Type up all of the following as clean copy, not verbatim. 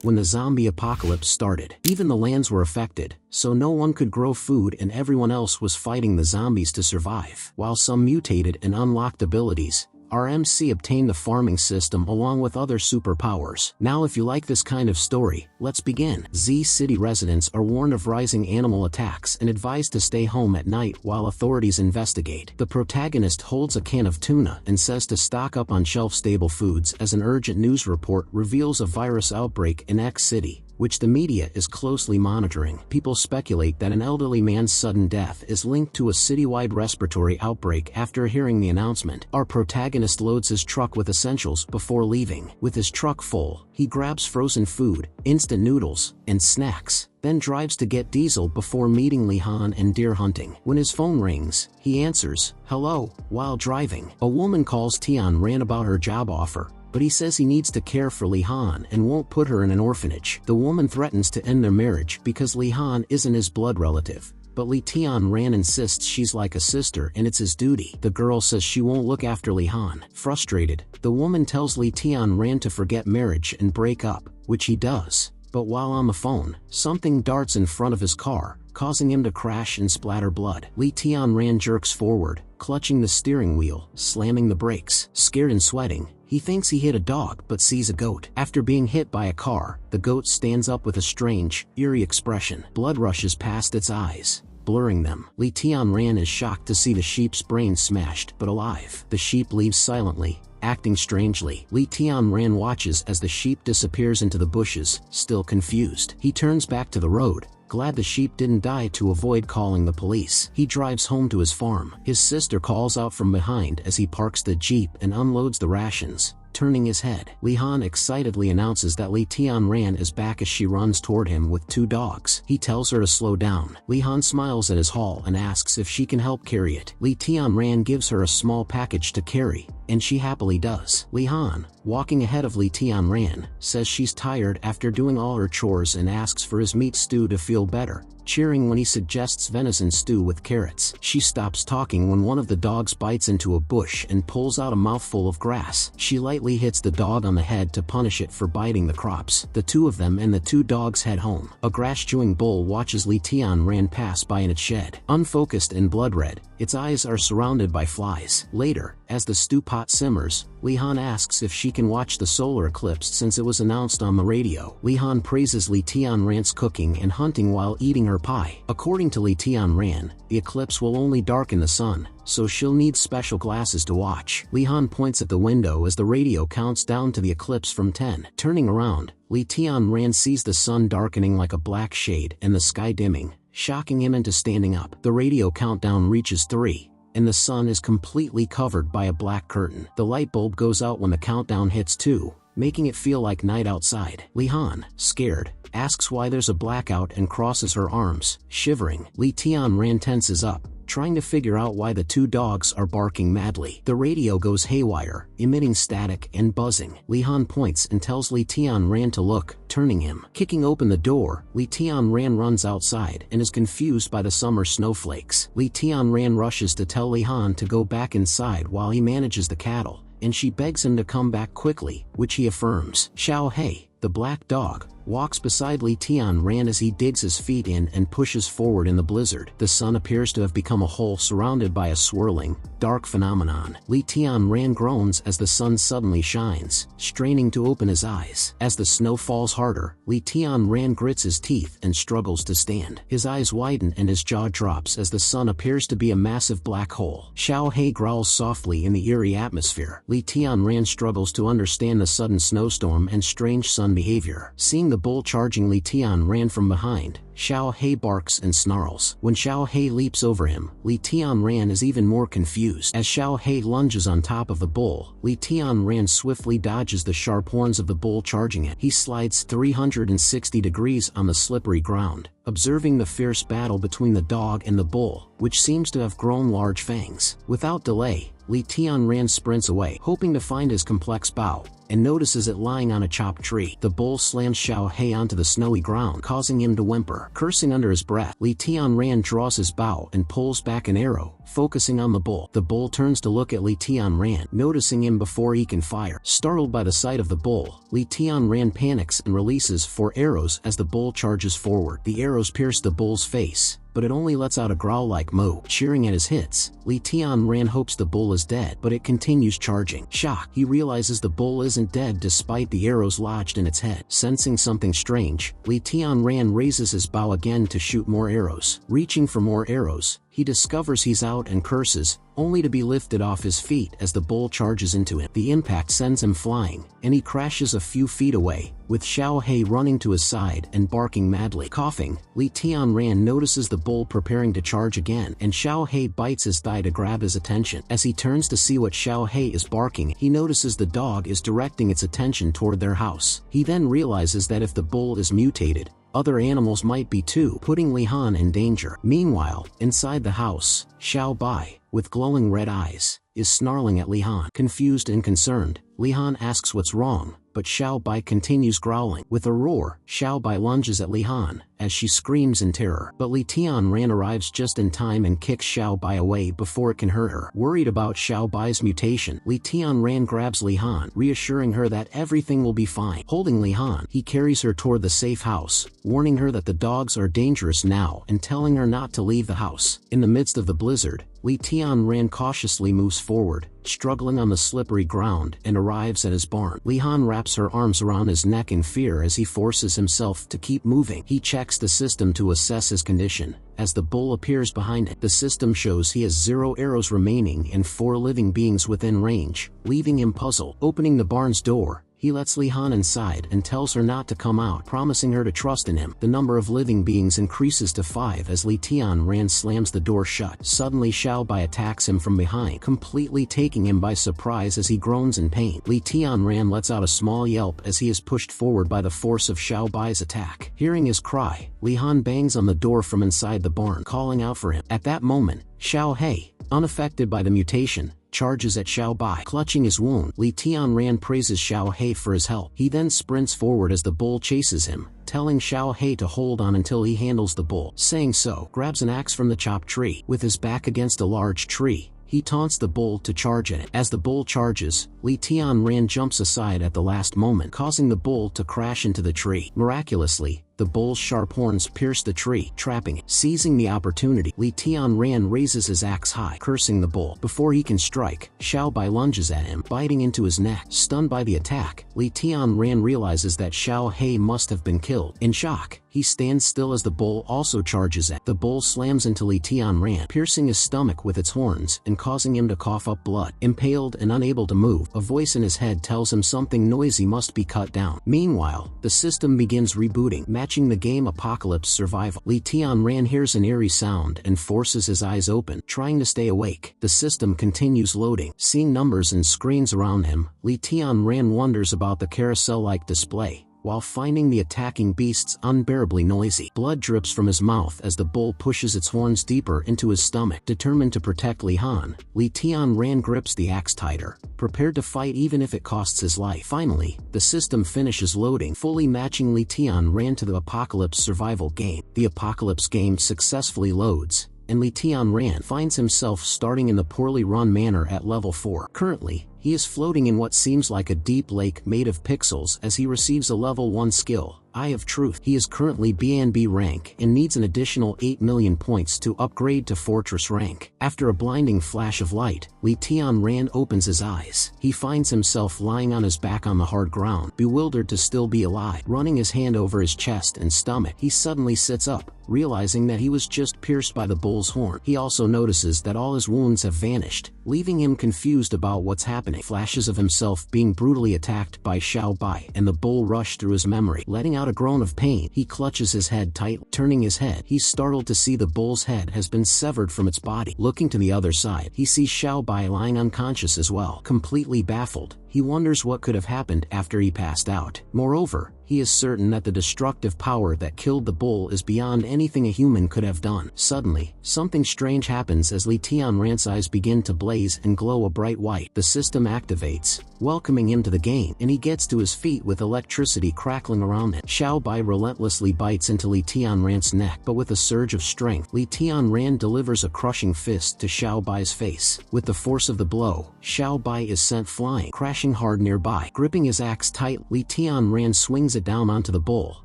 when the zombie apocalypse started. Even the lands were affected, so no one could grow food and everyone else was fighting the zombies to survive. While some mutated and unlocked abilities, our MC obtained the farming system along with other superpowers. Now if you like this kind of story, let's begin. Z City residents are warned of rising animal attacks and advised to stay home at night while authorities investigate. The protagonist holds a can of tuna and says to stock up on shelf-stable foods as an urgent news report reveals a virus outbreak in X City, which the media is closely monitoring. People speculate that an elderly man's sudden death is linked to a citywide respiratory outbreak. After hearing the announcement, our protagonist loads his truck with essentials before leaving. With his truck full, he grabs frozen food, instant noodles, and snacks, then drives to get diesel before meeting Li-Han and deer hunting. When his phone rings, he answers, "Hello," while driving. A woman calls Tian Ran about her job offer, but he says he needs to care for Li-Han and won't put her in an orphanage. The woman threatens to end their marriage because Li-Han isn't his blood relative, but Tian Ran insists she's like a sister and it's his duty. The girl says she won't look after Li-Han. Frustrated, the woman tells Tian Ran to forget marriage and break up, which he does. But while on the phone, something darts in front of his car, causing him to crash and splatter blood. Tian Ran jerks forward, clutching the steering wheel, slamming the brakes. Scared and sweating, he thinks he hit a dog but sees a goat. After being hit by a car, the goat stands up with a strange, eerie expression. Blood rushes past its eyes, blurring them. Tian Ran is shocked to see the sheep's brain smashed but alive. The sheep leaves silently, acting strangely. Tian Ran watches as the sheep disappears into the bushes, still confused. He turns back to the road, glad the sheep didn't die, to avoid calling the police. He drives home to his farm. His sister calls out from behind as he parks the jeep and unloads the rations, turning his head. Li-Han excitedly announces that Tian Ran is back as she runs toward him with 2 dogs. He tells her to slow down. Li-Han smiles at his haul and asks if she can help carry it. Tian Ran gives her a small package to carry, and she happily does. Li-Han, walking ahead of Tian Ran, says she's tired after doing all her chores and asks for his meat stew to feel better, cheering when he suggests venison stew with carrots. She stops talking when one of the dogs bites into a bush and pulls out a mouthful of grass. She lightly hits the dog on the head to punish it for biting the crops. The 2 of them and the 2 dogs head home. A grass-chewing bull watches Tian Ran pass by in its shed. Unfocused and blood red, its eyes are surrounded by flies. Later, as the stew pot simmers, Li-Han asks if she can watch the solar eclipse since it was announced on the radio. Li-Han praises Tian Ran's cooking and hunting while eating her pie. According to Tian Ran, the eclipse will only darken the sun, so she'll need special glasses to watch. Li-Han points at the window as the radio counts down to the eclipse from 10. Turning around, Tian Ran sees the sun darkening like a black shade and the sky dimming, shocking him into standing up. The radio countdown reaches 3. And the sun is completely covered by a black curtain. The light bulb goes out when the countdown hits 2, making it feel like night outside. Li-Han, scared, asks why there's a blackout and crosses her arms, shivering. Tian Ran tenses up, trying to figure out why the 2 dogs are barking madly. The radio goes haywire, emitting static and buzzing. Li-Han points and tells Tian Ran to look, turning him. Kicking open the door, Tian Ran runs outside and is confused by the summer snowflakes. Tian Ran rushes to tell Li-Han to go back inside while he manages the cattle, and she begs him to come back quickly, which he affirms. Xiao Hei, the black dog, walks beside Tian Ran as he digs his feet in and pushes forward in the blizzard. The sun appears to have become a hole surrounded by a swirling, dark phenomenon. Tian Ran groans as the sun suddenly shines, straining to open his eyes. As the snow falls harder, Tian Ran grits his teeth and struggles to stand. His eyes widen and his jaw drops as the sun appears to be a massive black hole. Xiao Hei growls softly in the eerie atmosphere. Tian Ran struggles to understand the sudden snowstorm and strange sun behavior. Seeing the bull charging Tian Ran from behind, Xiao Hei barks and snarls. When Xiao Hei leaps over him, Tian Ran is even more confused. As Xiao Hei lunges on top of the bull, Tian Ran swiftly dodges the sharp horns of the bull charging it. He slides 360 degrees on the slippery ground, observing the fierce battle between the dog and the bull, which seems to have grown large fangs. Without delay, Tian Ran sprints away, hoping to find his complex bow, and notices it lying on a chopped tree. The bull slams Xiao Hei onto the snowy ground, causing him to whimper. Cursing under his breath, Li Tianran draws his bow and pulls back an arrow, focusing on the bull. The bull turns to look at Li Tianran, noticing him before he can fire. Startled by the sight of the bull, Li Tianran panics and releases 4 arrows as the bull charges forward. The arrows pierce the bull's face, but it only lets out a growl like moo. Cheering at his hits, Li Tianran hopes the bull is dead, but it continues charging. Shocked, he realizes the bull isn't dead despite the arrows lodged in its head. Sensing something strange, Li Tianran raises his bow again to shoot more arrows. Reaching for more arrows, he discovers he's out and curses, only to be lifted off his feet as the bull charges into him. The impact sends him flying, and he crashes a few feet away, with Xiao Hei running to his side and barking madly. Coughing, Li Tianran notices the bull preparing to charge again, and Xiao Hei bites his thigh to grab his attention. As he turns to see what Xiao Hei is barking, he notices the dog is directing its attention toward their house. He then realizes that if the bull is mutated, other animals might be too, putting Li Han in danger. Meanwhile, inside the house, Xiao Bai, with glowing red eyes, is snarling at Li Han. Confused and concerned, Li Han asks what's wrong, but Xiao Bai continues growling. With a roar, Xiao Bai lunges at Li Han, as she screams in terror. But Li Tianran arrives just in time and kicks Xiao Bai away before it can hurt her. Worried about Xiao Bai's mutation, Li Tianran grabs Li Han, reassuring her that everything will be fine. Holding Li Han, he carries her toward the safe house, warning her that the dogs are dangerous now and telling her not to leave the house. In the midst of the blizzard, Li Tianran cautiously moves forward, struggling on the slippery ground, and arrives at his barn. Li Han wraps her arms around his neck in fear as he forces himself to keep moving. He checks the system to assess his condition. As the bull appears behind it, the system shows he has 0 arrows remaining and 4 living beings within range, leaving him puzzled. Opening the barn's door, he lets Li Han inside and tells her not to come out, promising her to trust in him. The number of living beings increases to 5 as Li Tianran slams the door shut. Suddenly Xiao Bai attacks him from behind, completely taking him by surprise as he groans in pain. Li Tianran lets out a small yelp as he is pushed forward by the force of Xiao Bai's attack. Hearing his cry, Li Han bangs on the door from inside the barn, calling out for him. At that moment, Xiao Hei, unaffected by the mutation, charges at Xiao Bai. Clutching his wound, Li Tianran praises Xiao Hei for his help. He then sprints forward as the bull chases him, telling Xiao Hei to hold on until he handles the bull. Saying so, grabs an axe from the chopped tree. With his back against a large tree, he taunts the bull to charge at it. As the bull charges, Li Tianran jumps aside at the last moment, causing the bull to crash into the tree. Miraculously, the bull's sharp horns pierce the tree, trapping it. Seizing the opportunity, Li Tianran raises his axe high, cursing the bull. Before he can strike, Xiao Bai lunges at him, biting into his neck. Stunned by the attack, Li Tianran realizes that Xiao Hei must have been killed. In shock, he stands still as the bull also charges at. The bull slams into Li Tianran, piercing his stomach with its horns and causing him to cough up blood. Impaled and unable to move, a voice in his head tells him something noisy must be cut down. Meanwhile, the system begins rebooting, matching the game Apocalypse Survival. Li Tianran hears an eerie sound and forces his eyes open, trying to stay awake. The system continues loading. Seeing numbers and screens around him, Li Tianran wonders about the carousel-like display, while finding the attacking beasts unbearably noisy. Blood drips from his mouth as the bull pushes its horns deeper into his stomach. Determined to protect Li Han, Li Tianran grips the axe tighter, prepared to fight even if it costs his life. Finally, the system finishes loading, fully matching Li Tianran to the Apocalypse Survival game. The Apocalypse game successfully loads, and Li Tianran finds himself starting in the poorly run manor at level 4. Currently, he is floating in what seems like a deep lake made of pixels as he receives a level 1 skill, Eye of Truth. He is currently BNB rank and needs an additional 8 million points to upgrade to Fortress rank. After a blinding flash of light, Li Tianran opens his eyes. He finds himself lying on his back on the hard ground, bewildered to still be alive. Running his hand over his chest and stomach, he suddenly sits up, realizing that he was just pierced by the bull's horn. He also notices that all his wounds have vanished, leaving him confused about what's happening. Flashes of himself being brutally attacked by Xiao Bai and the bull rush through his memory. Letting out a groan of pain, he clutches his head tight. Turning his head, he's startled to see the bull's head has been severed from its body. Looking to the other side, he sees Xiao Bai lying unconscious as well. Completely baffled, he wonders what could have happened after he passed out. Moreover, he is certain that the destructive power that killed the bull is beyond anything a human could have done. Suddenly, something strange happens as Li Tianran's eyes begin to blaze and glow a bright white. The system activates, welcoming him to the game, and he gets to his feet with electricity crackling around him. Xiao Bai relentlessly bites into Li Tianran's neck, but with a surge of strength, Li Tianran delivers a crushing fist to Xiao Bai's face. With the force of the blow, Xiao Bai is sent flying, crashing hard nearby. Gripping his axe tight, Li Tianran swings it down onto the bull,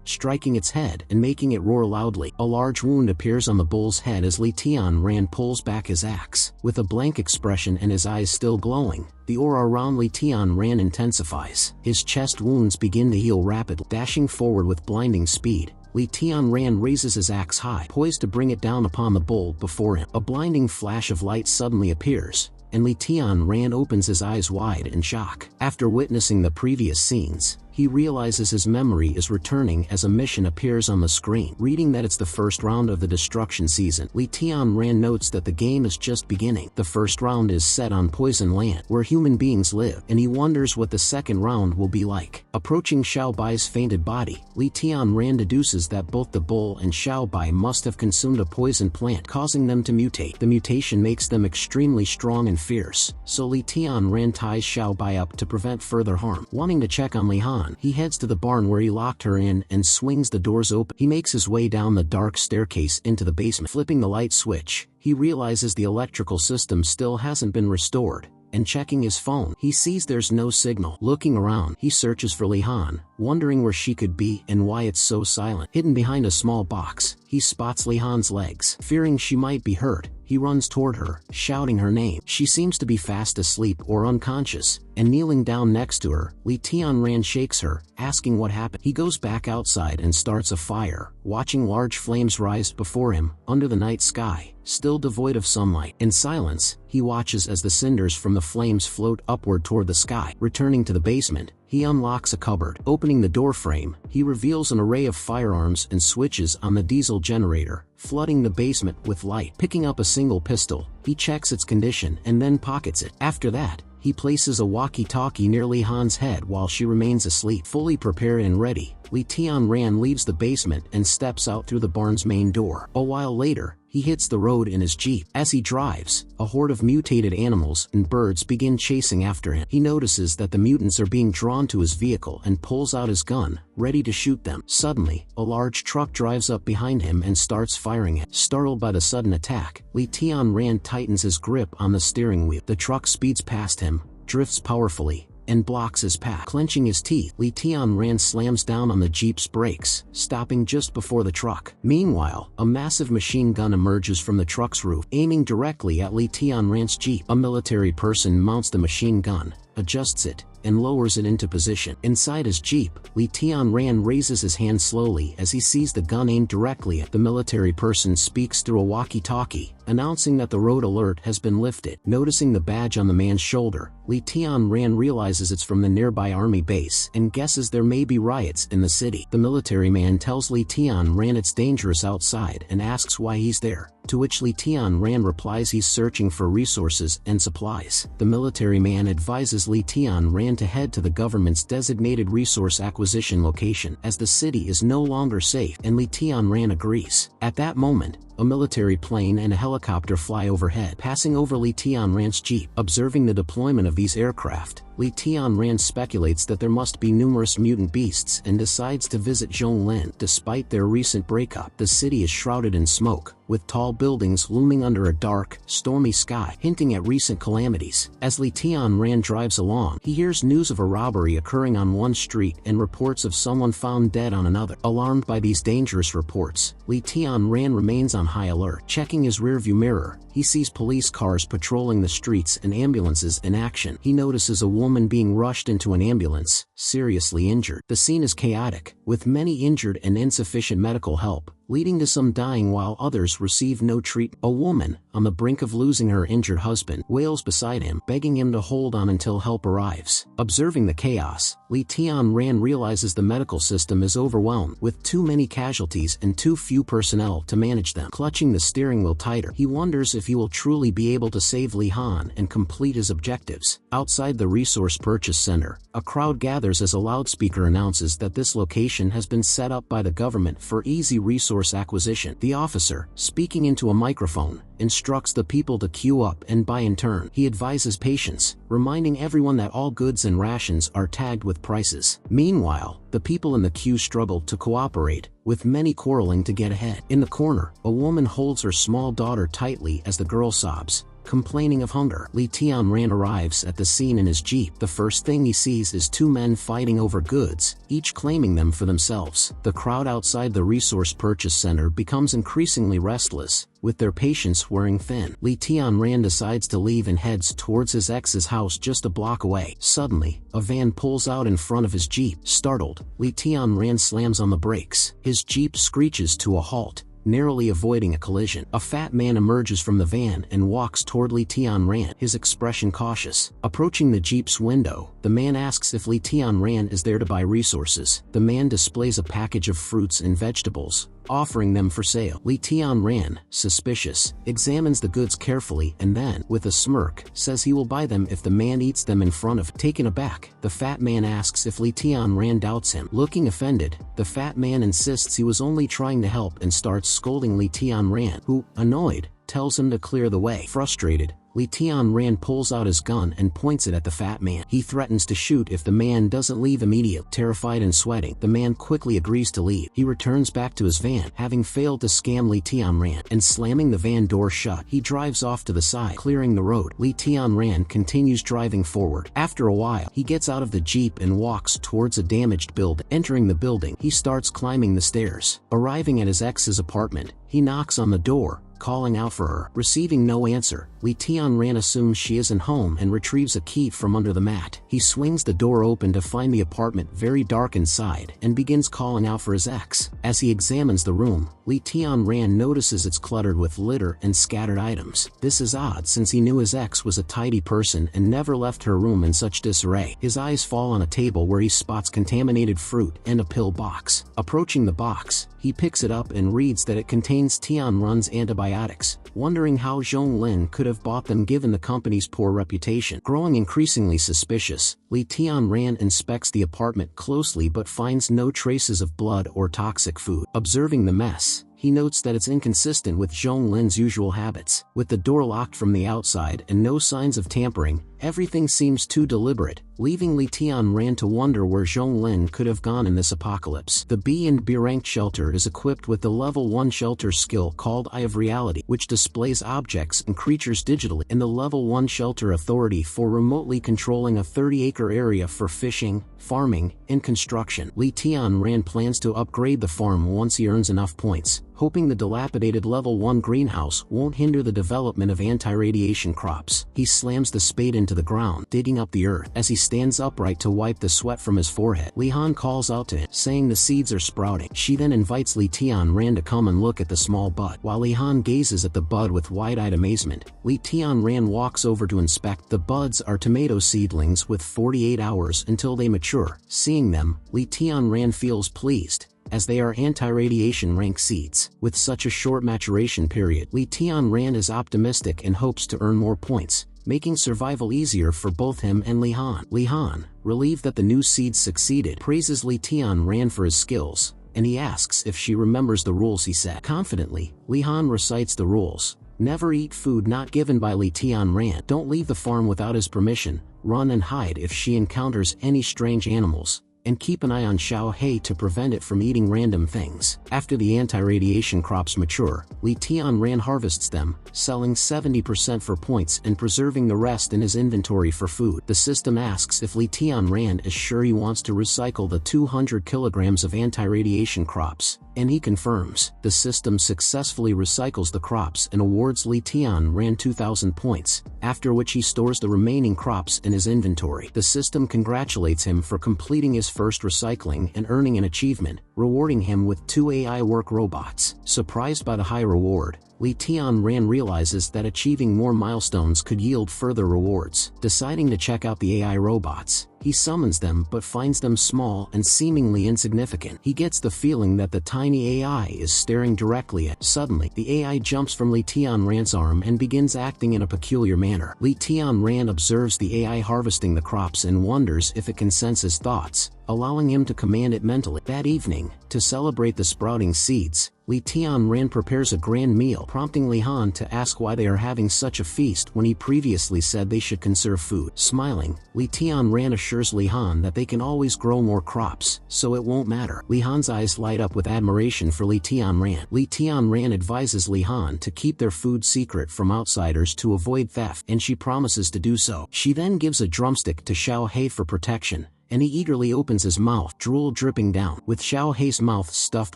striking its head and making it roar loudly. A large wound appears on the bull's head as Li Tianran pulls back his axe. With a blank expression and his eyes still glowing, the aura around Li Tianran intensifies. His chest wounds begin to heal rapidly. Dashing forward with blinding speed, Li Tianran raises his axe high, poised to bring it down upon the bull before him. A blinding flash of light suddenly appears, and Li Tianran opens his eyes wide in shock. After witnessing the previous scenes, he realizes his memory is returning as a mission appears on the screen. Reading that it's the first round of the destruction season, Li Tianran notes that the game is just beginning. The first round is set on Poison Land, where human beings live, and he wonders what the second round will be like. Approaching Xiao Bai's fainted body, Li Tianran deduces that both the bull and Xiao Bai must have consumed a poison plant, causing them to mutate. The mutation makes them extremely strong and fierce, so Li Tianran ties Xiao Bai up to prevent further harm. Wanting to check on Li Han, he heads to the barn where he locked her in and swings the doors open. He makes his way down the dark staircase into the basement. Flipping the light switch, he realizes the electrical system still hasn't been restored, and checking his phone, he sees there's no signal. Looking around, he searches for Li Han, wondering where she could be and why it's so silent. Hidden behind a small box, he spots Li Han's legs. Fearing she might be hurt, he runs toward her, shouting her name. She seems to be fast asleep or unconscious, and kneeling down next to her, Li Tianran shakes her, asking what happened. He goes back outside and starts a fire, watching large flames rise before him, under the night sky, still devoid of sunlight. In silence, he watches as the cinders from the flames float upward toward the sky. Returning to the basement, he unlocks a cupboard. Opening the door frame, he reveals an array of firearms and switches on the diesel generator, flooding the basement with light. Picking up a single pistol, he checks its condition and then pockets it. After that, he places a walkie-talkie near Li Han's head while she remains asleep. Fully prepared and ready, Li Tianran leaves the basement and steps out through the barn's main door. A while later, he hits the road in his jeep. As he drives, a horde of mutated animals and birds begin chasing after him. He notices that the mutants are being drawn to his vehicle and pulls out his gun, ready to shoot them. Suddenly, a large truck drives up behind him and starts firing it. Startled by the sudden attack, Li Tianran tightens his grip on the steering wheel. The truck speeds past him, drifts powerfully, and blocks his path. Clenching his teeth, Li Tianran slams down on the jeep's brakes, stopping just before the truck. Meanwhile, a massive machine gun emerges from the truck's roof, aiming directly at Li Tianran's jeep. A military person mounts the machine gun, adjusts it, and lowers it into position. Inside his jeep, Li Tianran raises his hand slowly as he sees the gun aimed directly at the military person. Speaks through a walkie-talkie, announcing that the road alert has been lifted. Noticing the badge on the man's shoulder, Li Tianran realizes it's from the nearby army base and guesses there may be riots in the city. The military man tells Li Tianran it's dangerous outside and asks why he's there, to which Li Tianran replies he's searching for resources and supplies. The military man advises Li Tianran to head to the government's designated resource acquisition location, as the city is no longer safe, and Li Tianran agrees. At that moment, a military plane and a helicopter fly overhead, passing over Li Tianran's jeep. Observing the deployment of these aircraft, Li Tianran speculates that there must be numerous mutant beasts and decides to visit Zhonglin. Despite their recent breakup, the city is shrouded in smoke, with tall buildings looming under a dark, stormy sky, hinting at recent calamities. As Li Tianran drives along, he hears news of a robbery occurring on one street and reports of someone found dead on another. Alarmed by these dangerous reports, Li Tianran remains on high alert. Checking his rearview mirror, he sees police cars patrolling the streets and ambulances in action. He notices a woman being rushed into an ambulance, seriously injured. The scene is chaotic, with many injured and insufficient medical help, leading to some dying while others receive no treatment. A woman, on the brink of losing her injured husband, wails beside him, begging him to hold on until help arrives. Observing the chaos, Li Tianran realizes the medical system is overwhelmed, with too many casualties and too few personnel to manage them. Clutching the steering wheel tighter, he wonders if he will truly be able to save Li Han and complete his objectives. Outside the Resource Purchase Center, a crowd gathers as a loudspeaker announces that this location has been set up by the government for easy resource acquisition. The officer, speaking into a microphone, instructs the people to queue up and buy in turn. He advises patience, reminding everyone that all goods and rations are tagged with prices. Meanwhile, the people in the queue struggle to cooperate, with many quarreling to get ahead. In the corner, a woman holds her small daughter tightly as the girl sobs, complaining of hunger. Li Tianran arrives at the scene in his jeep. The first thing he sees is two men fighting over goods, each claiming them for themselves. The crowd outside the Resource Purchase Center becomes increasingly restless, with their patience wearing thin. Li Tianran decides to leave and heads towards his ex's house just a block away. Suddenly, a van pulls out in front of his jeep. Startled, Li Tianran slams on the brakes. His jeep screeches to a halt, narrowly avoiding a collision. A fat man emerges from the van and walks toward Li Tianran, his expression cautious. Approaching the jeep's window, the man asks if Li Tianran is there to buy resources. The man displays a package of fruits and vegetables, offering them for sale. Li Tianran, suspicious, examines the goods carefully and then, with a smirk, says he will buy them if the man eats them in front of him. Taken aback, the fat man asks if Li Tianran doubts him. Looking offended, the fat man insists he was only trying to help and starts scolding Li Tianran, who, annoyed, tells him to clear the way. Frustrated, Li Tianran pulls out his gun and points it at the fat man. He threatens to shoot if the man doesn't leave immediately. Terrified and sweating, the man quickly agrees to leave. He returns back to his van, having failed to scam Li Tianran, and slamming the van door shut, he drives off to the side, clearing the road. Li Tianran continues driving forward. After a while, he gets out of the jeep and walks towards a damaged building. Entering the building, he starts climbing the stairs. Arriving at his ex's apartment, he knocks on the door, calling out for her. Receiving no answer, Li Tianran assumes she isn't home and retrieves a key from under the mat. He swings the door open to find the apartment very dark inside and begins calling out for his ex. As he examines the room, Li Tianran notices it's cluttered with litter and scattered items. This is odd since he knew his ex was a tidy person and never left her room in such disarray. His eyes fall on a table where he spots contaminated fruit and a pill box. Approaching the box, he picks it up and reads that it contains Tianran's antibiotics, wondering how Zhonglin could have bought them given the company's poor reputation. Growing increasingly suspicious, Li Tianran inspects the apartment closely but finds no traces of blood or toxic food. Observing the mess, he notes that it's inconsistent with Zhonglin's usual habits. With the door locked from the outside and no signs of tampering, everything seems too deliberate, leaving Li Tianran to wonder where Zhonglin could have gone in this apocalypse. The B&B ranked shelter is equipped with the level 1 shelter skill called Eye of Reality, which displays objects and creatures digitally, and the level 1 shelter authority for remotely controlling a 30-acre area for fishing, farming, and construction. Li Tianran plans to upgrade the farm once he earns enough points, hoping the dilapidated level 1 greenhouse won't hinder the development of anti-radiation crops. He slams the spade into the ground, digging up the earth. As he stands upright to wipe the sweat from his forehead, Li Han calls out to him, saying the seeds are sprouting. She then invites Li Tianran to come and look at the small bud. While Li Han gazes at the bud with wide-eyed amazement, Li Tianran walks over to inspect. The buds are tomato seedlings with 48 hours until they mature. Seeing them, Li Tianran feels pleased, as they are anti-radiation rank seeds. With such a short maturation period, Li Tianran is optimistic and hopes to earn more points, making survival easier for both him and Li Han. Li Han, relieved that the new seeds succeeded, praises Li Tianran for his skills, and he asks if she remembers the rules he set. Confidently, Li Han recites the rules. Never eat food not given by Li Tianran. Don't leave the farm without his permission. Run and hide if she encounters any strange animals, and keep an eye on Xiao He to prevent it from eating random things. After the anti-radiation crops mature, Li Tianran harvests them, selling 70% for points and preserving the rest in his inventory for food. The system asks if Li Tianran is sure he wants to recycle the 200 kilograms of anti-radiation crops, And he confirms. The system successfully recycles the crops and awards Li Tianran 2,000 points, after which he stores the remaining crops in his inventory. The system congratulates him for completing his first recycling and earning an achievement, rewarding him with 2 AI work robots. Surprised by the high reward, Li Tianran realizes that achieving more milestones could yield further rewards. Deciding to check out the AI robots, he summons them but finds them small and seemingly insignificant. He gets the feeling that the tiny AI is staring directly at. Suddenly, the AI jumps from Li Tianran's arm and begins acting in a peculiar manner. Li Tianran observes the AI harvesting the crops and wonders if it can sense his thoughts, allowing him to command it mentally. That evening, to celebrate the sprouting seeds, Li Tianran prepares a grand meal, prompting Li Han to ask why they are having such a feast when he previously said they should conserve food. Smiling, Li Tianran assures Li Han that they can always grow more crops, so it won't matter. Li Han's eyes light up with admiration for Li Tianran. Li Tianran advises Li Han to keep their food secret from outsiders to avoid theft, and she promises to do so. She then gives a drumstick to Xiao He for protection, and he eagerly opens his mouth, drool dripping down. With Xiao He's mouth stuffed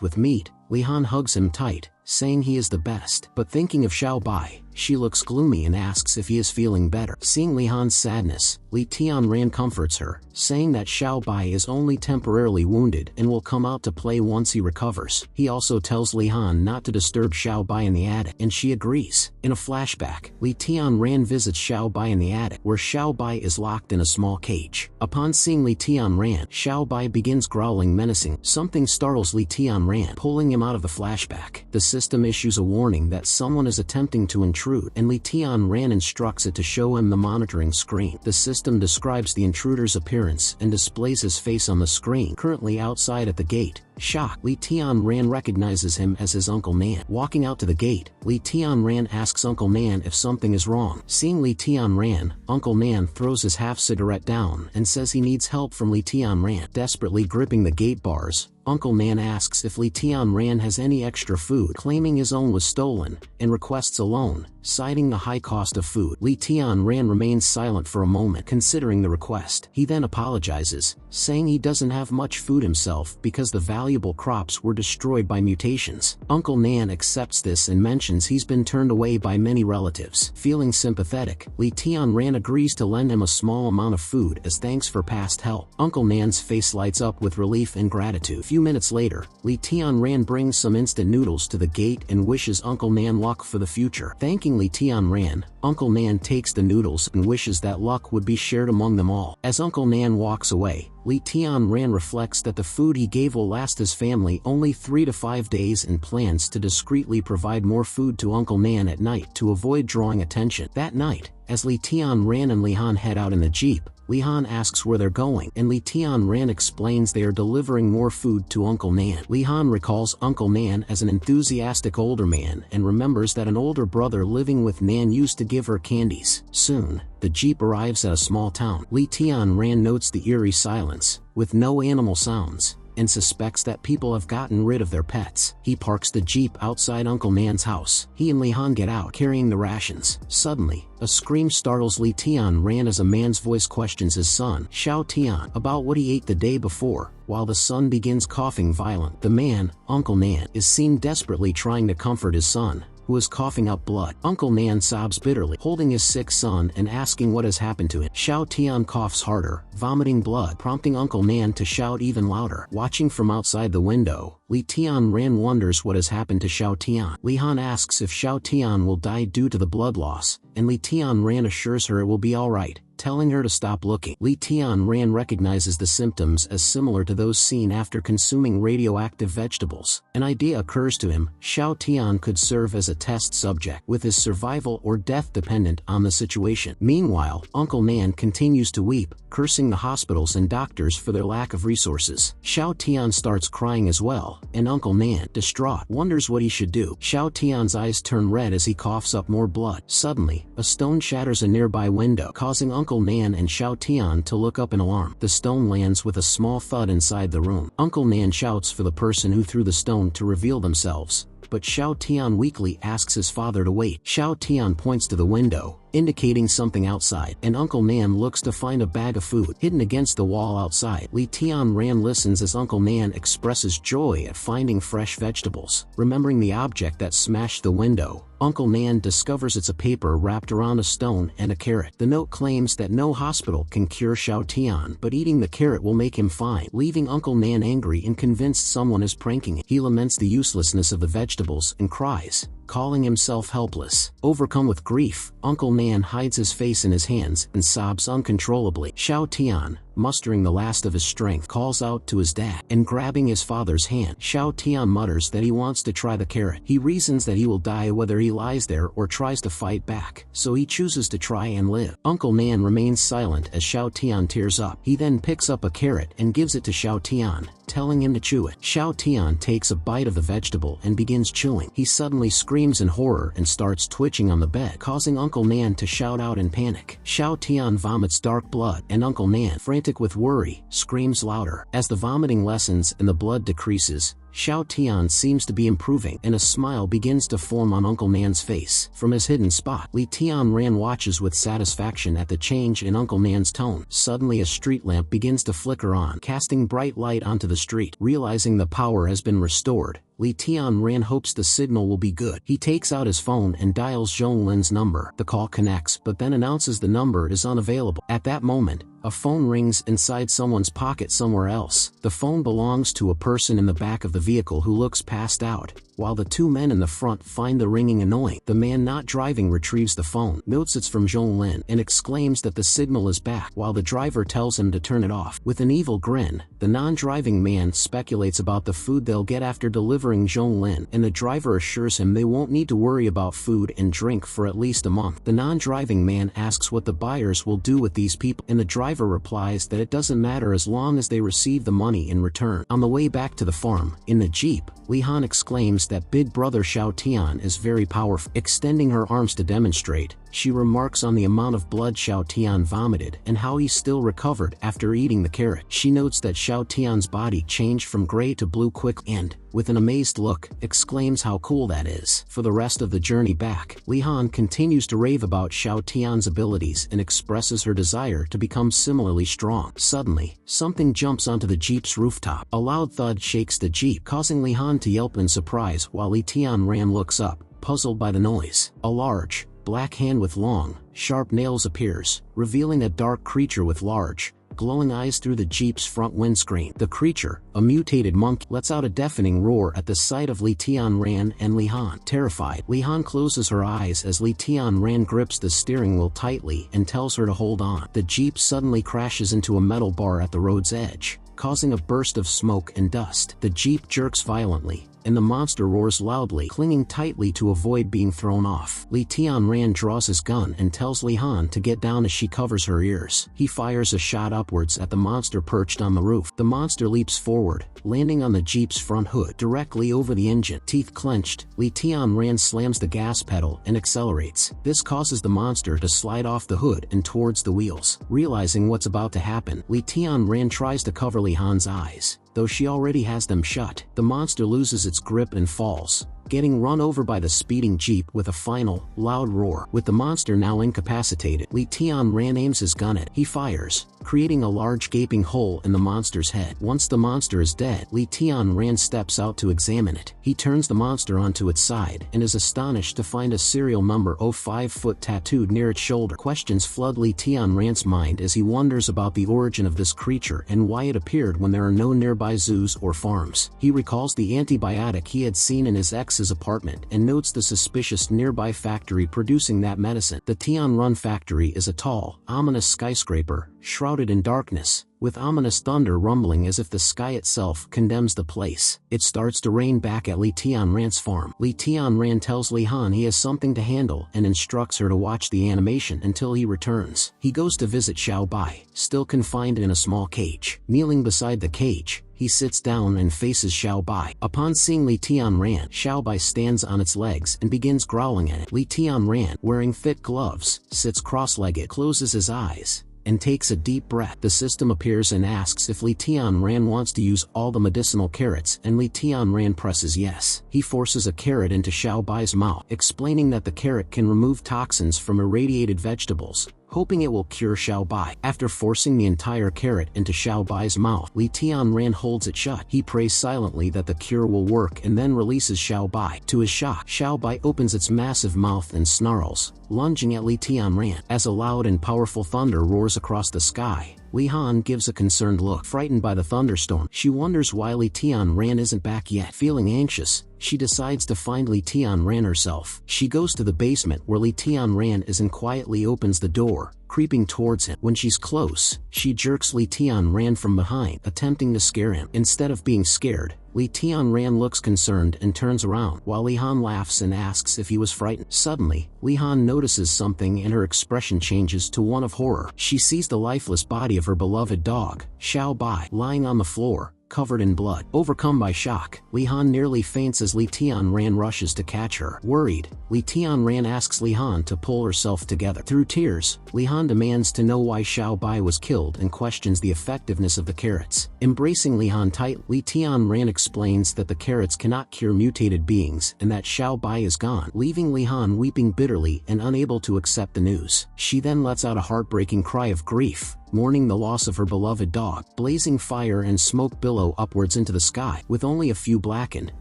with meat, Li Han hugs him tight, saying he is the best. But thinking of Xiao Bai, she looks gloomy and asks if he is feeling better. Seeing Li Han's sadness, Li Tianran comforts her, saying that Xiao Bai is only temporarily wounded and will come out to play once he recovers. He also tells Li Han not to disturb Xiao Bai in the attic, and she agrees. In a flashback, Li Tianran visits Xiao Bai in the attic, where Xiao Bai is locked in a small cage. Upon seeing Li Tianran, Xiao Bai begins growling menacing. Something startles Li Tianran, pulling him out of the flashback. The system issues a warning that someone is attempting to intrude, and Li Tianran instructs it to show him the monitoring screen. The system describes the intruder's appearance and displays his face on the screen. Currently outside at the gate, shocked, Li Tianran recognizes him as his Uncle Nan. Walking out to the gate, Li Tianran asks Uncle Nan if something is wrong. Seeing Li Tianran, Uncle Nan throws his half-cigarette down and says he needs help from Li Tianran. Desperately gripping the gate bars, Uncle Nan asks if Li Tianran has any extra food, claiming his own was stolen, and requests a loan, citing the high cost of food. Li Tianran remains silent for a moment, considering the request. He then apologizes, saying he doesn't have much food himself because the valuable crops were destroyed by mutations. Uncle Nan accepts this and mentions he's been turned away by many relatives. Feeling sympathetic, Li Tianran agrees to lend him a small amount of food as thanks for past help. Uncle Nan's face lights up with relief and gratitude. A few minutes later, Li Tianran brings some instant noodles to the gate and wishes Uncle Nan luck for the future. Thanking Li Tianran, Uncle Nan takes the noodles and wishes that luck would be shared among them all. As Uncle Nan walks away, Li Tianran reflects that the food he gave will last his family only 3 to 5 days and plans to discreetly provide more food to Uncle Nan at night to avoid drawing attention. That night, as Li Tianran and Li Han head out in the jeep, Li Han asks where they're going, and Li Tianran explains they are delivering more food to Uncle Nan. Li Han recalls Uncle Nan as an enthusiastic older man and remembers that an older brother living with Nan used to give her candies. Soon, the jeep arrives at a small town. Li Tianran notes the eerie silence, with no animal sounds, and suspects that people have gotten rid of their pets. He parks the jeep outside Uncle Nan's house. He and Li Han get out, carrying the rations. Suddenly, a scream startles Li Tianran as a man's voice questions his son, Xiao Tian, about what he ate the day before. While the son begins coughing violently, the man, Uncle Nan, is seen desperately trying to comfort his son, who is coughing up blood. Uncle Nan sobs bitterly, holding his sick son and asking what has happened to him. Xiao Tian coughs harder, vomiting blood, prompting Uncle Nan to shout even louder. Watching from outside the window, Li Tianran wonders what has happened to Xiao Tian. Li Han asks if Xiao Tian will die due to the blood loss, and Li Tianran assures her it will be alright, telling her to stop looking. Li Tianran recognizes the symptoms as similar to those seen after consuming radioactive vegetables. An idea occurs to him: Xiao Tian could serve as a test subject, with his survival or death dependent on the situation. Meanwhile, Uncle Nan continues to weep, cursing the hospitals and doctors for their lack of resources. Xiao Tian starts crying as well, and Uncle Nan, distraught, wonders what he should do. Xiao Tian's eyes turn red as he coughs up more blood. Suddenly, a stone shatters a nearby window, causing Uncle Nan and Xiao Tian to look up in alarm. The stone lands with a small thud inside the room. Uncle Nan shouts for the person who threw the stone to reveal themselves, but Xiao Tian weakly asks his father to wait. Xiao Tian points to the window, indicating something outside, and Uncle Nan looks to find a bag of food hidden against the wall outside. Li Tianran listens as Uncle Nan expresses joy at finding fresh vegetables. Remembering the object that smashed the window, Uncle Nan discovers it's a paper wrapped around a stone and a carrot. The note claims that no hospital can cure Xiao Tian, but eating the carrot will make him fine, leaving Uncle Nan angry and convinced someone is pranking him. He laments the uselessness of the vegetables and cries, calling himself helpless. Overcome with grief, Uncle Nan hides his face in his hands and sobs uncontrollably. Xiao Tian, mustering the last of his strength, calls out to his dad, and grabbing his father's hand, Xiao Tian mutters that he wants to try the carrot. He reasons that he will die whether he lies there or tries to fight back, so he chooses to try and live. Uncle Nan remains silent as Xiao Tian tears up. He then picks up a carrot and gives it to Xiao Tian, telling him to chew it. Xiao Tian takes a bite of the vegetable and begins chewing. He suddenly screams in horror and starts twitching on the bed, causing Uncle Nan to shout out in panic. Xiao Tian vomits dark blood, and Uncle Nan, frantic with worry, screams louder. As the vomiting lessens and the blood decreases, Xiao Tian seems to be improving, and a smile begins to form on Uncle Nan's face. From his hidden spot, Li Tianran watches with satisfaction at the change in Uncle Nan's tone. Suddenly a street lamp begins to flicker on, casting bright light onto the street. Realizing the power has been restored, Li Tianran hopes the signal will be good. He takes out his phone and dials Zhong Lin's number. The call connects, but then announces the number is unavailable. At that moment, a phone rings inside someone's pocket somewhere else. The phone belongs to a person in the back of the vehicle who looks passed out, while the two men in the front find the ringing annoying. The man not driving retrieves the phone, notes it's from Zhong Lin, and exclaims that the signal is back, while the driver tells him to turn it off. With an evil grin, the non-driving man speculates about the food they'll get after delivering Zhong Lin, and the driver assures him they won't need to worry about food and drink for at least a month. The non-driving man asks what the buyers will do with these people, and the driver replies that it doesn't matter as long as they receive the money in return. On the way back to the farm, in the jeep, Li Han exclaims that Big Brother Xiao Tian is very powerful. Extending her arms to demonstrate, she remarks on the amount of blood Xiao Tian vomited and how he still recovered after eating the carrot. She notes that Xiao Tian's body changed from gray to blue quickly and, with an amazed look, exclaims how cool that is. For the rest of the journey back, Li Han continues to rave about Xiao Tian's abilities and expresses her desire to become similarly strong. Suddenly, something jumps onto the jeep's rooftop. A loud thud shakes the jeep, causing Li Han to yelp in surprise while Li Tianran looks up, puzzled by the noise. A large, black hand with long, sharp nails appears, revealing a dark creature with large, glowing eyes through the jeep's front windscreen. The creature, a mutated monkey, lets out a deafening roar at the sight of Li Tianran and Li Han. Terrified, Li Han closes her eyes as Li Tianran grips the steering wheel tightly and tells her to hold on. The jeep suddenly crashes into a metal bar at the road's edge, causing a burst of smoke and dust. The jeep jerks violently, and the monster roars loudly, clinging tightly to avoid being thrown off. Li Tianran draws his gun and tells Li Han to get down as she covers her ears. He fires a shot upwards at the monster perched on the roof. The monster leaps forward, landing on the jeep's front hood, directly over the engine. Teeth clenched, Li Tianran slams the gas pedal and accelerates. This causes the monster to slide off the hood and towards the wheels. Realizing what's about to happen, Li Tianran tries to cover Li Han's eyes, though she already has them shut. The monster loses its grip and falls, getting run over by the speeding jeep with a final, loud roar. With the monster now incapacitated, Li Tianran aims his gun at it. He fires, creating a large gaping hole in the monster's head. Once the monster is dead, Li Tianran steps out to examine it. He turns the monster onto its side and is astonished to find a serial number 05 foot tattooed near its shoulder. Questions flood Li Tianran's mind as he wonders about the origin of this creature and why it appeared when there are no nearby zoos or farms. He recalls the antibiotic he had seen in his ex's apartment and notes the suspicious nearby factory producing that medicine. The Tianrun factory is a tall, ominous skyscraper, shrouded in darkness, with ominous thunder rumbling as if the sky itself condemns the place. It starts to rain back at Li Tianran's farm. Li Tianran tells Li Han he has something to handle and instructs her to watch the animation until he returns. He goes to visit Xiao Bai, still confined in a small cage. Kneeling beside the cage, he sits down and faces Xiao Bai. Upon seeing Li Tianran, Xiao Bai stands on its legs and begins growling at it. Li Tianran, wearing thick gloves, sits cross-legged, closes his eyes, and takes a deep breath. The system appears and asks if Li Tianran wants to use all the medicinal carrots, and Li Tianran presses yes. He forces a carrot into Xiao Bai's mouth, explaining that the carrot can remove toxins from irradiated vegetables, hoping it will cure Xiao Bai. After forcing the entire carrot into Xiao Bai's mouth, Li Tianran holds it shut. He prays silently that the cure will work and then releases Xiao Bai. To his shock, Xiao Bai opens its massive mouth and snarls, lunging at Li Tianran. As a loud and powerful thunder roars across the sky, Li Han gives a concerned look. Frightened by the thunderstorm, she wonders why Li Tianran isn't back yet. Feeling anxious, she decides to find Li Tianran herself. She goes to the basement where Li Tianran is and quietly opens the door, creeping towards him. When she's close, she jerks Li Tianran from behind, attempting to scare him. Instead of being scared, Li Tianran looks concerned and turns around, while Li Han laughs and asks if he was frightened. Suddenly, Li Han notices something and her expression changes to one of horror. She sees the lifeless body of her beloved dog, Xiao Bai, lying on the floor, covered in blood. Overcome by shock, Li Han nearly faints as Li Tianran rushes to catch her. Worried, Li Tianran asks Li Han to pull herself together. Through tears, Li Han demands to know why Xiao Bai was killed and questions the effectiveness of the carrots. Embracing Li Han tight, Li Tianran explains that the carrots cannot cure mutated beings and that Xiao Bai is gone, leaving Li Han weeping bitterly and unable to accept the news. She then lets out a heartbreaking cry of grief, mourning the loss of her beloved dog. Blazing fire and smoke billow upwards into the sky, with only a few blackened,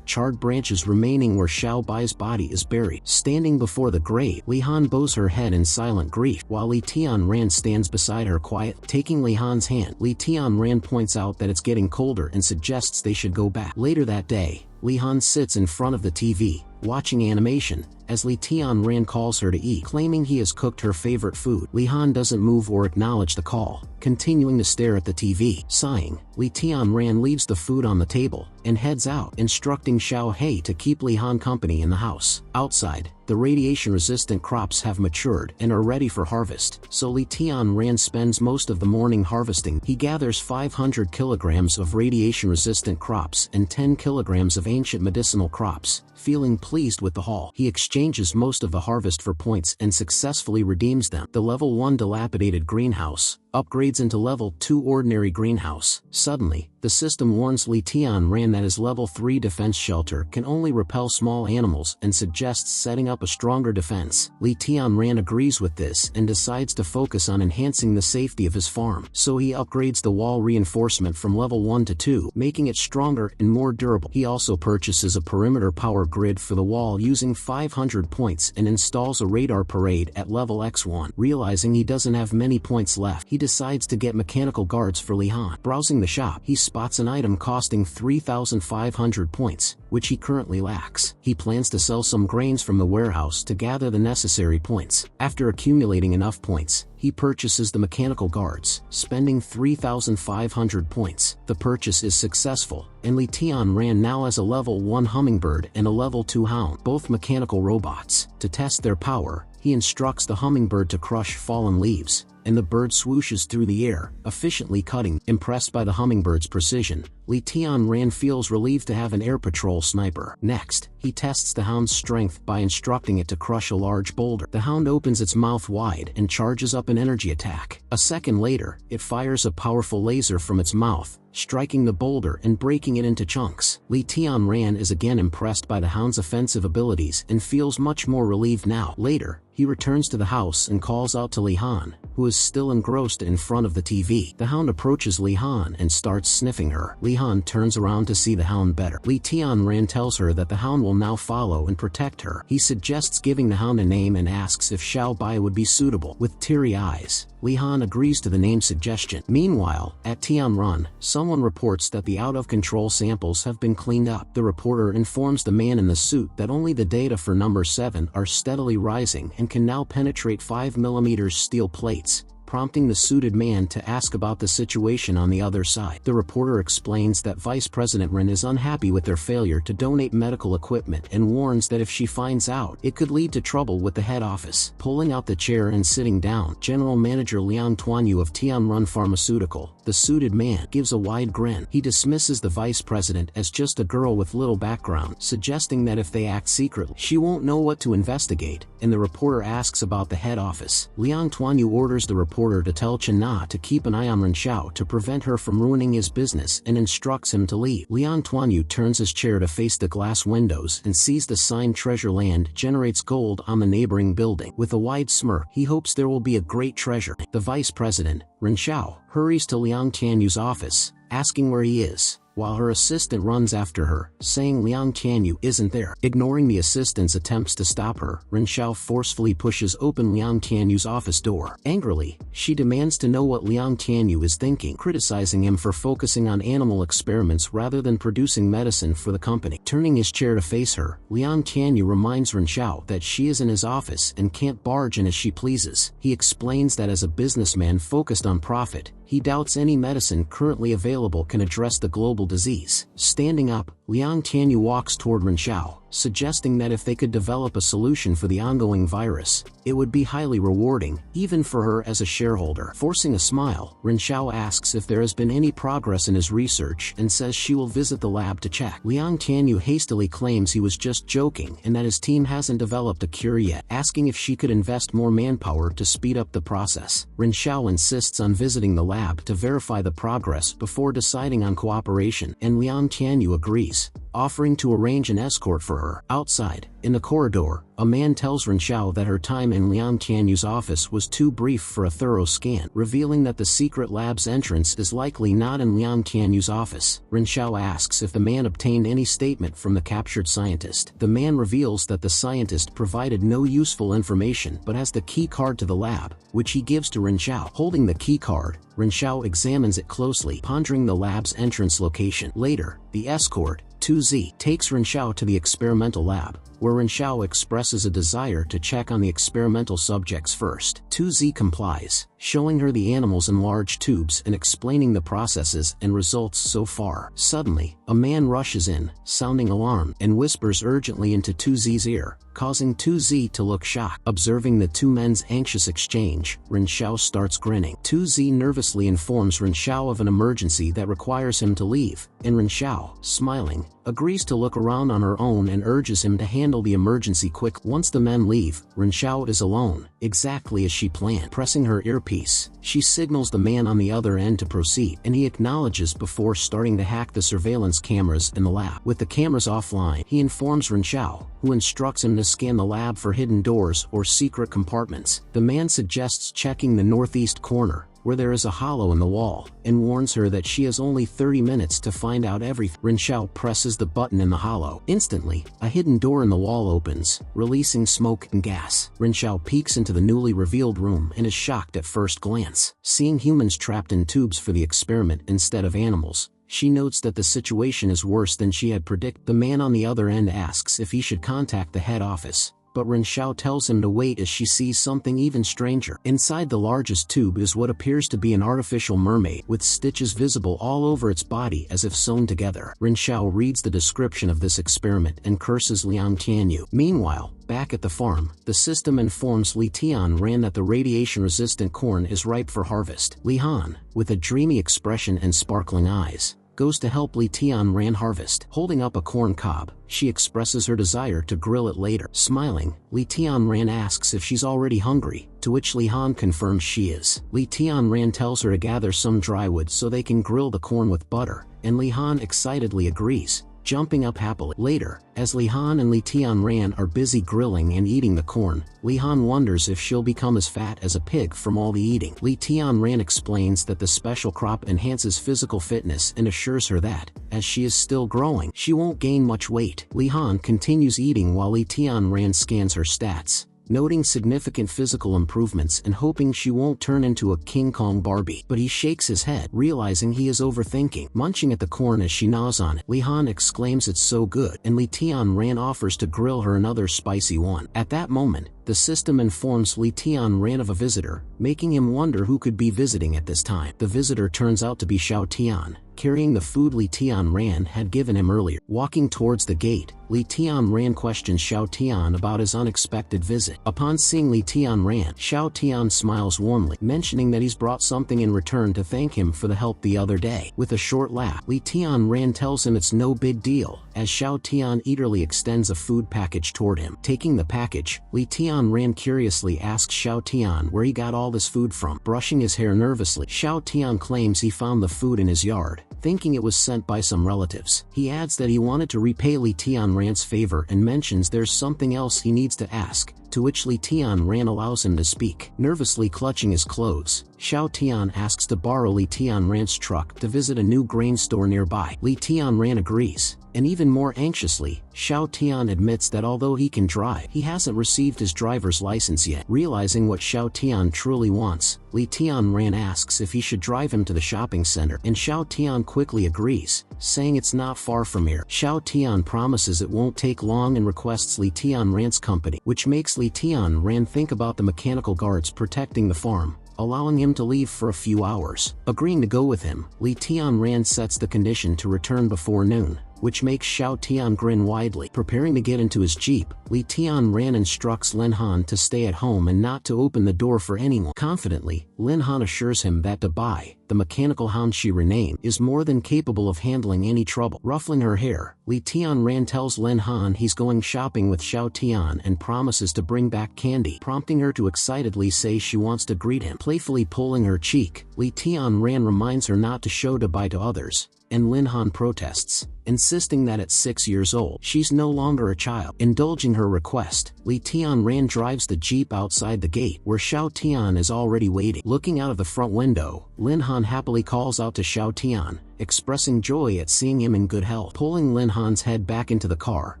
charred branches remaining where Xiao Bai's body is buried. Standing before the grave, Li Han bows her head in silent grief, while Li Tianran stands beside her quiet. Taking Li Han's hand, Li Tianran points out that it's getting colder and suggests they should go back. Later that day, Li Han sits in front of the TV, watching animation, as Li Tianran calls her to eat, claiming he has cooked her favorite food. Li Han doesn't move or acknowledge the call, continuing to stare at the TV. Sighing, Li Tianran leaves the food on the table and heads out, instructing Xiao He to keep Li Han company in the house. Outside, the radiation-resistant crops have matured and are ready for harvest, so Li Tianran spends most of the morning harvesting. He gathers 500 kilograms of radiation-resistant crops and 10 kilograms of ancient medicinal crops. Feeling pleased with the haul, he exchanges most of the harvest for points and successfully redeems them. The level 1 dilapidated greenhouse upgrades into level 2 ordinary greenhouse. Suddenly, the system warns Li Tianran that his level 3 defense shelter can only repel small animals and suggests setting up a stronger defense. Li Tianran agrees with this and decides to focus on enhancing the safety of his farm, so he upgrades the wall reinforcement from level 1 to 2, making it stronger and more durable. He also purchases a perimeter power grid for the wall using 500 points and installs a radar parade at level X1. Realizing he doesn't have many points left, he decides to get mechanical guards for Li Han. Browsing the shop, he spots an item costing 3,500 points, which he currently lacks. He plans to sell some grains from the warehouse to gather the necessary points. After accumulating enough points, he purchases the mechanical guards, spending 3,500 points. The purchase is successful, and Li Tianran now has a level 1 hummingbird and a level 2 hound, both mechanical robots. To test their power, he instructs the hummingbird to crush fallen leaves, and the bird swooshes through the air, efficiently cutting. Impressed by the hummingbird's precision, Li Tianran feels relieved to have an air patrol sniper. Next, he tests the hound's strength by instructing it to crush a large boulder. The hound opens its mouth wide and charges up an energy attack. A second later, it fires a powerful laser from its mouth, striking the boulder and breaking it into chunks. Li Tianran is again impressed by the hound's offensive abilities and feels much more relieved now. Later, he returns to the house and calls out to Li Han, who is still engrossed in front of the TV. The hound approaches Li Han and starts sniffing her. Li Han turns around to see the hound better. Li Tianran tells her that the hound will now follow and protect her. He suggests giving the hound a name and asks if Xiao Bai would be suitable. With teary eyes, Li Han agrees to the name suggestion. Meanwhile, at Tianrun, someone reports that the out-of-control samples have been cleaned up. The reporter informs the man in the suit that only the data for number 7 are steadily rising and can now penetrate 5mm steel plates, prompting the suited man to ask about the situation on the other side. The reporter explains that Vice President Ren is unhappy with their failure to donate medical equipment and warns that if she finds out, it could lead to trouble with the head office. Pulling out the chair and sitting down, General Manager Liang Tuanyu of Tianrun Pharmaceutical, the suited man, gives a wide grin. He dismisses the vice president as just a girl with little background, suggesting that if they act secretly, she won't know what to investigate, and the reporter asks about the head office. Liang Tuanyu orders the reporter reporter to tell Chen Na to keep an eye on Ren Xiao to prevent her from ruining his business and instructs him to leave. Liang Tuanyu turns his chair to face the glass windows and sees the sign "Treasure Land generates gold" on the neighboring building. With a wide smirk, he hopes there will be a great treasure. The vice president, Ren Xiao, hurries to Liang Tianyu's office, asking where he is, while her assistant runs after her, saying Liang Tianyu isn't there. Ignoring the assistant's attempts to stop her, Ren Xiao forcefully pushes open Liang Tianyu's office door. Angrily, she demands to know what Liang Tianyu is thinking, criticizing him for focusing on animal experiments rather than producing medicine for the company. Turning his chair to face her, Liang Tianyu reminds Ren Xiao that she is in his office and can't barge in as she pleases. He explains that as a businessman focused on profit, he doubts any medicine currently available can address the global disease. Standing up, Liang Tianyu walks toward Ren Xiao, suggesting that if they could develop a solution for the ongoing virus, it would be highly rewarding, even for her as a shareholder. Forcing a smile, Ren Xiao asks if there has been any progress in his research and says she will visit the lab to check. Liang Tianyu hastily claims he was just joking and that his team hasn't developed a cure yet, asking if she could invest more manpower to speed up the process. Ren Xiao insists on visiting the lab to verify the progress before deciding on cooperation, and Liang Tianyu agrees, offering to arrange an escort for her. Outside, in the corridor, a man tells Ren Xiao that her time in Liang Tianyu's office was too brief for a thorough scan, revealing that the secret lab's entrance is likely not in Liang Tianyu's office. Ren Xiao asks if the man obtained any statement from the captured scientist. The man reveals that the scientist provided no useful information but has the key card to the lab, which he gives to Ren Xiao. Holding the key card, Ren Xiao examines it closely, pondering the lab's entrance location. Later, the escort, 2Z, takes Ren Xiao to the experimental lab, where Ren Xiao expresses a desire to check on the experimental subjects first. 2Z complies, showing her the animals in large tubes and explaining the processes and results so far. Suddenly, a man rushes in, sounding alarm, and whispers urgently into 2Z's ear, causing 2Z to look shocked. Observing the two men's anxious exchange, Ren Xiao starts grinning. 2Z nervously informs Ren Xiao of an emergency that requires him to leave, and Ren Xiao, smiling, agrees to look around on her own and urges him to handle the emergency quick. Once the men leave, Ren Xiao is alone, exactly as she planned. Pressing her earpiece, she signals the man on the other end to proceed, and he acknowledges before starting to hack the surveillance cameras in the lab. With the cameras offline, he informs Ren Xiao, who instructs him to scan the lab for hidden doors or secret compartments. The man suggests checking the northeast corner, where there is a hollow in the wall, and warns her that she has only 30 minutes to find out everything. Ren Xiao presses the button in the hollow. Instantly, a hidden door in the wall opens, releasing smoke and gas. Ren Xiao peeks into the newly revealed room and is shocked at first glance. Seeing humans trapped in tubes for the experiment instead of animals, she notes that the situation is worse than she had predicted. The man on the other end asks if he should contact the head office, but Ren Xiao tells him to wait as she sees something even stranger. Inside the largest tube is what appears to be an artificial mermaid, with stitches visible all over its body as if sewn together. Ren Xiao reads the description of this experiment and curses Liang Tianyu. Meanwhile, back at the farm, the system informs Li Tianran that the radiation-resistant corn is ripe for harvest. Li Han, with a dreamy expression and sparkling eyes, goes to help Li Tianran harvest. Holding up a corn cob, she expresses her desire to grill it later. Smiling, Li Tianran asks if she's already hungry, to which Li Han confirms she is. Li Tianran tells her to gather some dry wood so they can grill the corn with butter, and Li Han excitedly agrees, jumping up happily. Later, as Li Han and Li Tianran are busy grilling and eating the corn, Li Han wonders if she'll become as fat as a pig from all the eating. Li Tianran explains that the special crop enhances physical fitness and assures her that, as she is still growing, she won't gain much weight. Li Han continues eating while Li Tianran scans her stats, noting significant physical improvements and hoping she won't turn into a King Kong Barbie. But he shakes his head, realizing he is overthinking. Munching at the corn as she gnaws on it, Li Han exclaims it's so good, and Li Tianran offers to grill her another spicy one. At that moment, the system informs Li Tianran of a visitor, making him wonder who could be visiting at this time. The visitor turns out to be Xiao Tian, carrying the food Li Tianran had given him earlier. Walking towards the gate, Li Tianran questions Xiao Tian about his unexpected visit. Upon seeing Li Tianran, Xiao Tian smiles warmly, mentioning that he's brought something in return to thank him for the help the other day. With a short laugh, Li Tianran tells him it's no big deal, as Xiao Tian eagerly extends a food package toward him. Taking the package, Li Tianran Tian Ran curiously asks Xiao Tian where he got all this food from. Brushing his hair nervously, Xiao Tian claims he found the food in his yard, thinking it was sent by some relatives. He adds that he wanted to repay Li Tian Ran's favor and mentions there's something else he needs to ask, to which Li Tian Ran allows him to speak. Nervously clutching his clothes, Xiao Tian asks to borrow Li Tian Ran's truck to visit a new grain store nearby. Li Tian Ran agrees, and even more anxiously, Xiao Tian admits that although he can drive, he hasn't received his driver's license yet. Realizing what Xiao Tian truly wants, Li Tian Ran asks if he should drive him to the shopping center, and Xiao Tian quickly agrees, saying it's not far from here. Xiao Tian promises it won't take long and requests Li Tian Ran's company, which makes Li Tian Ran think about the mechanical guards protecting the farm, allowing him to leave for a few hours. Agreeing to go with him, Li Tian Ran sets the condition to return before noon, which makes Xiao Tian grin widely. Preparing to get into his jeep, Li Tian Ran instructs Lin Han to stay at home and not to open the door for anyone. Confidently, Lin Han assures him that Bai, the mechanical hound she renamed, is more than capable of handling any trouble. Ruffling her hair, Li Tian Ran tells Lin Han he's going shopping with Xiao Tian and promises to bring back candy, prompting her to excitedly say she wants to greet him. Playfully pulling her cheek, Li Tian Ran reminds her not to show Bai to others, and Lin Han protests, insisting that at 6 years old, she's no longer a child. Indulging her request, Li Tian Ran drives the jeep outside the gate, where Xiao Tian is already waiting. Looking out of the front window, Lin Han happily calls out to Xiao Tian, expressing joy at seeing him in good health. Pulling Lin Han's head back into the car,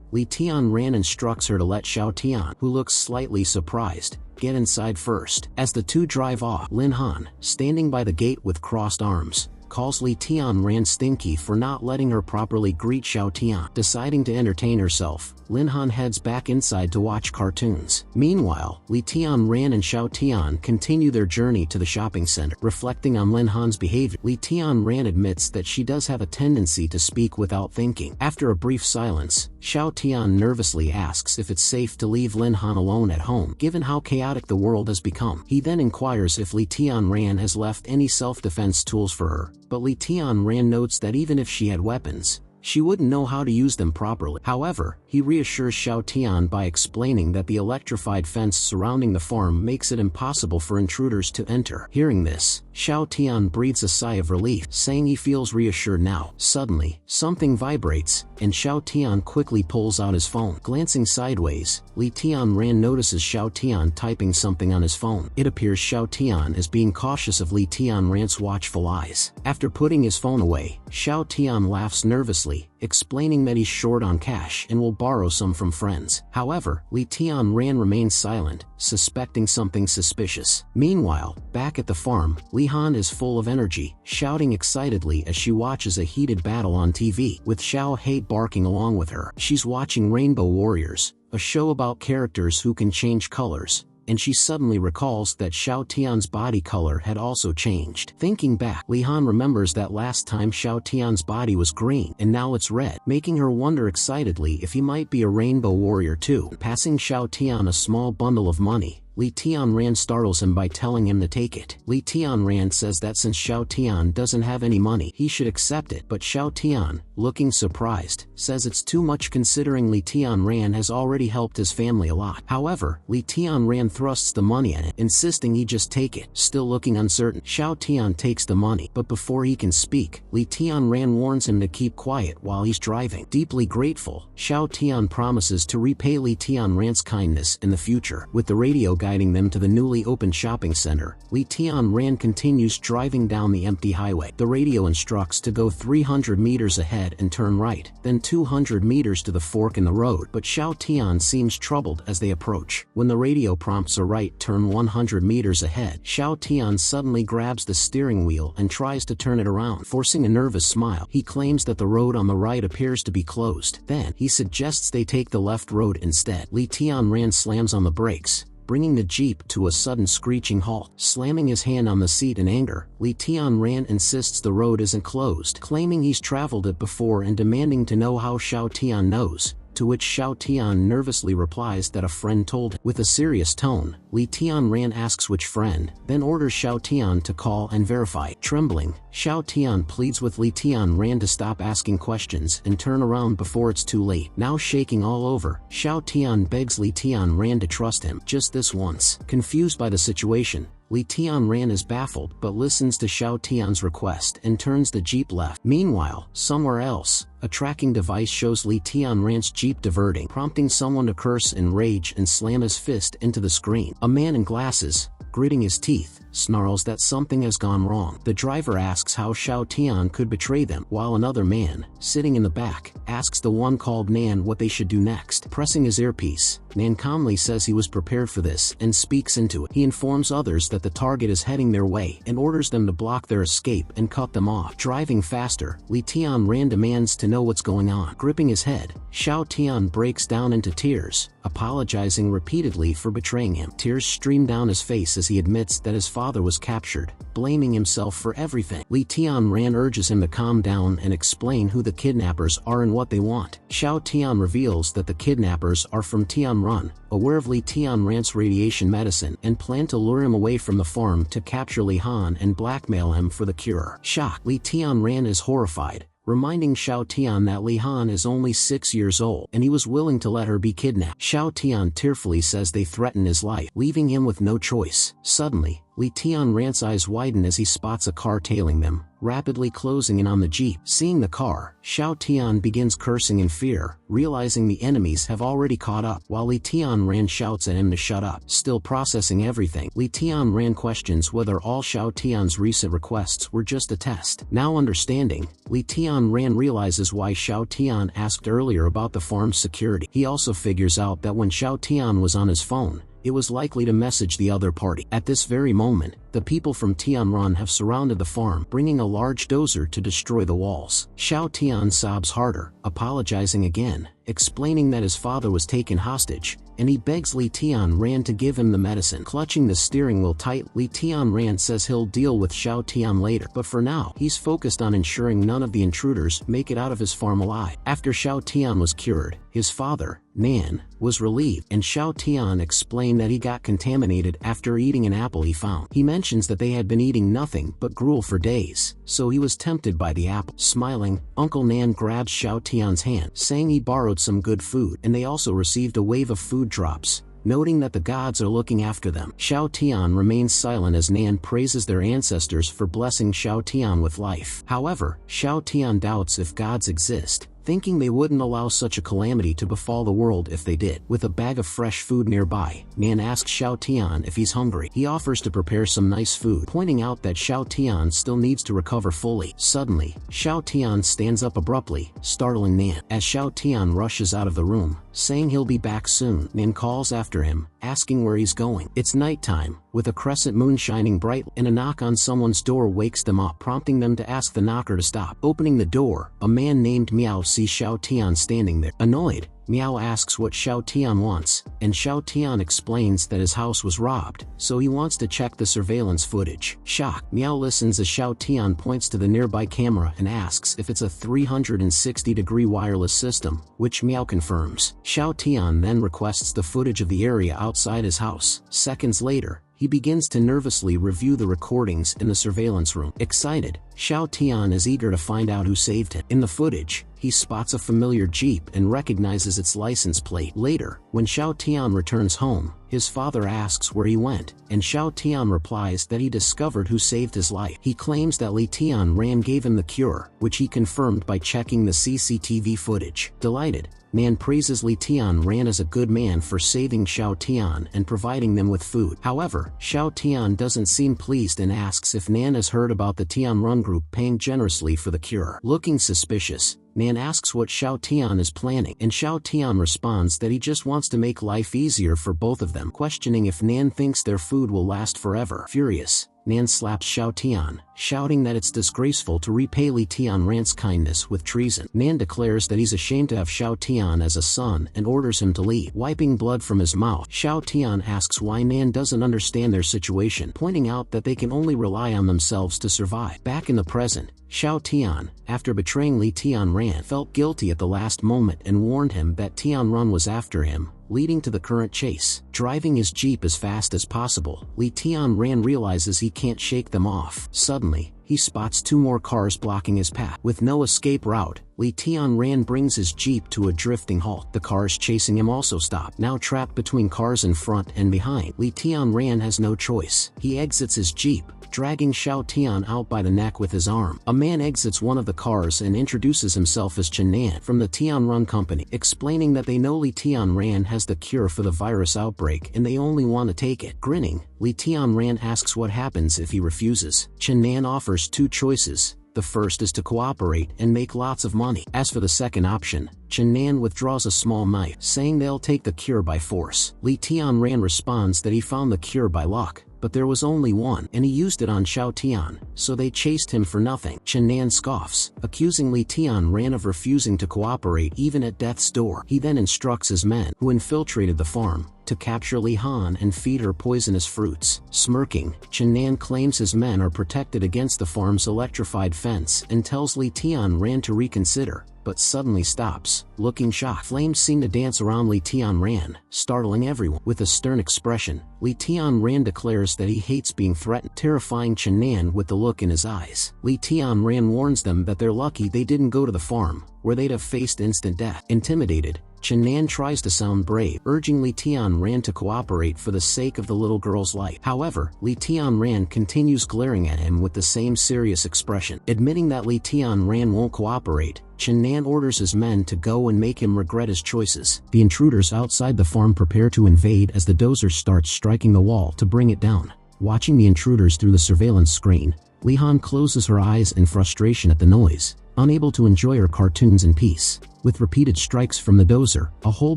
Li Tian Ran instructs her to let Xiao Tian, who looks slightly surprised, get inside first. As the two drive off, Lin Han, standing by the gate with crossed arms, calls Li Tian Ran stinky for not letting her properly greet Xiao Tian. Deciding to entertain herself, Lin Han heads back inside to watch cartoons. Meanwhile, Li Tian Ran and Xiao Tian continue their journey to the shopping center. Reflecting on Lin Han's behavior, Li Tian Ran admits that she does have a tendency to speak without thinking. After a brief silence, Xiao Tian nervously asks if it's safe to leave Lin Han alone at home, given how chaotic the world has become. He then inquires if Li Tian Ran has left any self-defense tools for her, but Li Tian Ran notes that even if she had weapons, she wouldn't know how to use them properly. However, he reassures Xiao Tian by explaining that the electrified fence surrounding the farm makes it impossible for intruders to enter. Hearing this, Xiao Tian breathes a sigh of relief, saying he feels reassured now. Suddenly, something vibrates, and Xiao Tian quickly pulls out his phone. Glancing sideways, Li Tian Ran notices Xiao Tian typing something on his phone. It appears Xiao Tian is being cautious of Li Tian Ran's watchful eyes. After putting his phone away, Xiao Tian laughs nervously, explaining that he's short on cash and will borrow some from friends. However, Li Tian Ran remains silent, suspecting something suspicious. Meanwhile, back at the farm, Li Han is full of energy, shouting excitedly as she watches a heated battle on TV, with Xiao Hate barking along with her. She's watching Rainbow Warriors, a show about characters who can change colors, and she suddenly recalls that Xiao Tian's body color had also changed. Thinking back, Li Han remembers that last time Xiao Tian's body was green, and now it's red, making her wonder excitedly if he might be a rainbow warrior too. Passing Xiao Tian a small bundle of money, Li Tian Ran startles him by telling him to take it. Li Tian Ran says that since Xiao Tian doesn't have any money, he should accept it, but Xiao Tian, looking surprised, says it's too much considering Li Tian Ran has already helped his family a lot. However, Li Tian Ran thrusts the money at it, insisting he just take it. Still looking uncertain, Xiao Tian takes the money, but before he can speak, Li Tian Ran warns him to keep quiet while he's driving. Deeply grateful, Xiao Tian promises to repay Li Tian Ran's kindness in the future. With the radio guiding them to the newly opened shopping center, Li Tian Ran continues driving down the empty highway. The radio instructs to go 300 meters ahead and turn right, then 200 meters to the fork in the road, but Xiao Tian seems troubled as they approach. When the radio prompts a right turn 100 meters ahead, Xiao Tian suddenly grabs the steering wheel and tries to turn it around. Forcing a nervous smile, he claims that the road on the right appears to be closed. Then, he suggests they take the left road instead. Li Tian Ran slams on the brakes, bringing the jeep to a sudden screeching halt. Slamming his hand on the seat in anger, Li Tian Ran insists the road isn't closed, claiming he's traveled it before and demanding to know how Xiao Tian knows, to which Xiao Tian nervously replies that a friend told him. With a serious tone, Li Tianran asks which friend, then orders Xiao Tian to call and verify. Trembling, Xiao Tian pleads with Li Tianran to stop asking questions and turn around before it's too late. Now shaking all over, Xiao Tian begs Li Tianran to trust him just this once. Confused by the situation, Li Tianran is baffled but listens to Xiao Tian's request and turns the jeep left. Meanwhile, somewhere else, a tracking device shows Li Tianran's jeep diverting, prompting someone to curse in rage and slam his fist into the screen. A man in glasses, gritting his teeth, snarls that something has gone wrong. The driver asks how Xiao Tian could betray them, while another man, sitting in the back, asks the one called Nan what they should do next. Pressing his earpiece, Nan calmly says he was prepared for this and speaks into it. He informs others that the target is heading their way and orders them to block their escape and cut them off. Driving faster, Li Tianran demands to know what's going on. Gripping his head, Xiao Tian breaks down into tears, apologizing repeatedly for betraying him. Tears stream down his face as he admits that his father was captured, blaming himself for everything. Li Tianran urges him to calm down and explain who the kidnappers are and what they want. Xiao Tian reveals that the kidnappers are from Tianran, aware of Li Tianran's radiation medicine, and plan to lure him away from the farm to capture Li Han and blackmail him for the cure. Shocked, Li Tianran is horrified, reminding Xiao Tian that Li Han is only 6 years old and he was willing to let her be kidnapped. Xiao Tian tearfully says they threaten his life, leaving him with no choice. Suddenly, Li Tianran's eyes widen as he spots a car tailing them, rapidly closing in on the jeep. Seeing the car, Xiao Tian begins cursing in fear, realizing the enemies have already caught up, while Li Tianran shouts at him to shut up. Still processing everything, Li Tianran questions whether all Xiao Tian's recent requests were just a test. Now understanding, Li Tianran realizes why Xiao Tian asked earlier about the farm's security. He also figures out that when Xiao Tian was on his phone, it was likely to message the other party. At this very moment, the people from Tianran have surrounded the farm, bringing a large dozer to destroy the walls. Xiao Tian sobs harder, apologizing again, explaining that his father was taken hostage, and he begs Li Tianran to give him the medicine. Clutching the steering wheel tight, Li Tianran says he'll deal with Xiao Tian later, but for now, he's focused on ensuring none of the intruders make it out of his farm alive. After Xiao Tian was cured, his father, Nan, was relieved, and Xiao Tian explained that he got contaminated after eating an apple he found. He mentions that they had been eating nothing but gruel for days, so he was tempted by the apple. Smiling, Uncle Nan grabs Xiao Tian's hand, saying he borrowed some good food, and they also received a wave of food drops, noting that the gods are looking after them. Xiao Tian remains silent as Nan praises their ancestors for blessing Xiao Tian with life. However, Xiao Tian doubts if gods exist, thinking they wouldn't allow such a calamity to befall the world if they did. With a bag of fresh food nearby, Nan asks Xiao Tian if he's hungry. He offers to prepare some nice food, pointing out that Xiao Tian still needs to recover fully. Suddenly, Xiao Tian stands up abruptly, startling Nan. As Xiao Tian rushes out of the room, saying he'll be back soon, Nan calls after him, asking where he's going. It's nighttime, with a crescent moon shining bright, and a knock on someone's door wakes them up, prompting them to ask the knocker to stop. Opening the door, a man named Miao sees Xiao Tian standing there. Annoyed, Miao asks what Xiao Tian wants, and Xiao Tian explains that his house was robbed, so he wants to check the surveillance footage. Shocked, Miao listens as Xiao Tian points to the nearby camera and asks if it's a 360-degree wireless system, which Miao confirms. Xiao Tian then requests the footage of the area outside his house. Seconds later, he begins to nervously review the recordings in the surveillance room. Excited, Xiao Tian is eager to find out who saved him. In the footage, he spots a familiar jeep and recognizes its license plate. Later, when Xiao Tian returns home, his father asks where he went, and Xiao Tian replies that he discovered who saved his life. He claims that Li Tianran gave him the cure, which he confirmed by checking the CCTV footage. Delighted, Nan praises Li Tianran as a good man for saving Xiao Tian and providing them with food. However, Xiao Tian doesn't seem pleased and asks if Nan has heard about the Tianrun group paying generously for the cure. Looking suspicious, Nan asks what Xiao Tian is planning, and Xiao Tian responds that he just wants to make life easier for both of them, questioning if Nan thinks their food will last forever. Furious, Nan slaps Xiao Tian, shouting that it's disgraceful to repay Li Tianran's kindness with treason. Nan declares that he's ashamed to have Xiao Tian as a son and orders him to leave. Wiping blood from his mouth, Xiao Tian asks why Nan doesn't understand their situation, pointing out that they can only rely on themselves to survive. Back in the present, Xiao Tian, after betraying Li Tianran, felt guilty at the last moment and warned him that Tianran was after him, leading to the current chase. Driving his jeep as fast as possible, Li Tianran realizes he can't shake them off. Suddenly, he spots 2 more cars blocking his path. With no escape route, Li Tianran brings his jeep to a drifting halt. The cars chasing him also stop. Now trapped between cars in front and behind, Li Tianran has no choice. He exits his jeep, dragging Xiao Tian out by the neck with his arm. A man exits one of the cars and introduces himself as Chen Nan from the Tianran company, explaining that they know Li Tianran has the cure for the virus outbreak and they only want to take it. Grinning, Li Tianran asks what happens if he refuses. Chen Nan offers 2 choices. The first is to cooperate and make lots of money. As for the second option, Chen Nan withdraws a small knife, saying they'll take the cure by force. Li Tianran responds that he found the cure by luck, but there was only one, and he used it on Xiao Tian, so they chased him for nothing. Chen Nan scoffs, accusing Li Tianran of refusing to cooperate even at death's door. He then instructs his men, who infiltrated the farm, to capture Li Han and feed her poisonous fruits. Smirking, Chen Nan claims his men are protected against the farm's electrified fence and tells Li Tianran to reconsider, but suddenly stops, looking shocked. Flames seem to dance around Li Tianran, startling everyone. With a stern expression, Li Tianran declares that he hates being threatened, terrifying Chen Nan with the look in his eyes. Li Tianran warns them that they're lucky they didn't go to the farm, where they'd have faced instant death. Intimidated, Chen Nan tries to sound brave, urging Li Tianran to cooperate for the sake of the little girl's life. However, Li Tianran continues glaring at him with the same serious expression. Admitting that Li Tianran won't cooperate, Chen Nan orders his men to go and make him regret his choices. The intruders outside the farm prepare to invade as the dozer starts striking the wall to bring it down. Watching the intruders through the surveillance screen, Li Han closes her eyes in frustration at the noise, unable to enjoy her cartoons in peace. With repeated strikes from the dozer, a hole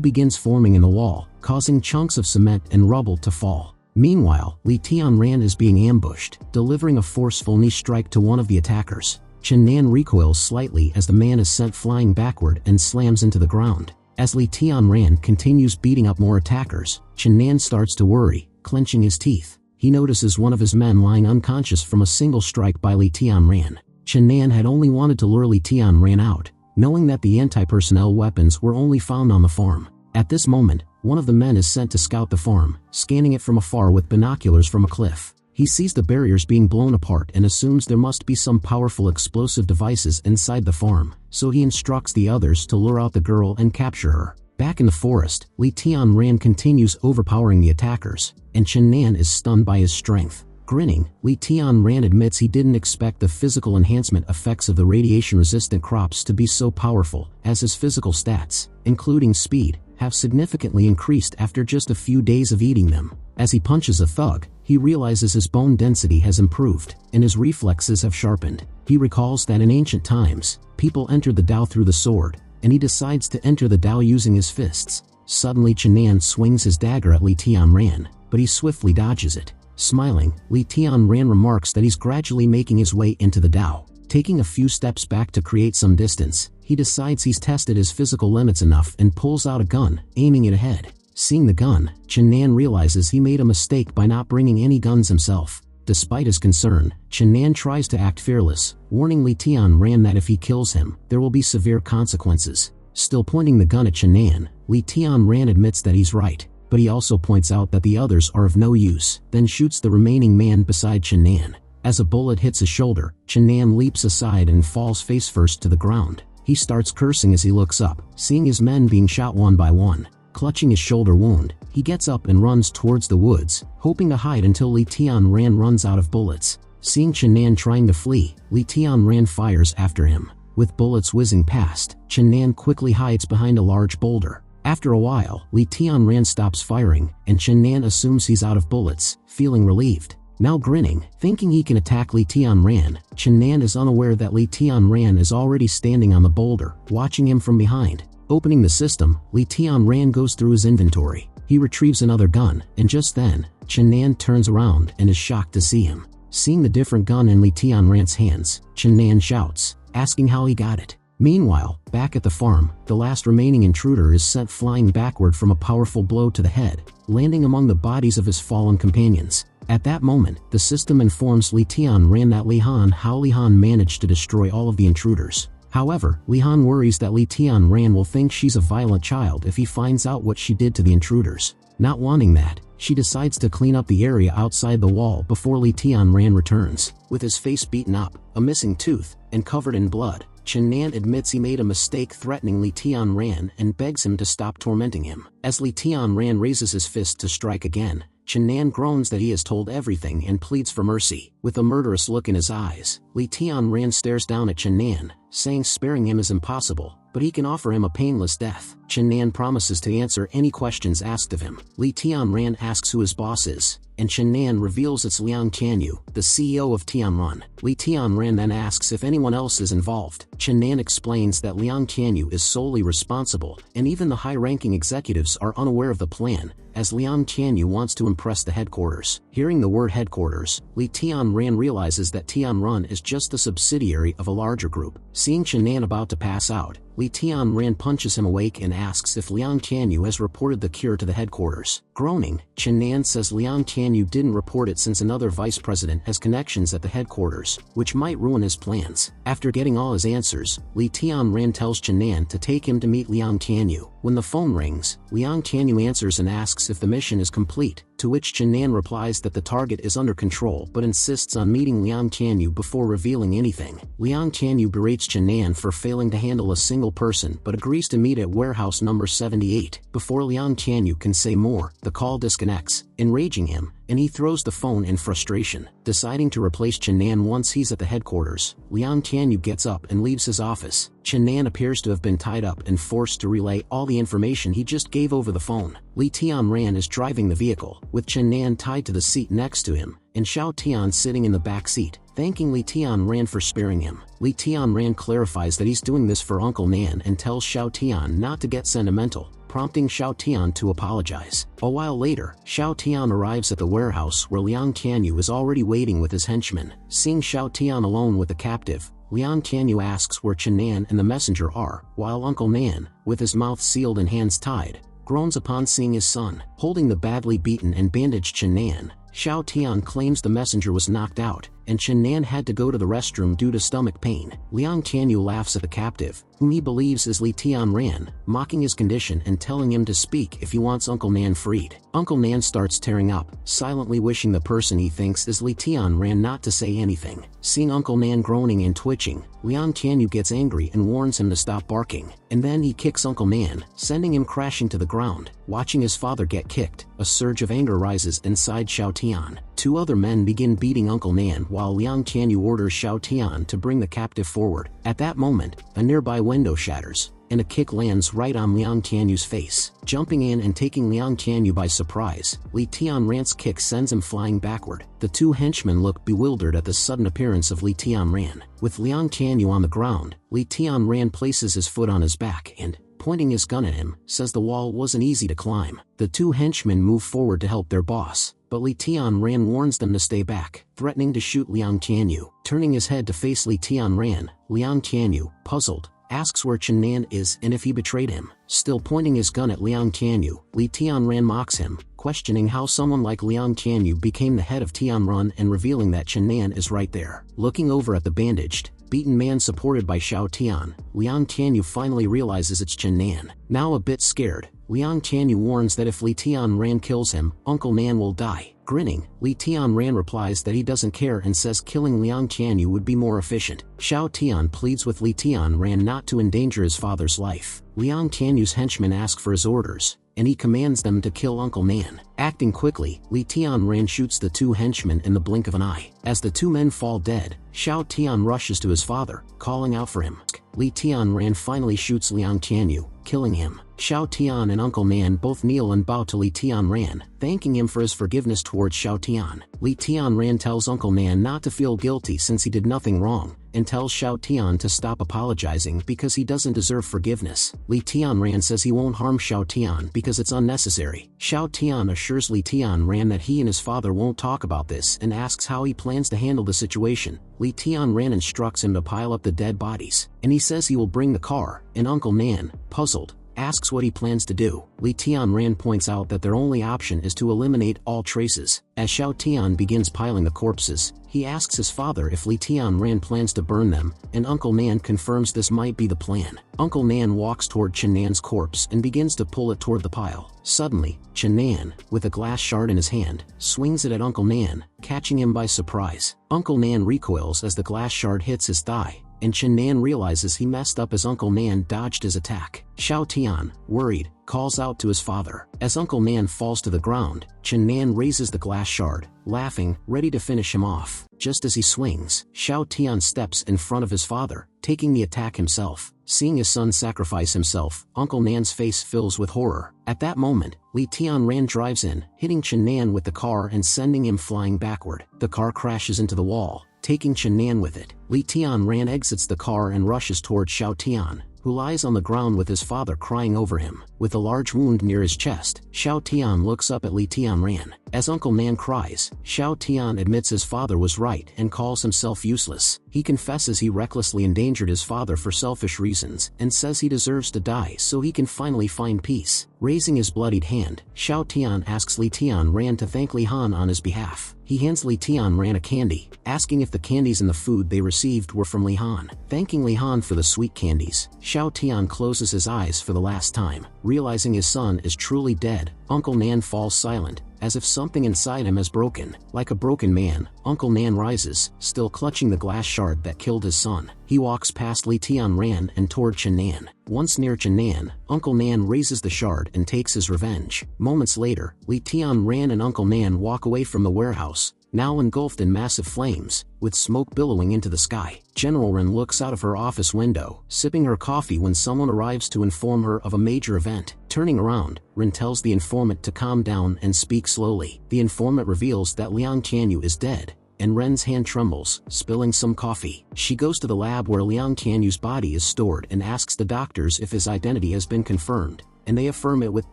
begins forming in the wall, causing chunks of cement and rubble to fall. Meanwhile, Li Tianran is being ambushed, delivering a forceful knee strike to one of the attackers. Chen Nan recoils slightly as the man is sent flying backward and slams into the ground. As Li Tianran continues beating up more attackers, Chen Nan starts to worry, clenching his teeth. He notices one of his men lying unconscious from a single strike by Li Tianran. Chen Nan had only wanted to lure Li Tianran out, knowing that the anti-personnel weapons were only found on the farm. At this moment, one of the men is sent to scout the farm, scanning it from afar with binoculars from a cliff. He sees the barriers being blown apart and assumes there must be some powerful explosive devices inside the farm, so he instructs the others to lure out the girl and capture her. Back in the forest, Li Tianran continues overpowering the attackers, and Chen Nan is stunned by his strength. Grinning, Li Tianran admits he didn't expect the physical enhancement effects of the radiation-resistant crops to be so powerful, as his physical stats, including speed, have significantly increased after just a few days of eating them. As he punches a thug, he realizes his bone density has improved, and his reflexes have sharpened. He recalls that in ancient times, people entered the Dao through the sword, and he decides to enter the Dao using his fists. Suddenly Chen Nan swings his dagger at Li Tianran, but he swiftly dodges it. Smiling, Li Tianran remarks that he's gradually making his way into the Dao. Taking a few steps back to create some distance, he decides he's tested his physical limits enough and pulls out a gun, aiming it ahead. Seeing the gun, Chen Nan realizes he made a mistake by not bringing any guns himself. Despite his concern, Chen Nan tries to act fearless, warning Li Tianran that if he kills him, there will be severe consequences. Still pointing the gun at Chen Nan, Li Tianran admits that he's right, but he also points out that the others are of no use, then shoots the remaining man beside Chen Nan. As a bullet hits his shoulder, Chen Nan leaps aside and falls face first to the ground. He starts cursing as he looks up, seeing his men being shot one by one. Clutching his shoulder wound, he gets up and runs towards the woods, hoping to hide until Li Tianran runs out of bullets. Seeing Chen Nan trying to flee, Li Tianran fires after him. With bullets whizzing past, Chen Nan quickly hides behind a large boulder. After a while, Li Tianran stops firing, and Chen Nan assumes he's out of bullets, feeling relieved. Now grinning, thinking he can attack Li Tianran, Chen Nan is unaware that Li Tianran is already standing on the boulder, watching him from behind. Opening the system, Li Tianran goes through his inventory. He retrieves another gun, and just then, Chen Nan turns around and is shocked to see him. Seeing the different gun in Li Tianran's hands, Chen Nan shouts, asking how he got it. Meanwhile, back at the farm, the last remaining intruder is sent flying backward from a powerful blow to the head, landing among the bodies of his fallen companions. At that moment, the system informs Li Tianran that Li Han managed to destroy all of the intruders. However, Li Han worries that Li Tianran will think she's a violent child if he finds out what she did to the intruders. Not wanting that, she decides to clean up the area outside the wall before Li Tianran returns. With his face beaten up, a missing tooth, and covered in blood, Chen Nan admits he made a mistake threatening Li Tianran and begs him to stop tormenting him. As Li Tianran raises his fist to strike again, Chen Nan groans that he has told everything and pleads for mercy. With a murderous look in his eyes, Li Tianran stares down at Chen Nan, saying sparing him is impossible, but he can offer him a painless death. Chen Nan promises to answer any questions asked of him. Li Tianran asks who his boss is, and Chen Nan reveals it's Liang Qianyu, the CEO of Tianrun. Li Tianran then asks if anyone else is involved. Chen Nan explains that Liang Qianyu is solely responsible, and even the high-ranking executives are unaware of the plan, as Liang Qianyu wants to impress the headquarters. Hearing the word headquarters, Li Tianran realizes that Tianrun is just a subsidiary of a larger group. Seeing Chen Nan about to pass out, Li Tianran punches him awake and asks if Liang Qianyu has reported the cure to the headquarters. Groaning, Chen Nan says Liang Qianyu didn't report it since another vice president has connections at the headquarters, which might ruin his plans. After getting all his answers, Li Tianran tells Chen Nan to take him to meet Liang Qianyu. When the phone rings, Liang Qianyu answers and asks if the mission is complete, to which Chen Nan replies that the target is under control but insists on meeting Liang Qianyu before revealing anything. Liang Qianyu berates Chen Nan for failing to handle a single person but agrees to meet at warehouse number 78. Before Liang Qianyu can say more, the call disconnects, enraging him, and he throws the phone in frustration. Deciding to replace Chen Nan once he's at the headquarters, Liang Qianyu gets up and leaves his office. Chen Nan appears to have been tied up and forced to relay all the information he just gave over the phone. Li Tianran is driving the vehicle, with Chen Nan tied to the seat next to him, and Xiao Tian sitting in the back seat, thanking Li Tianran for sparing him. Li Tianran clarifies that he's doing this for Uncle Nan and tells Xiao Tian not to get sentimental, prompting Xiao Tian to apologize. A while later, Xiao Tian arrives at the warehouse where Liang Qianyu is already waiting with his henchmen. Seeing Xiao Tian alone with the captive, Liang Qianyu asks where Chen Nan and the messenger are, while Uncle Nan, with his mouth sealed and hands tied, groans upon seeing his son. Holding the badly beaten and bandaged Chen Nan, Xiao Tian claims the messenger was knocked out, and Chen Nan had to go to the restroom due to stomach pain. Liang Qianyu laughs at the captive, whom he believes is Li Tianran, mocking his condition and telling him to speak if he wants Uncle Nan freed. Uncle Nan starts tearing up, silently wishing the person he thinks is Li Tianran not to say anything. Seeing Uncle Nan groaning and twitching, Liang Qianyu gets angry and warns him to stop barking, and then he kicks Uncle Nan, sending him crashing to the ground. Watching his father get kicked, a surge of anger rises inside Xiao Tian. Two other men begin beating Uncle Nan while Liang Qianyu orders Xiao Tian to bring the captive forward. At that moment, a nearby window shatters, and a kick lands right on Liang Qianyu's face. Jumping in and taking Liang Qianyu by surprise, Li Tianran's kick sends him flying backward. The two henchmen look bewildered at the sudden appearance of Li Tianran. With Liang Qianyu on the ground, Li Tianran places his foot on his back and, pointing his gun at him, says the wall wasn't easy to climb. The two henchmen move forward to help their boss, but Li Tianran warns them to stay back, threatening to shoot Liang Qianyu. Turning his head to face Li Tianran, Liang Qianyu, puzzled, asks where Chen Nan is and if he betrayed him. Still pointing his gun at Liang Qianyu, Li Tianran mocks him, questioning how someone like Liang Qianyu became the head of Tianrun and revealing that Chen Nan is right there. Looking over at the bandaged, beaten man supported by Xiao Tian, Liang Qianyu finally realizes it's Chen Nan. Now a bit scared, Liang Qianyu warns that if Li Tianran kills him, Uncle Nan will die. Grinning, Li Tianran replies that he doesn't care and says killing Liang Qianyu would be more efficient. Xiao Tian pleads with Li Tianran not to endanger his father's life. Liang Qianyu's henchmen ask for his orders, and he commands them to kill Uncle Nan. Acting quickly, Li Tianran shoots the two henchmen in the blink of an eye. As the two men fall dead, Xiao Tian rushes to his father, calling out for him. Li Tianran finally shoots Liang Qianyu, killing him. Xiao Tian and Uncle Nan both kneel and bow to Li Tianran, thanking him for his forgiveness towards Xiao Tian. Li Tianran tells Uncle Nan not to feel guilty since he did nothing wrong, and tells Xiao Tian to stop apologizing because he doesn't deserve forgiveness. Li Tianran says he won't harm Xiao Tian because it's unnecessary. Xiao Tian assures Li Tianran that he and his father won't talk about this and asks how he plans to handle the situation. Li Tianran instructs him to pile up the dead bodies, and he says he will bring the car, and Uncle Nan, puzzled, asks what he plans to do. Li Tianran points out that their only option is to eliminate all traces. As Xiao Tian begins piling the corpses, he asks his father if Li Tianran plans to burn them, and Uncle Nan confirms this might be the plan. Uncle Nan walks toward Chen Nan's corpse and begins to pull it toward the pile. Suddenly, Chen Nan, with a glass shard in his hand, swings it at Uncle Nan, catching him by surprise. Uncle Nan recoils as the glass shard hits his thigh, and Chen Nan realizes he messed up as Uncle Nan dodged his attack. Xiao Tian, worried, calls out to his father. As Uncle Nan falls to the ground, Chen Nan raises the glass shard, laughing, ready to finish him off. Just as he swings, Xiao Tian steps in front of his father, taking the attack himself. Seeing his son sacrifice himself, Uncle Nan's face fills with horror. At that moment, Li Tianran drives in, hitting Chen Nan with the car and sending him flying backward. The car crashes into the wall, taking Chen Nan with it. Li Tianran exits the car and rushes toward Xiao Tian, who lies on the ground with his father crying over him. With a large wound near his chest, Xiao Tian looks up at Li Tianran. As Uncle Nan cries, Xiao Tian admits his father was right and calls himself useless. He confesses he recklessly endangered his father for selfish reasons and says he deserves to die so he can finally find peace. Raising his bloodied hand, Xiao Tian asks Li Tianran to thank Li Han on his behalf. He hands Li Tianran a candy, asking if the candies in the food they received were from Li Han. Thanking Li Han for the sweet candies, Xiao Tian closes his eyes for the last time. Realizing his son is truly dead, Uncle Nan falls silent, as if something inside him has broken. Like a broken man, Uncle Nan rises, still clutching the glass shard that killed his son. He walks past Li Tianran and toward Chen Nan. Once near Chen Nan, Uncle Nan raises the shard and takes his revenge. Moments later, Li Tianran and Uncle Nan walk away from the warehouse, now engulfed in massive flames, with smoke billowing into the sky. General Ren looks out of her office window, sipping her coffee when someone arrives to inform her of a major event. Turning around, Ren tells the informant to calm down and speak slowly. The informant reveals that Liang Qianyu is dead, and Ren's hand trembles, spilling some coffee. She goes to the lab where Liang Qianyu's body is stored and asks the doctors if his identity has been confirmed, and they affirm it with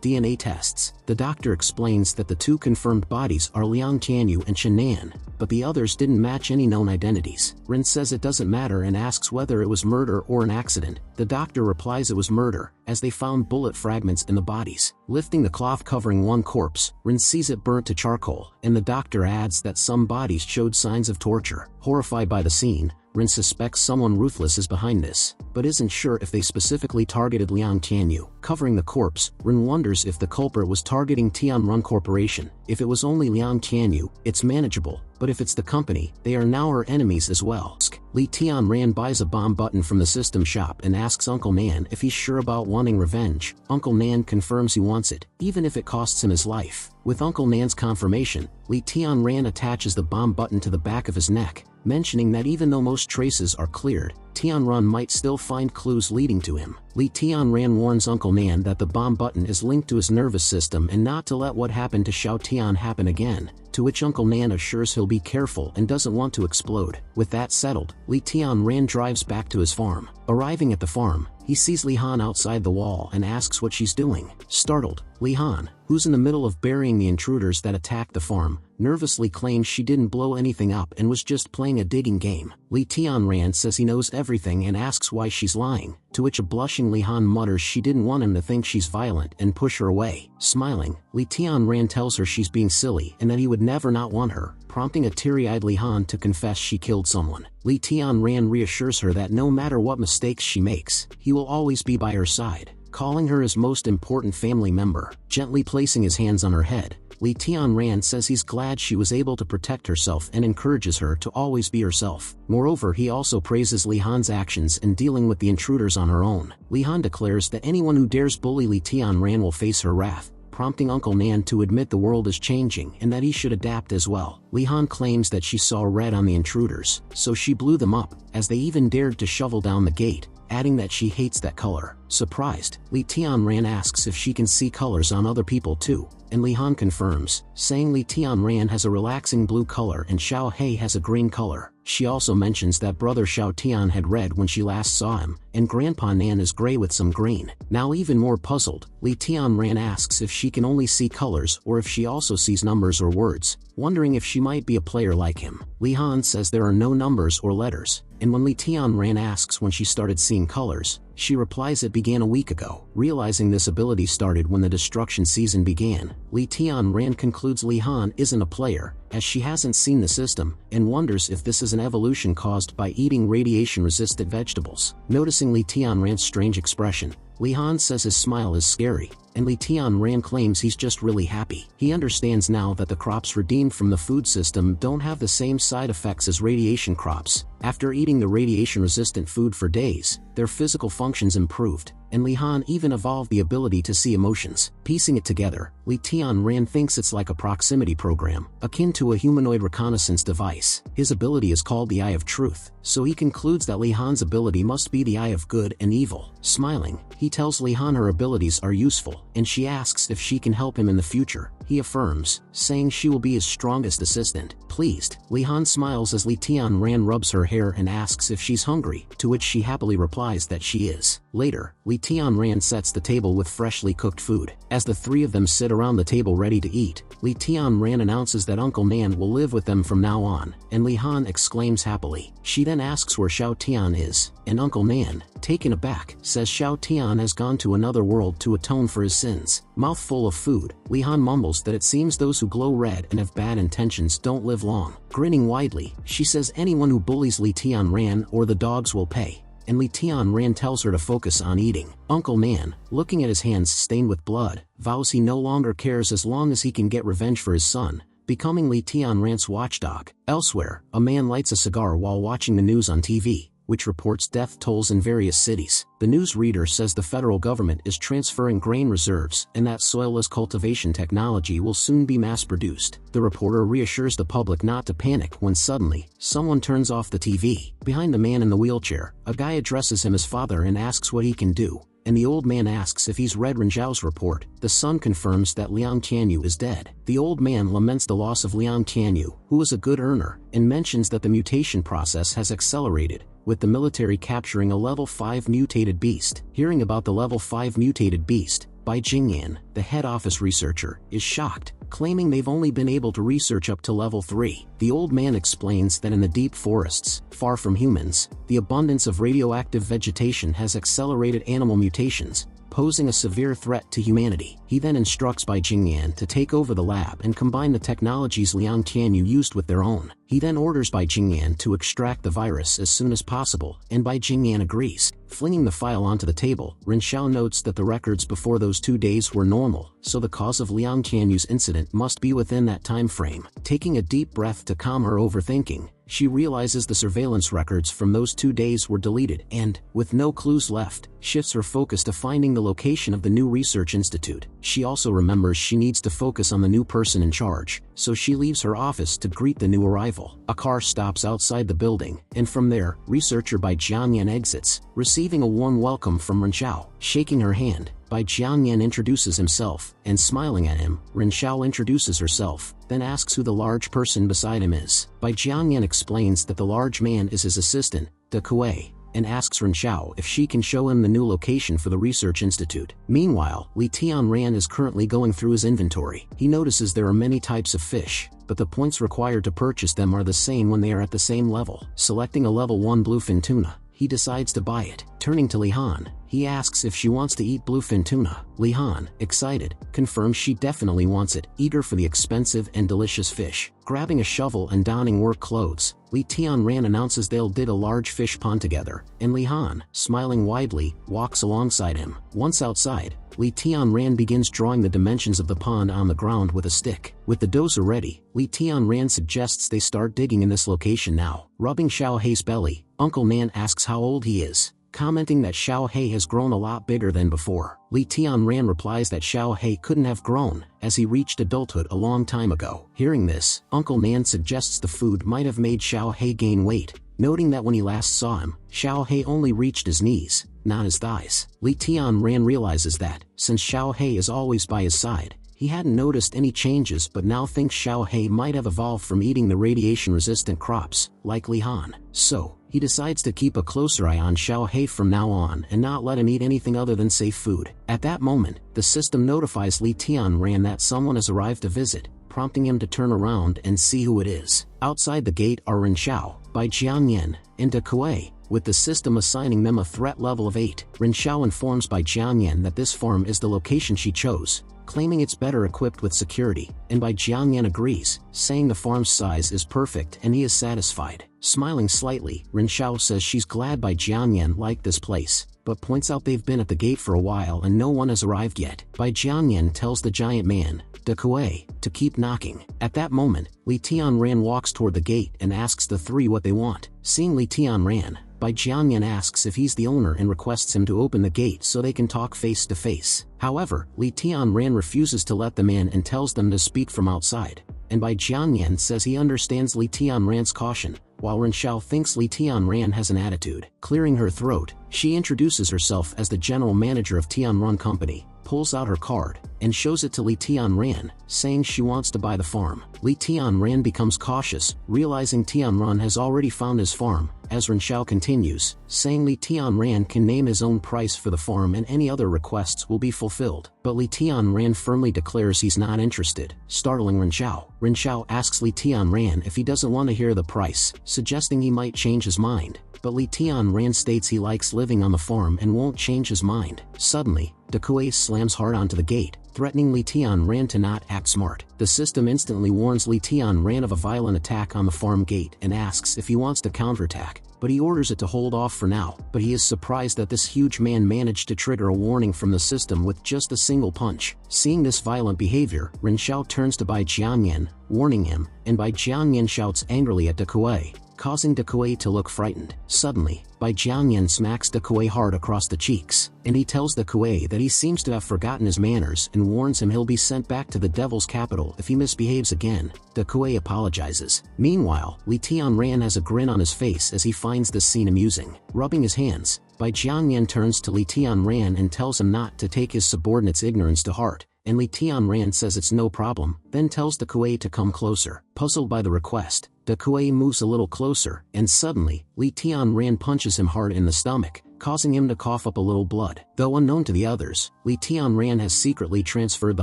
DNA tests. The doctor explains that the two confirmed bodies are Liang Qianyu and Chen Nan, but the others didn't match any known identities. Ren says it doesn't matter and asks whether it was murder or an accident. The doctor replies it was murder, as they found bullet fragments in the bodies. Lifting the cloth covering one corpse, Ren sees it burnt to charcoal, and the doctor adds that some bodies showed signs of torture. Horrified by the scene, Ren suspects someone ruthless is behind this, but isn't sure if they specifically targeted Liang Qianyu. Covering the corpse, Ren wonders if the culprit was targeting Tianrun Corporation. If it was only Liang Qianyu, it's manageable, but if it's the company, they are now her enemies as well. Li Tianran buys a bomb button from the system shop and asks Uncle Nan if he's sure about wanting revenge. Uncle Nan confirms he wants it, even if it costs him his life. With Uncle Nan's confirmation, Li Tianran attaches the bomb button to the back of his neck, mentioning that even though most traces are cleared, Tianrun might still find clues leading to him. Li Tianran warns Uncle Nan that the bomb button is linked to his nervous system and not to let what happened to Xiao Tian happen again, to which Uncle Nan assures he'll be careful and doesn't want to explode. With that settled, Li Tianran drives back to his farm. Arriving at the farm, he sees Li Han outside the wall and asks what she's doing. Startled, Li Han, who's in the middle of burying the intruders that attacked the farm, nervously claims she didn't blow anything up and was just playing a digging game. Li Tianran says he knows everything and asks why she's lying, to which a blushing Li Han mutters she didn't want him to think she's violent and push her away. Smiling, Li Tianran tells her she's being silly and that he would never not want her, prompting a teary-eyed Li Han to confess she killed someone. Li Tianran reassures her that no matter what mistakes she makes, he will always be by her side, calling her his most important family member. Gently placing his hands on her head, Li Tianran says he's glad she was able to protect herself and encourages her to always be herself. Moreover, he also praises Li Han's actions in dealing with the intruders on her own. Li Han declares that anyone who dares bully Li Tianran will face her wrath, prompting Uncle Nan to admit the world is changing and that he should adapt as well. Li Han claims that she saw red on the intruders, so she blew them up, as they even dared to shovel down the gate, adding that she hates that color. Surprised, Li Tianran asks if she can see colors on other people too, and Li Han confirms, saying Li Tianran has a relaxing blue color and Xiao He has a green color. She also mentions that brother Xiao Tian had red when she last saw him, and Grandpa Nan is gray with some green. Now even more puzzled, Li Tianran asks if she can only see colors or if she also sees numbers or words, wondering if she might be a player like him. Li Han says there are no numbers or letters, and when Li Tianran asks when she started seeing colors, she replies it began a week ago. Realizing this ability started when the destruction season began, Li Tianran concludes Li Han isn't a player, as she hasn't seen the system, and wonders if this is an evolution caused by eating radiation-resistant vegetables. Noticing Li Tianran's strange expression, Li Han says his smile is scary, and Li Tianran claims he's just really happy. He understands now that the crops redeemed from the food system don't have the same side effects as radiation crops. After eating the radiation-resistant food for days, their physical functions improved, and Li Han even evolved the ability to see emotions. Piecing it together, Li Tianran thinks it's like a proximity program, akin to a humanoid reconnaissance device. His ability is called the Eye of Truth, so he concludes that Li Han's ability must be the Eye of Good and Evil. Smiling, he tells Li Han her abilities are useful, and she asks if she can help him in the future. He affirms, saying she will be his strongest assistant. Pleased, Li Han smiles as Li Tianran rubs her hair and asks if she's hungry, to which she happily replies that she is. Later, Li Tianran sets the table with freshly cooked food. As the three of them sit around the table ready to eat, Li Tianran announces that Uncle Nan will live with them from now on, and Li Han exclaims happily. She then asks where Xiao Tian is, and Uncle Nan, taken aback, says Xiao Tian has gone to another world to atone for his sins. Mouthful of food, Li Han mumbles that it seems those who glow red and have bad intentions don't live long. Grinning widely, she says anyone who bullies Li Tianran or the dogs will pay, and Li Tianran tells her to focus on eating. Uncle Nan, looking at his hands stained with blood, vows he no longer cares as long as he can get revenge for his son, becoming Li Tianran's watchdog. Elsewhere, a man lights a cigar while watching the news on TV, which reports death tolls in various cities. The newsreader says the federal government is transferring grain reserves and that soilless cultivation technology will soon be mass-produced. The reporter reassures the public not to panic when suddenly, someone turns off the TV. Behind the man in the wheelchair, a guy addresses him as father and asks what he can do, and the old man asks if he's read Ren Zhao's report. The son confirms that Liang Tianyu is dead. The old man laments the loss of Liang Tianyu, who was a good earner, and mentions that the mutation process has accelerated, with the military capturing a level 5 mutated beast. Hearing about the level 5 mutated beast, Bai Jingyan, the head office researcher, is shocked, claiming they've only been able to research up to level 3. The old man explains that in the deep forests, far from humans, the abundance of radioactive vegetation has accelerated animal mutations, posing a severe threat to humanity. He then instructs Bai Jingyan to take over the lab and combine the technologies Liang Tianyu used with their own. He then orders Bai Jingyan to extract the virus as soon as possible, and Bai Jingyan agrees. Flinging the file onto the table, Ren Xiao notes that the records before those 2 days were normal, so the cause of Liang Tianyu's incident must be within that time frame. Taking a deep breath to calm her overthinking, she realizes the surveillance records from those 2 days were deleted and, with no clues left, shifts her focus to finding the location of the new research institute. She also remembers she needs to focus on the new person in charge, so she leaves her office to greet the new arrival. A car stops outside the building, and from there, researcher Bai Jianyan exits, receiving a warm welcome from Ren Xiao. Shaking her hand, Bai Jianyan introduces himself, and smiling at him, Ren Xiao introduces herself, then asks who the large person beside him is. Bai Jianyan explains that the large man is his assistant, De Kuei, and asks Ren Xiao if she can show him the new location for the research institute. Meanwhile, Li Tianran is currently going through his inventory. He notices there are many types of fish, but the points required to purchase them are the same when they are at the same level. Selecting a level 1 bluefin tuna, he decides to buy it. Turning to Li Han, he asks if she wants to eat bluefin tuna. Li Han, excited, confirms she definitely wants it, eager for the expensive and delicious fish. Grabbing a shovel and donning work clothes, Li Tianran announces they'll dig a large fish pond together, and Li Han, smiling widely, walks alongside him. Once outside, Li Tianran begins drawing the dimensions of the pond on the ground with a stick. With the dozer ready, Li Tianran suggests they start digging in this location now. Rubbing Xiao Hei's belly, Uncle Nan asks how old he is, commenting that Xiao Hei has grown a lot bigger than before. Li Tianran replies that Xiao Hei couldn't have grown, as he reached adulthood a long time ago. Hearing this, Uncle Nan suggests the food might have made Xiao Hei gain weight, noting that when he last saw him, Xiao Hei only reached his knees. not his thighs. Li Tianran realizes that, since Xiao He is always by his side, he hadn't noticed any changes but now thinks Xiao He might have evolved from eating the radiation-resistant crops, like Li Han. So, he decides to keep a closer eye on Xiao He from now on and not let him eat anything other than safe food. At that moment, the system notifies Li Tianran that someone has arrived to visit, prompting him to turn around and see who it is. Outside the gate are Ren Xiao, Bai Jianyan, and De Kuei, with the system assigning them a threat level of 8. Ren Xiao informs Bai Jianyan that this farm is the location she chose, claiming it's better equipped with security, and Bai Jianyan agrees, saying the farm's size is perfect and he is satisfied. Smiling slightly, Ren Xiao says she's glad Bai Jianyan liked this place, but points out they've been at the gate for a while and no one has arrived yet. Bai Jianyan tells the giant man, De Kuei, to keep knocking. At that moment, Li Tianran walks toward the gate and asks the three what they want. Seeing Li Tianran, Bai Jianyan asks if he's the owner and requests him to open the gate so they can talk face to face. However, Li Tianran refuses to let them in and tells them to speak from outside, and Bai Jianyan says he understands Li Tianran's caution, while Ren Xiao thinks Li Tianran has an attitude. Clearing her throat, she introduces herself as the general manager of Tianran Company, pulls out her card, and shows it to Li Tianran, saying she wants to buy the farm. Li Tianran becomes cautious, realizing Tianran has already found his farm, as Ren Xiao continues, saying Li Tianran can name his own price for the farm and any other requests will be fulfilled. But Li Tianran firmly declares he's not interested, startling Ren Xiao. Ren Xiao asks Li Tianran if he doesn't want to hear the price, suggesting he might change his mind, but Li Tianran states he likes living on the farm and won't change his mind. Suddenly, De Kuei slams hard onto the gate, threatening Li Tianran to not act smart. The system instantly warns Li Tianran of a violent attack on the farm gate and asks if he wants to counterattack, but he orders it to hold off for now. But he is surprised that this huge man managed to trigger a warning from the system with just a single punch. Seeing this violent behavior, Ren Xiao turns to Bai Jianyan, warning him, and Bai Jianyan shouts angrily at De Kuei, causing De Kuei to look frightened. Suddenly, Bai Jianyan smacks De Kuei hard across the cheeks, and he tells De Kuei that he seems to have forgotten his manners and warns him he'll be sent back to the devil's capital if he misbehaves again. De Kuei apologizes. Meanwhile, Li Tianran has a grin on his face as he finds this scene amusing. Rubbing his hands, Bai Jianyan turns to Li Tianran and tells him not to take his subordinate's ignorance to heart, and Li Tianran says it's no problem, then tells De Kuei to come closer. Puzzled by the request, De Kuei moves a little closer, and suddenly, Li Tianran punches him hard in the stomach, causing him to cough up a little blood. Though unknown to the others, Li Tianran has secretly transferred the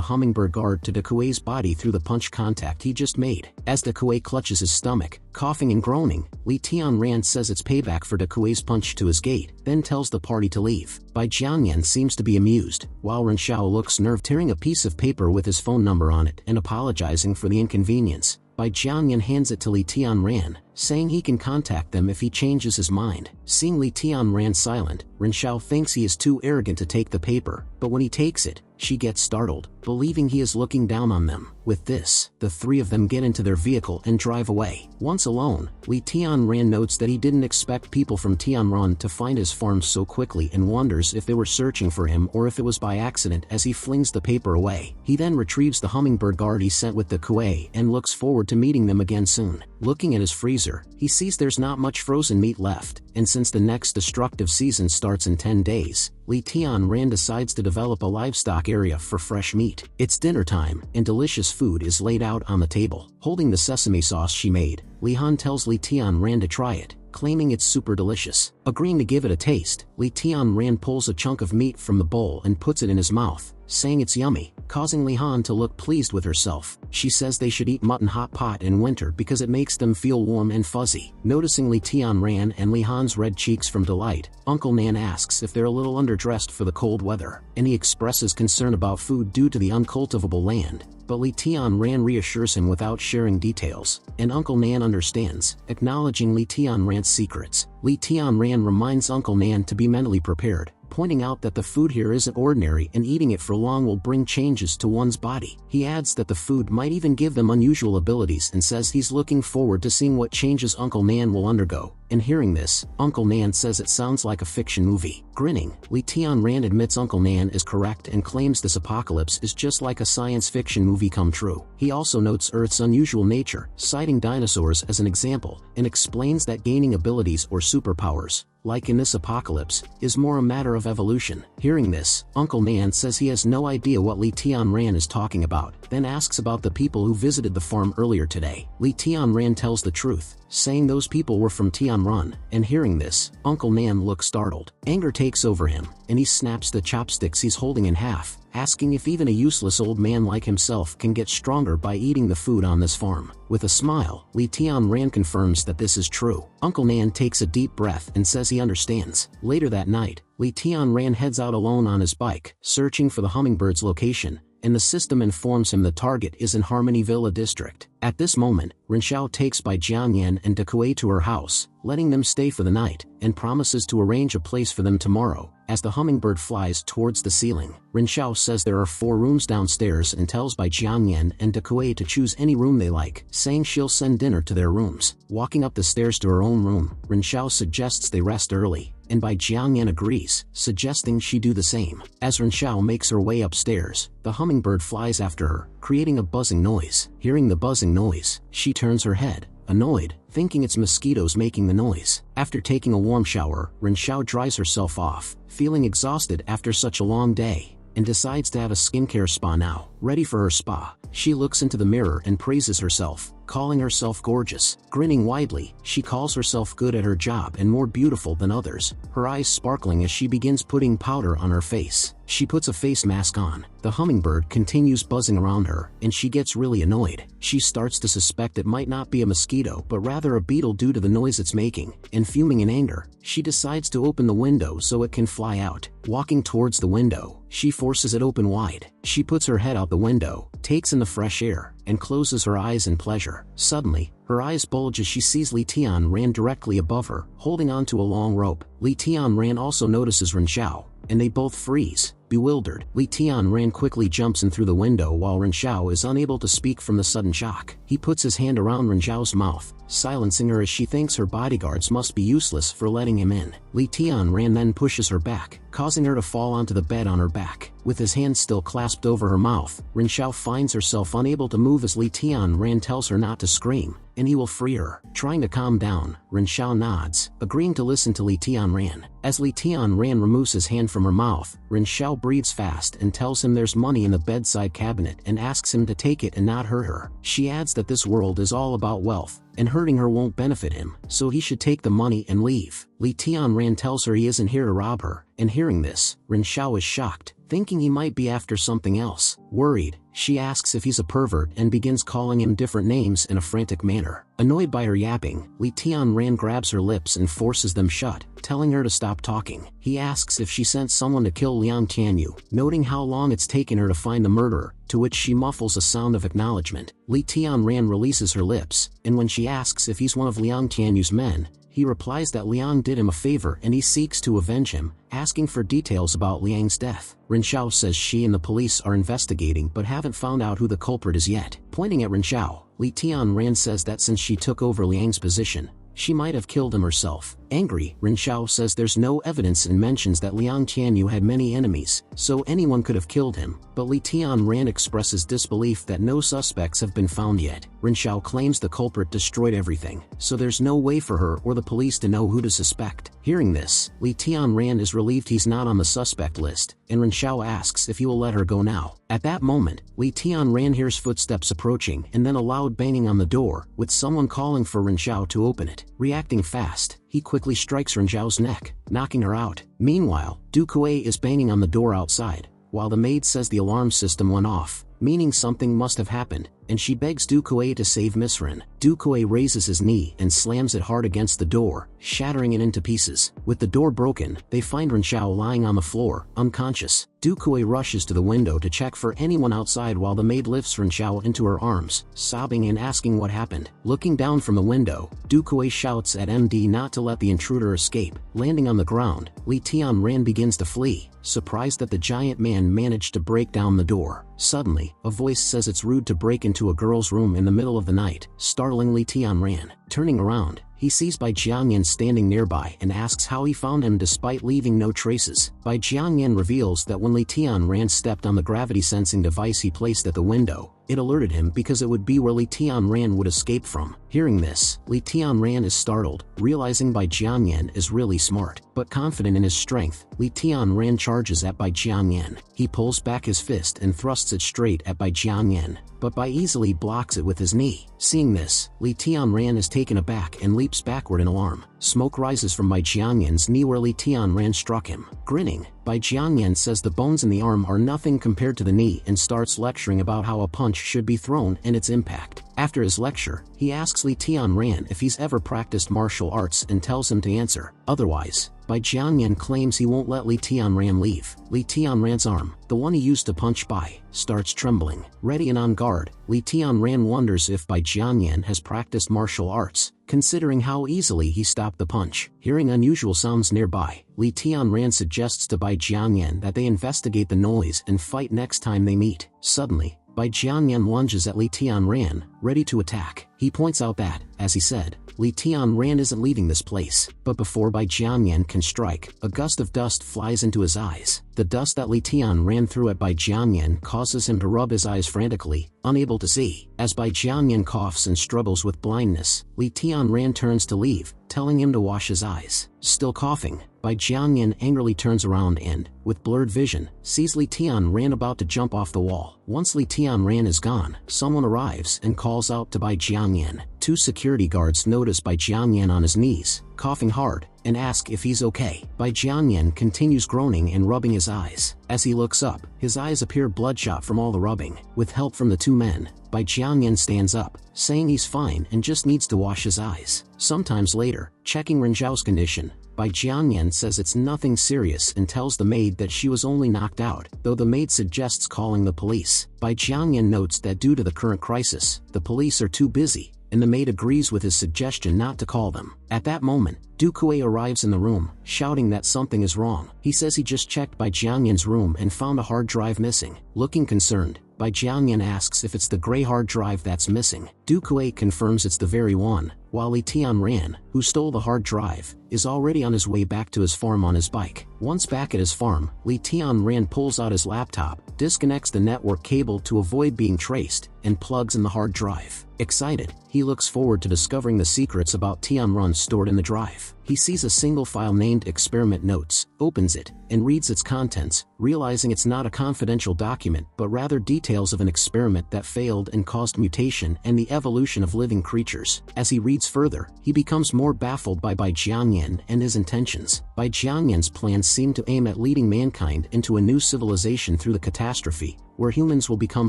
hummingbird guard to De Kuei's body through the punch contact he just made. As De Kuei clutches his stomach, coughing and groaning, Li Tianran says it's payback for De Kuei's punch to his gate, then tells the party to leave. Bai Jianyan seems to be amused, while Ren Xiao looks nerved, tearing a piece of paper with his phone number on it and apologizing for the inconvenience. Bai Jianyan hands it to Li Tianran, saying he can contact them if he changes his mind. Seeing Li Tianran silent, Ren Xiao thinks he is too arrogant to take the paper, but when he takes it, she gets startled, believing he is looking down on them. With this, the three of them get into their vehicle and drive away. Once alone, Li Tianran notes that he didn't expect people from Tianran to find his farm so quickly and wonders if they were searching for him or if it was by accident as he flings the paper away. He then retrieves the hummingbird guard he sent with the Kuei and looks forward to meeting them again soon. Looking at his freezer, he sees there's not much frozen meat left, and since the next destructive season starts in 10 days, Li Tianran decides to develop a livestock area for fresh meat. It's dinner time, and delicious food is laid out on the table. Holding the sesame sauce she made, Li Han tells Li Tianran to try it, claiming it's super delicious. Agreeing to give it a taste, Li Tianran pulls a chunk of meat from the bowl and puts it in his mouth, saying it's yummy, causing Li Han to look pleased with herself. She says they should eat mutton hot pot in winter because it makes them feel warm and fuzzy. Noticing Li Tianran and Li Han's red cheeks from delight, Uncle Nan asks if they're a little underdressed for the cold weather, and he expresses concern about food due to the uncultivable land. But Li Tianran reassures him without sharing details, and Uncle Nan understands, acknowledging Li Tianran's secrets. Li Tianran reminds Uncle Nan to be mentally prepared, pointing out that the food here isn't ordinary and eating it for long will bring changes to one's body. He adds that the food might even give them unusual abilities and says he's looking forward to seeing what changes Uncle Nan will undergo. and hearing this, Uncle Nan says it sounds like a fiction movie. Grinning, Lee Tian-ran admits Uncle Nan is correct and claims this apocalypse is just like a science fiction movie come true. He also notes Earth's unusual nature, citing dinosaurs as an example, and explains that gaining abilities or superpowers, like in this apocalypse, is more a matter of evolution. Hearing this, Uncle Nan says he has no idea what Lee Tian-ran is talking about, then asks about the people who visited the farm earlier today. Lee Tian-ran tells the truth, saying those people were from Tianrun, and hearing this, Uncle Nan looks startled. Anger takes over him, and he snaps the chopsticks he's holding in half, asking if even a useless old man like himself can get stronger by eating the food on this farm. With a smile, Lee Tian-ran confirms that this is true. Uncle Nan takes a deep breath and says he understands. Later that night, Lee Tian-ran heads out alone on his bike, searching for the hummingbird's location, and the system informs him the target is in Harmony Villa district. At this moment, Renshao takes Bai Jiangyan and Dekue to her house, letting them stay for the night, and promises to arrange a place for them tomorrow. As the hummingbird flies towards the ceiling, Renshao says there are 4 rooms downstairs and tells Bai Jiangyan and Dekue to choose any room they like, saying she'll send dinner to their rooms. Walking up the stairs to her own room, Renshao suggests they rest early, and Bai Jiangyan agrees, suggesting she do the same. As Renshao makes her way upstairs, the hummingbird flies after her, creating a buzzing noise. Hearing the buzzing noise, she turns her head, annoyed, thinking it's mosquitoes making the noise. After taking a warm shower, Renshao dries herself off, feeling exhausted after such a long day, and decides to have a skincare spa now. Ready for her spa, she looks into the mirror and praises herself, calling herself gorgeous. Grinning widely, she calls herself good at her job and more beautiful than others, her eyes sparkling as she begins putting powder on her face. She puts a face mask on. The hummingbird continues buzzing around her, and she gets really annoyed. She starts to suspect it might not be a mosquito but rather a beetle due to the noise it's making, and fuming in anger, she decides to open the window so it can fly out. Walking towards the window, she forces it open wide. She puts her head out the window, takes in the fresh air, and closes her eyes in pleasure. Suddenly, her eyes bulge as she sees Li Tian-ran directly above her, holding onto a long rope. Li Tian-ran also notices Renshao, and they both freeze, bewildered. Li Tian-ran quickly jumps in through the window while Renshao is unable to speak from the sudden shock. He puts his hand around Renshao's mouth, silencing her as she thinks her bodyguards must be useless for letting him in. Li Tian-ran then pushes her back, causing her to fall onto the bed on her back. With his hand still clasped over her mouth, Renshao finds herself unable to move as Li Tian-ran tells her not to scream, and he will free her. Trying to calm down, Renshao nods, agreeing to listen to Li Tian-ran. As Li Tian-ran removes his hand from her mouth, Renshao breathes fast and tells him there's money in the bedside cabinet and asks him to take it and not hurt her. She adds that this world is all about wealth, and hurting her won't benefit him, so he should take the money and leave. Li Tian-ran tells her he isn't here to rob her, and hearing this, Renshao is shocked, thinking he might be after something else. Worried, she asks if he's a pervert and begins calling him different names in a frantic manner. Annoyed by her yapping, Li Tian-ran grabs her lips and forces them shut, telling her to stop talking. He asks if she sent someone to kill Liang Tianyu, noting how long it's taken her to find the murderer, to which she muffles a sound of acknowledgement. Li Tian-ran releases her lips, and when she asks if he's one of Liang Tianyu's men, he replies that Liang did him a favor and he seeks to avenge him, asking for details about Liang's death. Renshao says she and the police are investigating but haven't found out who the culprit is yet. Pointing at Renshao, Li Tian-ran says that since she took over Liang's position, she might have killed him herself. Angry, Renshao says there's no evidence and mentions that Liang Tianyu had many enemies, so anyone could have killed him, but Li Tian-ran expresses disbelief that no suspects have been found yet. Renshao claims the culprit destroyed everything, so there's no way for her or the police to know who to suspect. Hearing this, Li Tian-ran is relieved he's not on the suspect list, and Renshao asks if he will let her go now. At that moment, Li Tian-ran hears footsteps approaching and then a loud banging on the door, with someone calling for Renshao to open it. Reacting fast, he quickly strikes Renshao's neck, knocking her out. Meanwhile, Dekue is banging on the door outside, while the maid says the alarm system went off, meaning something must have happened, and she begs Dekue to save Miss Rin. Dekue raises his knee and slams it hard against the door, shattering it into pieces. With the door broken, they find Renshao lying on the floor, unconscious. Dekue rushes to the window to check for anyone outside while the maid lifts Renshao into her arms, sobbing and asking what happened. Looking down from the window, Dekue shouts at MD not to let the intruder escape. Landing on the ground, Li Tian-ran begins to flee, surprised that the giant man managed to break down the door. Suddenly, a voice says it's rude to break into a girl's room in the middle of the night, startling Li Tian-ran. Turning around, he sees Bai Jiangyan standing nearby and asks how he found him despite leaving no traces. Bai Jiangyan reveals that when Li Tianran stepped on the gravity sensing device he placed at the window, it alerted him because it would be where Li Tianran would escape from. Hearing this, Li Tianran is startled, realizing Bai Jiangyan is really smart. But confident in his strength, Li Tianran charges at Bai Jiangyan. He pulls back his fist and thrusts it straight at Bai Jiangyan, but Bai easily blocks it with his knee. Seeing this, Li Tianran is taken aback and leaps backward in alarm. Smoke rises from Bai Jiangyan's knee where Li Tianran struck him. Grinning, Bai Jiangyan says the bones in the arm are nothing compared to the knee and starts lecturing about how a punch should be thrown and its impact. After his lecture, he asks Li Tianran if he's ever practiced martial arts and tells him to answer. Otherwise, Bai Jiangyan claims he won't let Li Tianran leave. Li Tianran's arm, the one he used to punch Bai, starts trembling. Ready and on guard, Li Tianran wonders if Bai Jiangyan has practiced martial arts, considering how easily he stopped the punch. Hearing unusual sounds nearby, Li Tianran suggests to Bai Jiangyan that they investigate the noise and fight next time they meet. Suddenly, Bai Jiangyan lunges at Li Tianran, ready to attack. He points out that, as he said, Li Tianran isn't leaving this place. But before Bai Jiangyan can strike, a gust of dust flies into his eyes. The dust that Li Tianran threw at Bai Jiangyan causes him to rub his eyes frantically, unable to see. As Bai Jiangyan coughs and struggles with blindness, Li Tianran turns to leave, telling him to wash his eyes. Still coughing, Bai Jiangyan angrily turns around and, with blurred vision, sees Li Tianran about to jump off the wall. Once Li Tianran is gone, someone arrives and calls out to Bai Jiangyan. Two security guards notice Bai Jiangyan on his knees, coughing hard, and ask if he's okay. Bai Jiangyan continues groaning and rubbing his eyes. As he looks up, his eyes appear bloodshot from all the rubbing. With help from the two men, Bai Jiangyan stands up, saying he's fine and just needs to wash his eyes. Sometimes later, checking Ren Zhao's condition, Bai Jiangyan says it's nothing serious and tells the maid that she was only knocked out, though the maid suggests calling the police. Bai Jiangyan notes that due to the current crisis, the police are too busy, and the maid agrees with his suggestion not to call them. At that moment, Du Kuei arrives in the room, shouting that something is wrong. He says he just checked Bai Jiangyan's room and found a hard drive missing. Looking concerned, Bai Jiangyan asks if it's the gray hard drive that's missing. Du Kuei confirms it's the very one, while Li Tianran, who stole the hard drive, is already on his way back to his farm on his bike. Once back at his farm, Li Tianran pulls out his laptop, disconnects the network cable to avoid being traced, and plugs in the hard drive. Excited, he looks forward to discovering the secrets about Tianrun stored in the drive. He sees a single file named Experiment Notes, opens it, and reads its contents, realizing it's not a confidential document but rather details of an experiment that failed and caused mutation and the evolution of living creatures. As he reads further, he becomes more baffled by Bai Jiangyan and his intentions. Bai Jiangyan's plans seem to aim at leading mankind into a new civilization through the catastrophe, where humans will become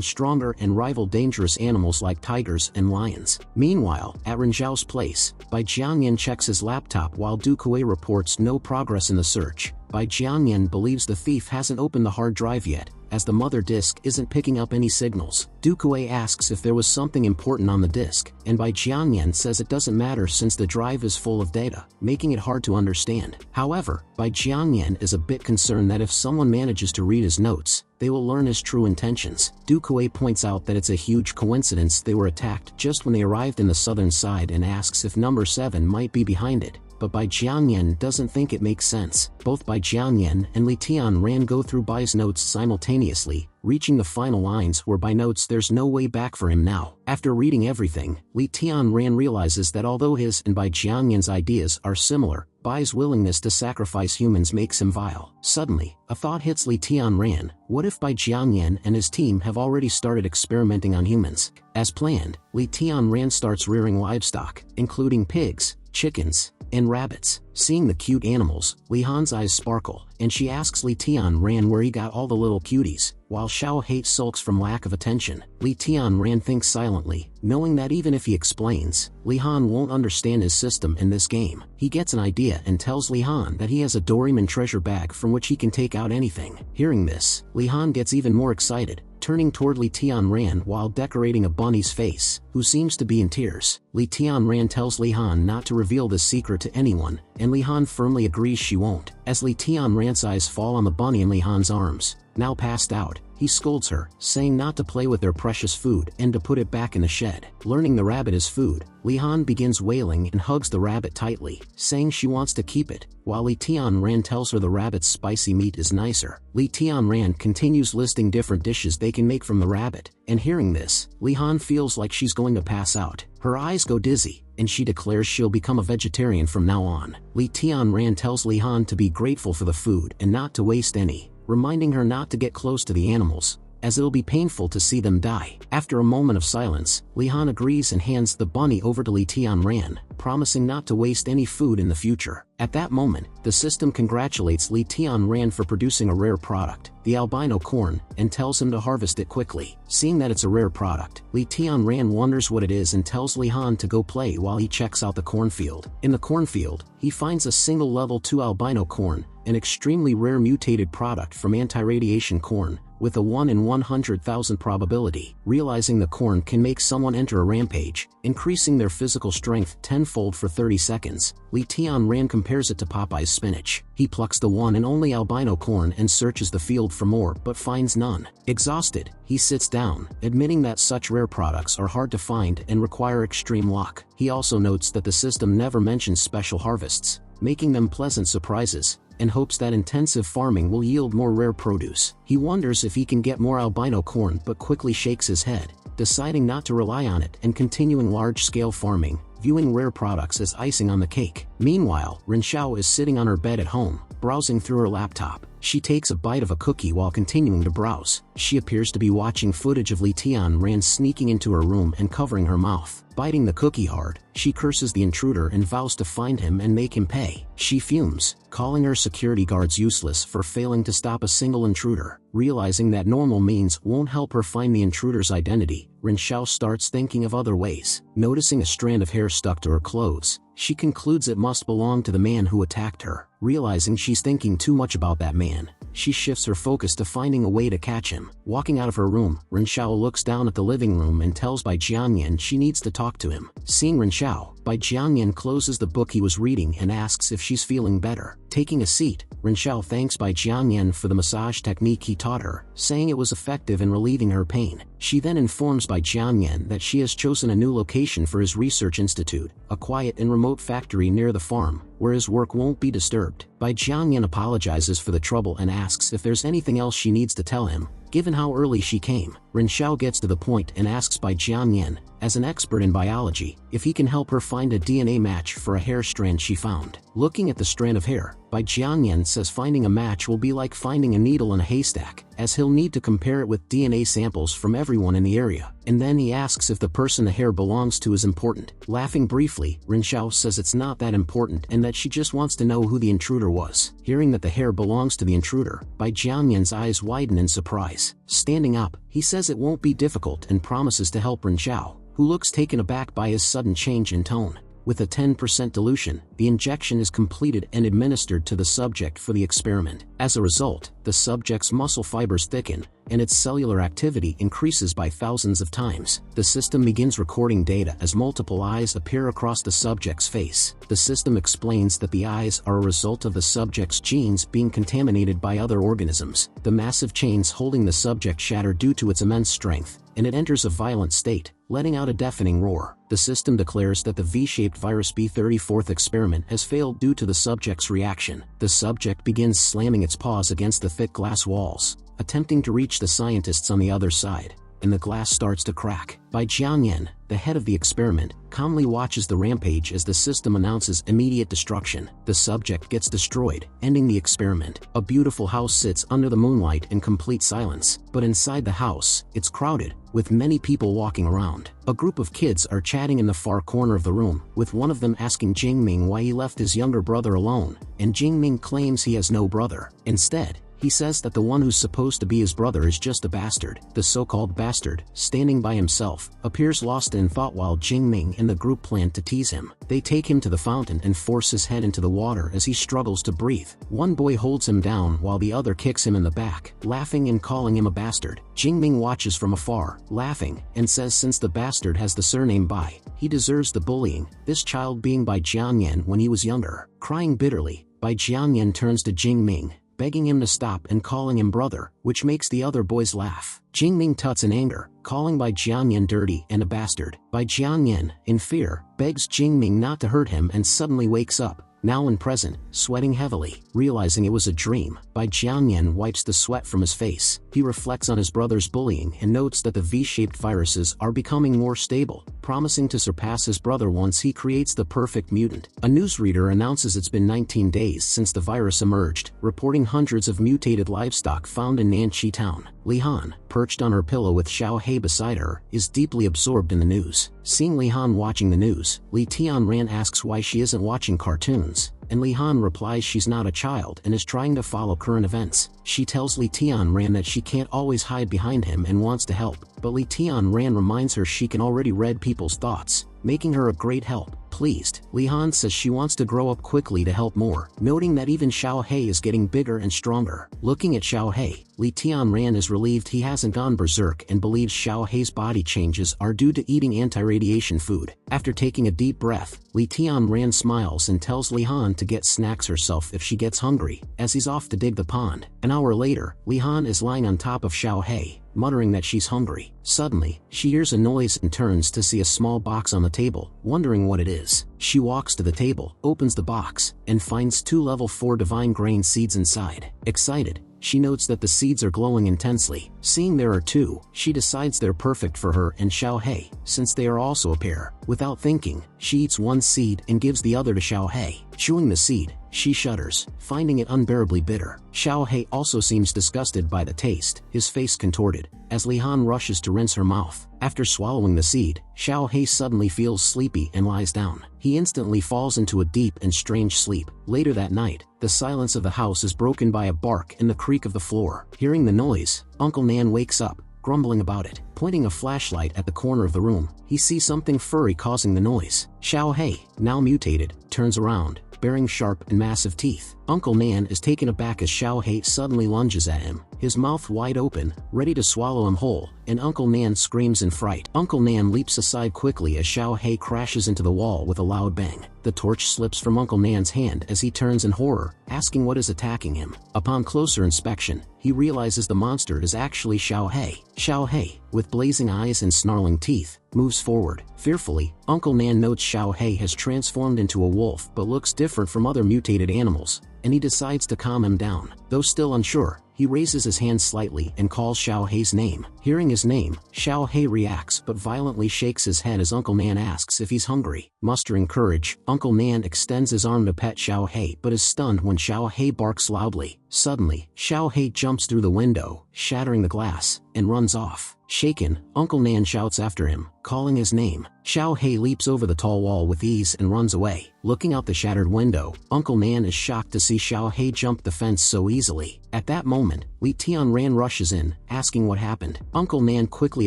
stronger and rival dangerous animals like tigers and lions. Meanwhile, at Ren Zhao's place, Bai Jiangyan checks his laptop while Du Kuei reports no progress in the search. Bai Jiangyan believes the thief hasn't opened the hard drive yet, as the mother disk isn't picking up any signals. Du Kuei asks if there was something important on the disk, and Bai Jiangyan says it doesn't matter since the drive is full of data, making it hard to understand. However, Bai Jiangyan is a bit concerned that if someone manages to read his notes, they will learn his true intentions. Du Kuei points out that it's a huge coincidence they were attacked just when they arrived in the southern side and asks if number 7 might be behind it. But Bai Jiangyan doesn't think it makes sense. Both Bai Jiangyan and Li Tianran go through Bai's notes simultaneously, reaching the final lines where Bai notes there's no way back for him now. After reading everything, Li Tianran realizes that although his and Bai Jiangyan's ideas are similar, Bai's willingness to sacrifice humans makes him vile. Suddenly, a thought hits Li Tianran. What if Bai Jiangyan and his team have already started experimenting on humans? As planned, Li Tianran starts rearing livestock, including pigs, chickens, and rabbits. Seeing the cute animals, Li Han's eyes sparkle, and she asks Li Tianran where he got all the little cuties, while Xiao Hate sulks from lack of attention. Li Tianran thinks silently, knowing that even if he explains, Li Han won't understand his system in this game. He gets an idea and tells Li Han that he has a Doraemon treasure bag from which he can take out anything. Hearing this, Li Han gets even more excited, turning toward Li Tianran while decorating a bunny's face, who seems to be in tears. Li Tianran tells Li Han not to reveal this secret to anyone, and Li Han firmly agrees she won't. As Li Tianran's eyes fall on the bunny in Li Han's arms, now passed out, he scolds her, saying not to play with their precious food and to put it back in the shed. Learning the rabbit is food, Li Han begins wailing and hugs the rabbit tightly, saying she wants to keep it, while Li Tianran tells her the rabbit's spicy meat is nicer. Li Tianran continues listing different dishes they can make from the rabbit, and hearing this, Li Han feels like she's going to pass out. Her eyes go dizzy, and she declares she'll become a vegetarian from now on. Li Tianran tells Li Han to be grateful for the food and not to waste any, reminding her not to get close to the animals, as it'll be painful to see them die. After a moment of silence, Li Han agrees and hands the bunny over to Li Tianran, promising not to waste any food in the future. At that moment, the system congratulates Li Tianran for producing a rare product, the albino corn, and tells him to harvest it quickly. Seeing that it's a rare product, Li Tianran wonders what it is and tells Li Han to go play while he checks out the cornfield. In the cornfield, he finds a single level 2 albino corn, an extremely rare mutated product from anti-radiation corn, with a 1 in 100,000 probability. Realizing the corn can make someone enter a rampage, increasing their physical strength tenfold for 30 seconds, Li Tianran compares it to Popeye's spinach. He plucks the one and only albino corn and searches the field for more but finds none. Exhausted, he sits down, admitting that such rare products are hard to find and require extreme luck. He also notes that the system never mentions special harvests, making them pleasant surprises, and hopes that intensive farming will yield more rare produce. He wonders if he can get more albino corn but quickly shakes his head, deciding not to rely on it and continuing large-scale farming, viewing rare products as icing on the cake. Meanwhile, Renshao is sitting on her bed at home, browsing through her laptop. She takes a bite of a cookie while continuing to browse. She appears to be watching footage of Li Tianran sneaking into her room and covering her mouth. Biting the cookie hard, she curses the intruder and vows to find him and make him pay. She fumes, calling her security guards useless for failing to stop a single intruder. Realizing that normal means won't help her find the intruder's identity, Renshao starts thinking of other ways. Noticing a strand of hair stuck to her clothes, she concludes it must belong to the man who attacked her. Realizing she's thinking too much about that man, she shifts her focus to finding a way to catch him. Walking out of her room, Renshao looks down at the living room and tells Bai Jianyan she needs to talk to him. Seeing Renshao, Bai Jianyan closes the book he was reading and asks if she's feeling better. Taking a seat, Renshao thanks Bai Jianyan for the massage technique he taught her, saying it was effective in relieving her pain. She then informs Bai Jianyan that she has chosen a new location for his research institute, a quiet and remote factory near the farm, where his work won't be disturbed. Bai Jianyan apologizes for the trouble and asks if there's anything else she needs to tell him, given how early she came. Renshao gets to the point and asks Bai Jianyan, as an expert in biology, if he can help her find a DNA match for a hair strand she found. Looking at the strand of hair, Bai Jianyan says finding a match will be like finding a needle in a haystack, as he'll need to compare it with DNA samples from everyone in the area. And then he asks if the person the hair belongs to is important. Laughing briefly, Renshao says it's not that important and that she just wants to know who the intruder was. Hearing that the hair belongs to the intruder, Bai Jianyan's eyes widen in surprise. Standing up, he says it won't be difficult and promises to help Renshao, who looks taken aback by his sudden change in tone. With a 10% dilution, the injection is completed and administered to the subject for the experiment. As a result, the subject's muscle fibers thicken, and its cellular activity increases by thousands of times. The system begins recording data as multiple eyes appear across the subject's face. The system explains that the eyes are a result of the subject's genes being contaminated by other organisms. The massive chains holding the subject shatter due to its immense strength, and it enters a violent state, letting out a deafening roar. The system declares that the V-shaped virus B34th experiment has failed due to the subject's reaction. The subject begins slamming its paws against the thick glass walls, attempting to reach the scientists on the other side, and the glass starts to crack. Bai Jianyan, the head of the experiment, calmly watches the rampage as the system announces immediate destruction. The subject gets destroyed, ending the experiment. A beautiful house sits under the moonlight in complete silence, but inside the house, it's crowded, with many people walking around. A group of kids are chatting in the far corner of the room, with one of them asking Jingming why he left his younger brother alone, and Jingming claims he has no brother. Instead, he says that the one who's supposed to be his brother is just a bastard. The so-called bastard, standing by himself, appears lost in thought while Jingming and the group plan to tease him. They take him to the fountain and force his head into the water as he struggles to breathe. One boy holds him down while the other kicks him in the back, laughing and calling him a bastard. Jingming watches from afar, laughing, and says since the bastard has the surname Bai, he deserves the bullying, this child being Bai Jianyan when he was younger. Crying bitterly, Bai Jianyan turns to Jingming, begging him to stop and calling him brother, which makes the other boys laugh. Jingming tuts in anger, calling Bai Jianyan dirty and a bastard. Bai Jianyan, in fear, begs Jingming not to hurt him and suddenly wakes up, now and present, sweating heavily. Realizing it was a dream, Bai Jianyan wipes the sweat from his face. He reflects on his brother's bullying and notes that the V-shaped viruses are becoming more stable, promising to surpass his brother once he creates the perfect mutant. A newsreader announces it's been 19 days since the virus emerged, reporting hundreds of mutated livestock found in Nanqi town. Li Han, perched on her pillow with Xiao He beside her, is deeply absorbed in the news. Seeing Li Han watching the news, Li Tianran asks why she isn't watching cartoons, and Li Han replies she's not a child and is trying to follow current events. She tells Li Tianran that she can't always hide behind him and wants to help, but Li Tianran reminds her she can already read people's thoughts, making her a great help. Pleased, Li Han says she wants to grow up quickly to help more, noting that even Xiao He is getting bigger and stronger. Looking at Xiao He, Li Tianran is relieved he hasn't gone berserk and believes Xiao He's body changes are due to eating anti-radiation food. After taking a deep breath, Li Tianran smiles and tells Li Han to get snacks herself if she gets hungry, as he's off to dig the pond. An hour later, Li Han is lying on top of Xiao He, muttering that she's hungry. Suddenly, she hears a noise and turns to see a small box on the table, wondering what it is. She walks to the table, opens the box, and finds 2 level 4 divine grain seeds inside. Excited, she notes that the seeds are glowing intensely. Seeing there are 2, she decides they're perfect for her and Xiao He, since they are also a pair. Without thinking, she eats one seed and gives the other to Xiao He. Chewing the seed, she shudders, finding it unbearably bitter. Xiao He also seems disgusted by the taste, his face contorted, as Li Han rushes to rinse her mouth. After swallowing the seed, Xiao He suddenly feels sleepy and lies down. He instantly falls into a deep and strange sleep. Later that night, the silence of the house is broken by a bark and the creak of the floor. Hearing the noise, Uncle Nan wakes up, grumbling about it. Pointing a flashlight at the corner of the room, he sees something furry causing the noise. Xiao He, now mutated, turns around, bearing sharp and massive teeth. Uncle Nan is taken aback as Xiao He suddenly lunges at him, his mouth wide open, ready to swallow him whole, and Uncle Nan screams in fright. Uncle Nan leaps aside quickly as Xiao He crashes into the wall with a loud bang. The torch slips from Uncle Nan's hand as he turns in horror, asking what is attacking him. Upon closer inspection, he realizes the monster is actually Xiao He. Xiao He, with blazing eyes and snarling teeth, moves forward. Fearfully, Uncle Nan notes Xiao He has transformed into a wolf but looks different from other mutated animals, and he decides to calm him down. Though still unsure, he raises his hand slightly and calls Xiao He's name. Hearing his name, Xiao He reacts but violently shakes his head as Uncle Nan asks if he's hungry. Mustering courage, Uncle Nan extends his arm to pet Xiao He but is stunned when Xiao He barks loudly. Suddenly, Xiao He jumps through the window, shattering the glass, and runs off. Shaken, Uncle Nan shouts after him, calling his name. Xiao He leaps over the tall wall with ease and runs away. Looking out the shattered window, Uncle Nan is shocked to see Xiao He jump the fence so easily. At that moment, Li Tianran rushes in, asking what happened. Uncle Nan quickly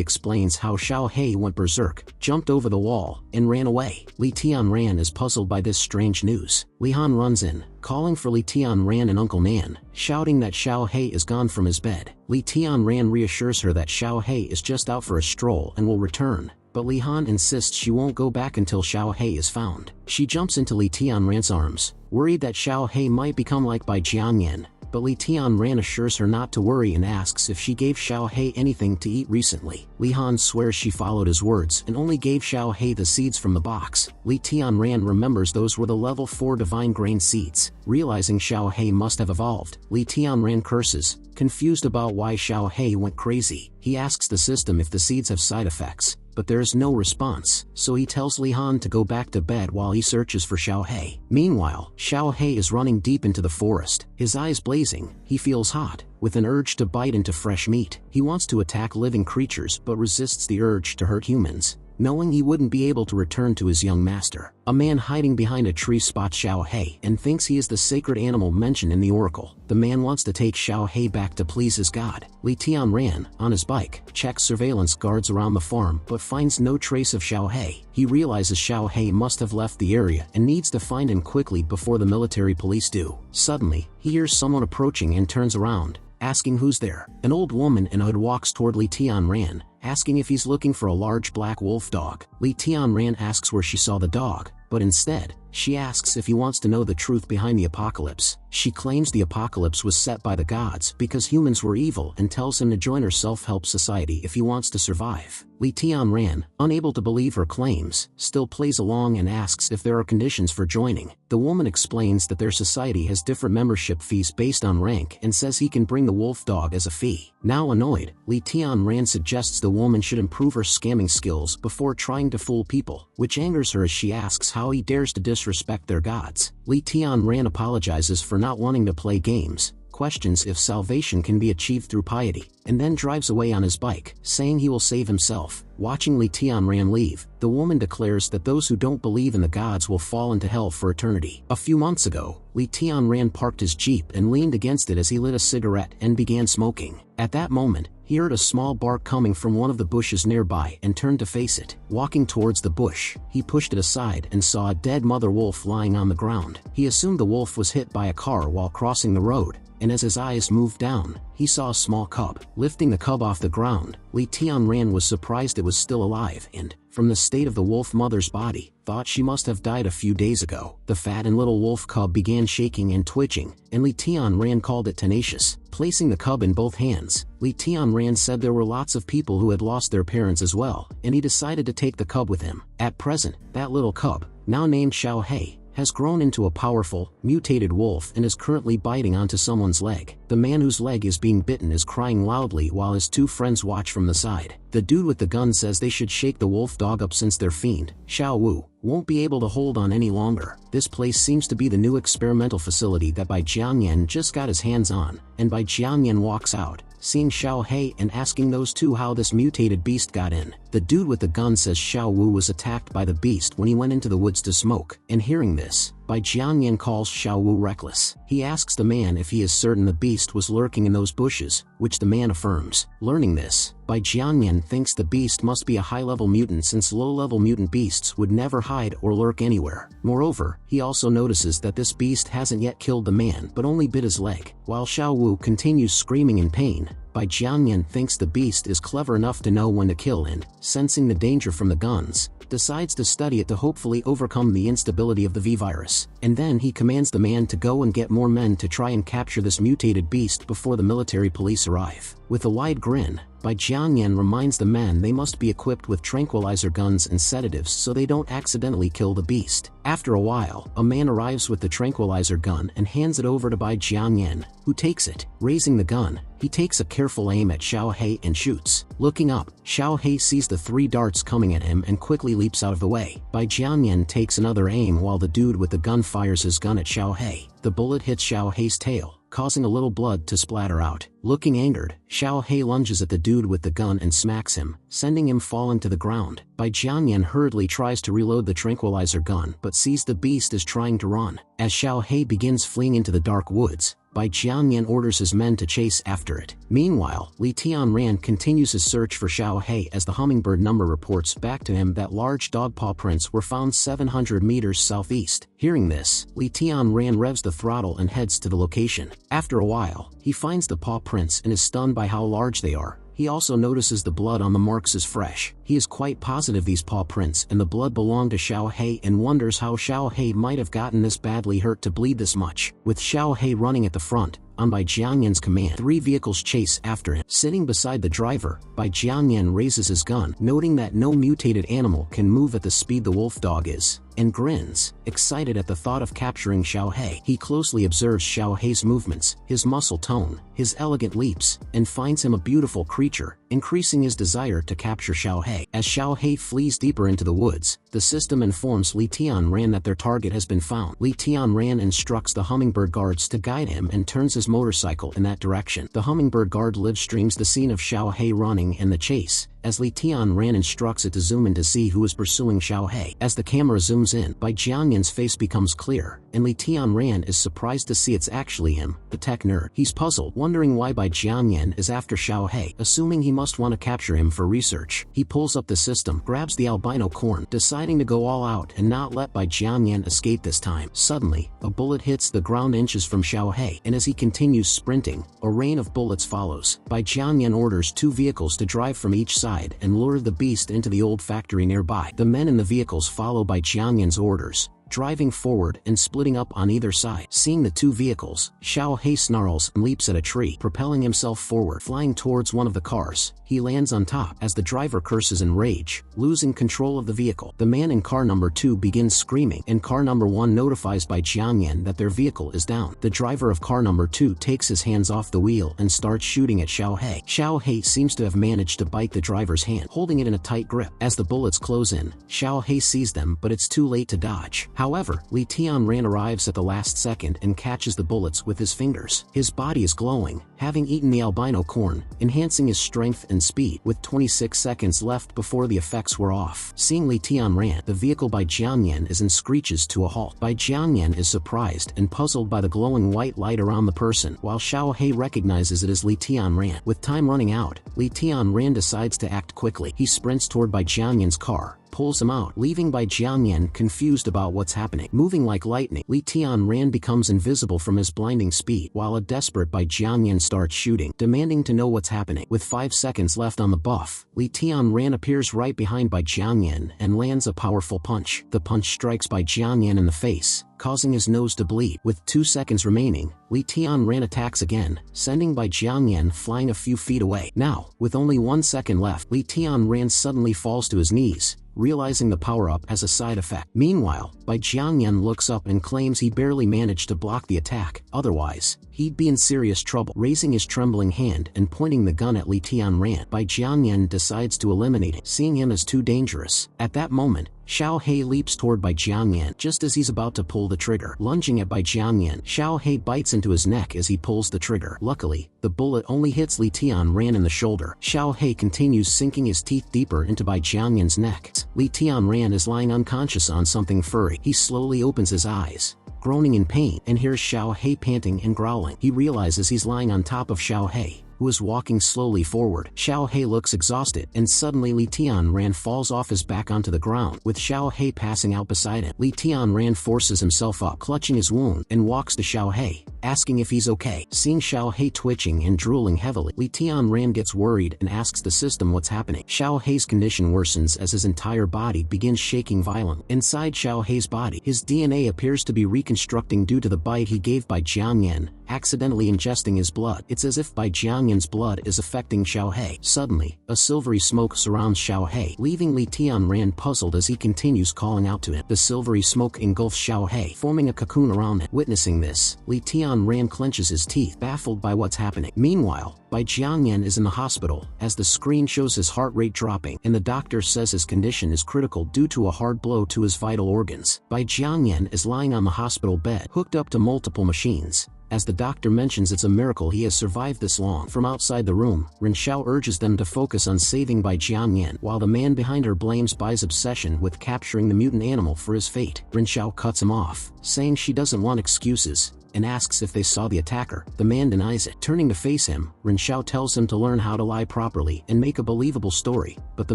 explains how Xiao He went berserk, jumped over the wall, and ran away. Li Tianran is puzzled by this strange news. Li Han runs in, calling for Li Tianran and Uncle Nan, shouting that Xiao He is gone from his bed. Li Tianran reassures her that Xiao He is just out for a stroll and will return, but Li Han insists she won't go back until Xiao He is found. She jumps into Li Tianran's arms, worried that Xiao He might become like Bai Jianyan, but Li Tianran assures her not to worry and asks if she gave Xiao He anything to eat recently. Li Han swears she followed his words and only gave Xiao He the seeds from the box. Li Tianran remembers those were the level 4 divine grain seeds. Realizing Xiao He must have evolved, Li Tianran curses, confused about why Xiao He went crazy. He asks the system if the seeds have side effects, but there is no response, so he tells Li Han to go back to bed while he searches for Xiao He. Meanwhile, Xiao He is running deep into the forest, his eyes blazing. He feels hot, with an urge to bite into fresh meat. He wants to attack living creatures but resists the urge to hurt humans, knowing he wouldn't be able to return to his young master. A man hiding behind a tree spots Xiao He and thinks he is the sacred animal mentioned in the oracle. The man wants to take Xiao He back to please his god. Li Tianran, on his bike, checks surveillance guards around the farm but finds no trace of Xiao He. He realizes Xiao He must have left the area and needs to find him quickly before the military police do. Suddenly, he hears someone approaching and turns around, asking who's there. An old woman in a hood walks toward Li Tianran, asking if he's looking for a large black wolf dog. Li Tianran asks where she saw the dog, but instead, she asks if he wants to know the truth behind the apocalypse. She claims the apocalypse was set by the gods because humans were evil and tells him to join her self-help society if he wants to survive. Li Tianran, unable to believe her claims, still plays along and asks if there are conditions for joining. The woman explains that their society has different membership fees based on rank and says he can bring the wolf dog as a fee. Now annoyed, Li Tianran suggests the woman should improve her scamming skills before trying to fool people, which angers her as she asks how he dares to disrespect their gods. Li Tianran apologizes for not wanting to play games, questions if salvation can be achieved through piety, and then drives away on his bike, saying he will save himself. Watching Li Tianran leave, the woman declares that those who don't believe in the gods will fall into hell for eternity. A few months ago, Li Tianran parked his jeep and leaned against it as he lit a cigarette and began smoking. At that moment, he heard a small bark coming from one of the bushes nearby and turned to face it. Walking towards the bush, he pushed it aside and saw a dead mother wolf lying on the ground. He assumed the wolf was hit by a car while crossing the road, and as his eyes moved down, he saw a small cub. Lifting the cub off the ground, Li Tianran was surprised it was still alive and, from the state of the wolf mother's body, thought she must have died a few days ago. The fat and little wolf cub began shaking and twitching, and Li Tianran called it tenacious. Placing the cub in both hands, Li Tianran said there were lots of people who had lost their parents as well, and he decided to take the cub with him. At present, that little cub, now named Xiao He, has grown into a powerful, mutated wolf and is currently biting onto someone's leg. The man whose leg is being bitten is crying loudly while his two friends watch from the side. The dude with the gun says they should shake the wolf dog up since their fiend, Xiao Wu, won't be able to hold on any longer. This place seems to be the new experimental facility that Bai Jianyan just got his hands on, and Bai Jianyan walks out, seeing Xiao He and asking those two how this mutated beast got in. The dude with the gun says Xiao Wu was attacked by the beast when he went into the woods to smoke, and hearing this, Bai Jianyan calls Xiao Wu reckless. He asks the man if he is certain the beast was lurking in those bushes, which the man affirms. Learning this, Bai Jianyan thinks the beast must be a high-level mutant since low-level mutant beasts would never hide or lurk anywhere. Moreover, he also notices that this beast hasn't yet killed the man but only bit his leg. While Xiao Wu continues screaming in pain, Bai Jianyan thinks the beast is clever enough to know when to kill and, sensing the danger from the guns, decides to study it to hopefully overcome the instability of the V-virus. And then he commands the man to go and get more men to try and capture this mutated beast before the military police arrive. With a wide grin, Bai Jianyan reminds the men they must be equipped with tranquilizer guns and sedatives so they don't accidentally kill the beast. After a while, a man arrives with the tranquilizer gun and hands it over to Bai Jianyan, who takes it. Raising the gun, he takes a careful aim at Xiao He and shoots. Looking up, Xiao He sees the 3 darts coming at him and quickly leaps out of the way. Bai Jianyan takes another aim while the dude with the gun fires his gun at Xiao He. The bullet hits Xiao He's tail, causing a little blood to splatter out. Looking angered, Xiao He lunges at the dude with the gun and smacks him, sending him falling to the ground. Bai Jianyan hurriedly tries to reload the tranquilizer gun but sees the beast is trying to run. As Xiao He begins fleeing into the dark woods, Bai Jianyan orders his men to chase after it. Meanwhile, Li Tianran continues his search for Xiao He as the hummingbird number reports back to him that large dog paw prints were found 700 meters southeast. Hearing this, Li Tianran revs the throttle and heads to the location. After a while, he finds the paw prints and is stunned by how large they are. He also notices the blood on the marks is fresh. He is quite positive these paw prints and the blood belong to Xiao He and wonders how Xiao He might have gotten this badly hurt to bleed this much. With Xiao He running at the front, on Bai Jianyan's command, 3 vehicles chase after him. Sitting beside the driver, Bai Jianyan raises his gun, noting that no mutated animal can move at the speed the wolf dog is, and grins, excited at the thought of capturing Xiao He. He closely observes Xiao He's movements, his muscle tone, his elegant leaps, and finds him a beautiful creature, increasing his desire to capture Xiao He. As Xiao He flees deeper into the woods, the system informs Li Tianran that their target has been found. Li Tianran instructs the hummingbird guards to guide him and turns his motorcycle in that direction. The hummingbird guard live streams the scene of Xiao He running and the chase, as Li Tianran instructs it to zoom in to see who is pursuing Xiao He. As the camera zooms in, Bai Jianyan's face becomes clear, and Li Tianran is surprised to see it's actually him, the tech nerd. He's puzzled, wondering why Bai Jianyan is after Xiao He, assuming he must want to capture him for research. He pulls up the system, grabs the albino corn, deciding to go all out and not let Bai Jianyan escape this time. Suddenly, a bullet hits the ground inches from Xiao He, and as he continues sprinting, a rain of bullets follows. Bai Jianyan orders 2 vehicles to drive from each side inside and lure the beast into the old factory nearby. The men in the vehicles follow Bai Jiangyan's orders, driving forward and splitting up on either side. Seeing the two vehicles, Xiao He snarls and leaps at a tree, propelling himself forward. Flying towards one of the cars, he lands on top as the driver curses in rage, losing control of the vehicle. The man in car number 2 begins screaming, and car number 1 notifies Bai Jiangyan that their vehicle is down. The driver of car number 2 takes his hands off the wheel and starts shooting at Xiao He. Xiao He seems to have managed to bite the driver's hand, holding it in a tight grip. As the bullets close in, Xiao He sees them, but it's too late to dodge. However, Li Tianran arrives at the last second and catches the bullets with his fingers. His body is glowing, having eaten the albino corn, enhancing his strength and speed. With 26 seconds left before the effects were off. Seeing Li Tianran, the vehicle by Jiangyan is and screeches to a halt. Bai Jiangyan is surprised and puzzled by the glowing white light around the person, while Xiao He recognizes it as Li Tianran. With time running out, Li Tianran decides to act quickly. He sprints toward Bai Jiangyan's car, pulls him out, leaving Bai Jiangyan confused about what's happening. Moving like lightning, Li Tianran becomes invisible from his blinding speed, while a desperate Bai Jiangyan starts shooting, demanding to know what's happening. With 5 seconds left on the buff, Li Tianran appears right behind Bai Jiangyan and lands a powerful punch. The punch strikes Bai Jiangyan in the face, causing his nose to bleed. With 2 seconds remaining, Li Tianran attacks again, sending Bai Jiangyan flying a few feet away. Now, with only 1 second left, Li Tianran suddenly falls to his knees, realizing the power-up has a side effect. Meanwhile, Bai Jiangyan looks up and claims he barely managed to block the attack, otherwise, he'd be in serious trouble. Raising his trembling hand and pointing the gun at Li Tianran, Bai Jiangyan decides to eliminate him, seeing him as too dangerous. At that moment, Xiao He leaps toward Bai Jiangyan just as he's about to pull the trigger. Lunging at Bai Jiangyan, Xiao He bites into his neck as he pulls the trigger. Luckily, the bullet only hits Li Tianran in the shoulder. Xiao He continues sinking his teeth deeper into Bai Jiangyan's neck. Li Tianran is lying unconscious on something furry. He slowly opens his eyes, groaning in pain, and hears Xiao He panting and growling. He realizes he's lying on top of Xiao He, who is walking slowly forward. Xiao He looks exhausted, and suddenly Li Tianran falls off his back onto the ground, with Xiao He passing out beside him. Li Tianran forces himself up, clutching his wound, and walks to Xiao He, asking if he's okay. Seeing Xiao He twitching and drooling heavily, Li Tianran gets worried and asks the system what's happening. Xiao He's condition worsens as his entire body begins shaking violently. Inside Xiao He's body, his DNA appears to be reconstructing due to the bite he gave Bai Jiangyan, accidentally ingesting his blood. It's as if Bai Jiangyan's blood is affecting Xiao He. Suddenly, a silvery smoke surrounds Xiao He, leaving Li Tianran puzzled as he continues calling out to him. The silvery smoke engulfs Xiao He, forming a cocoon around him. Witnessing this, Li Tianran clenches his teeth, baffled by what's happening. Meanwhile, Bai Jiangyan is in the hospital, as the screen shows his heart rate dropping, and the doctor says his condition is critical due to a hard blow to his vital organs. Bai Jiangyan is lying on the hospital bed, hooked up to multiple machines. As the doctor mentions it's a miracle he has survived this long. From outside the room, Ren Xiao urges them to focus on saving Bai Jiangyan, while the man behind her blames Bai's obsession with capturing the mutant animal for his fate. Ren Xiao cuts him off, saying she doesn't want excuses, and asks if they saw the attacker. The man denies it. Turning to face him, Ren Xiao tells him to learn how to lie properly and make a believable story, but the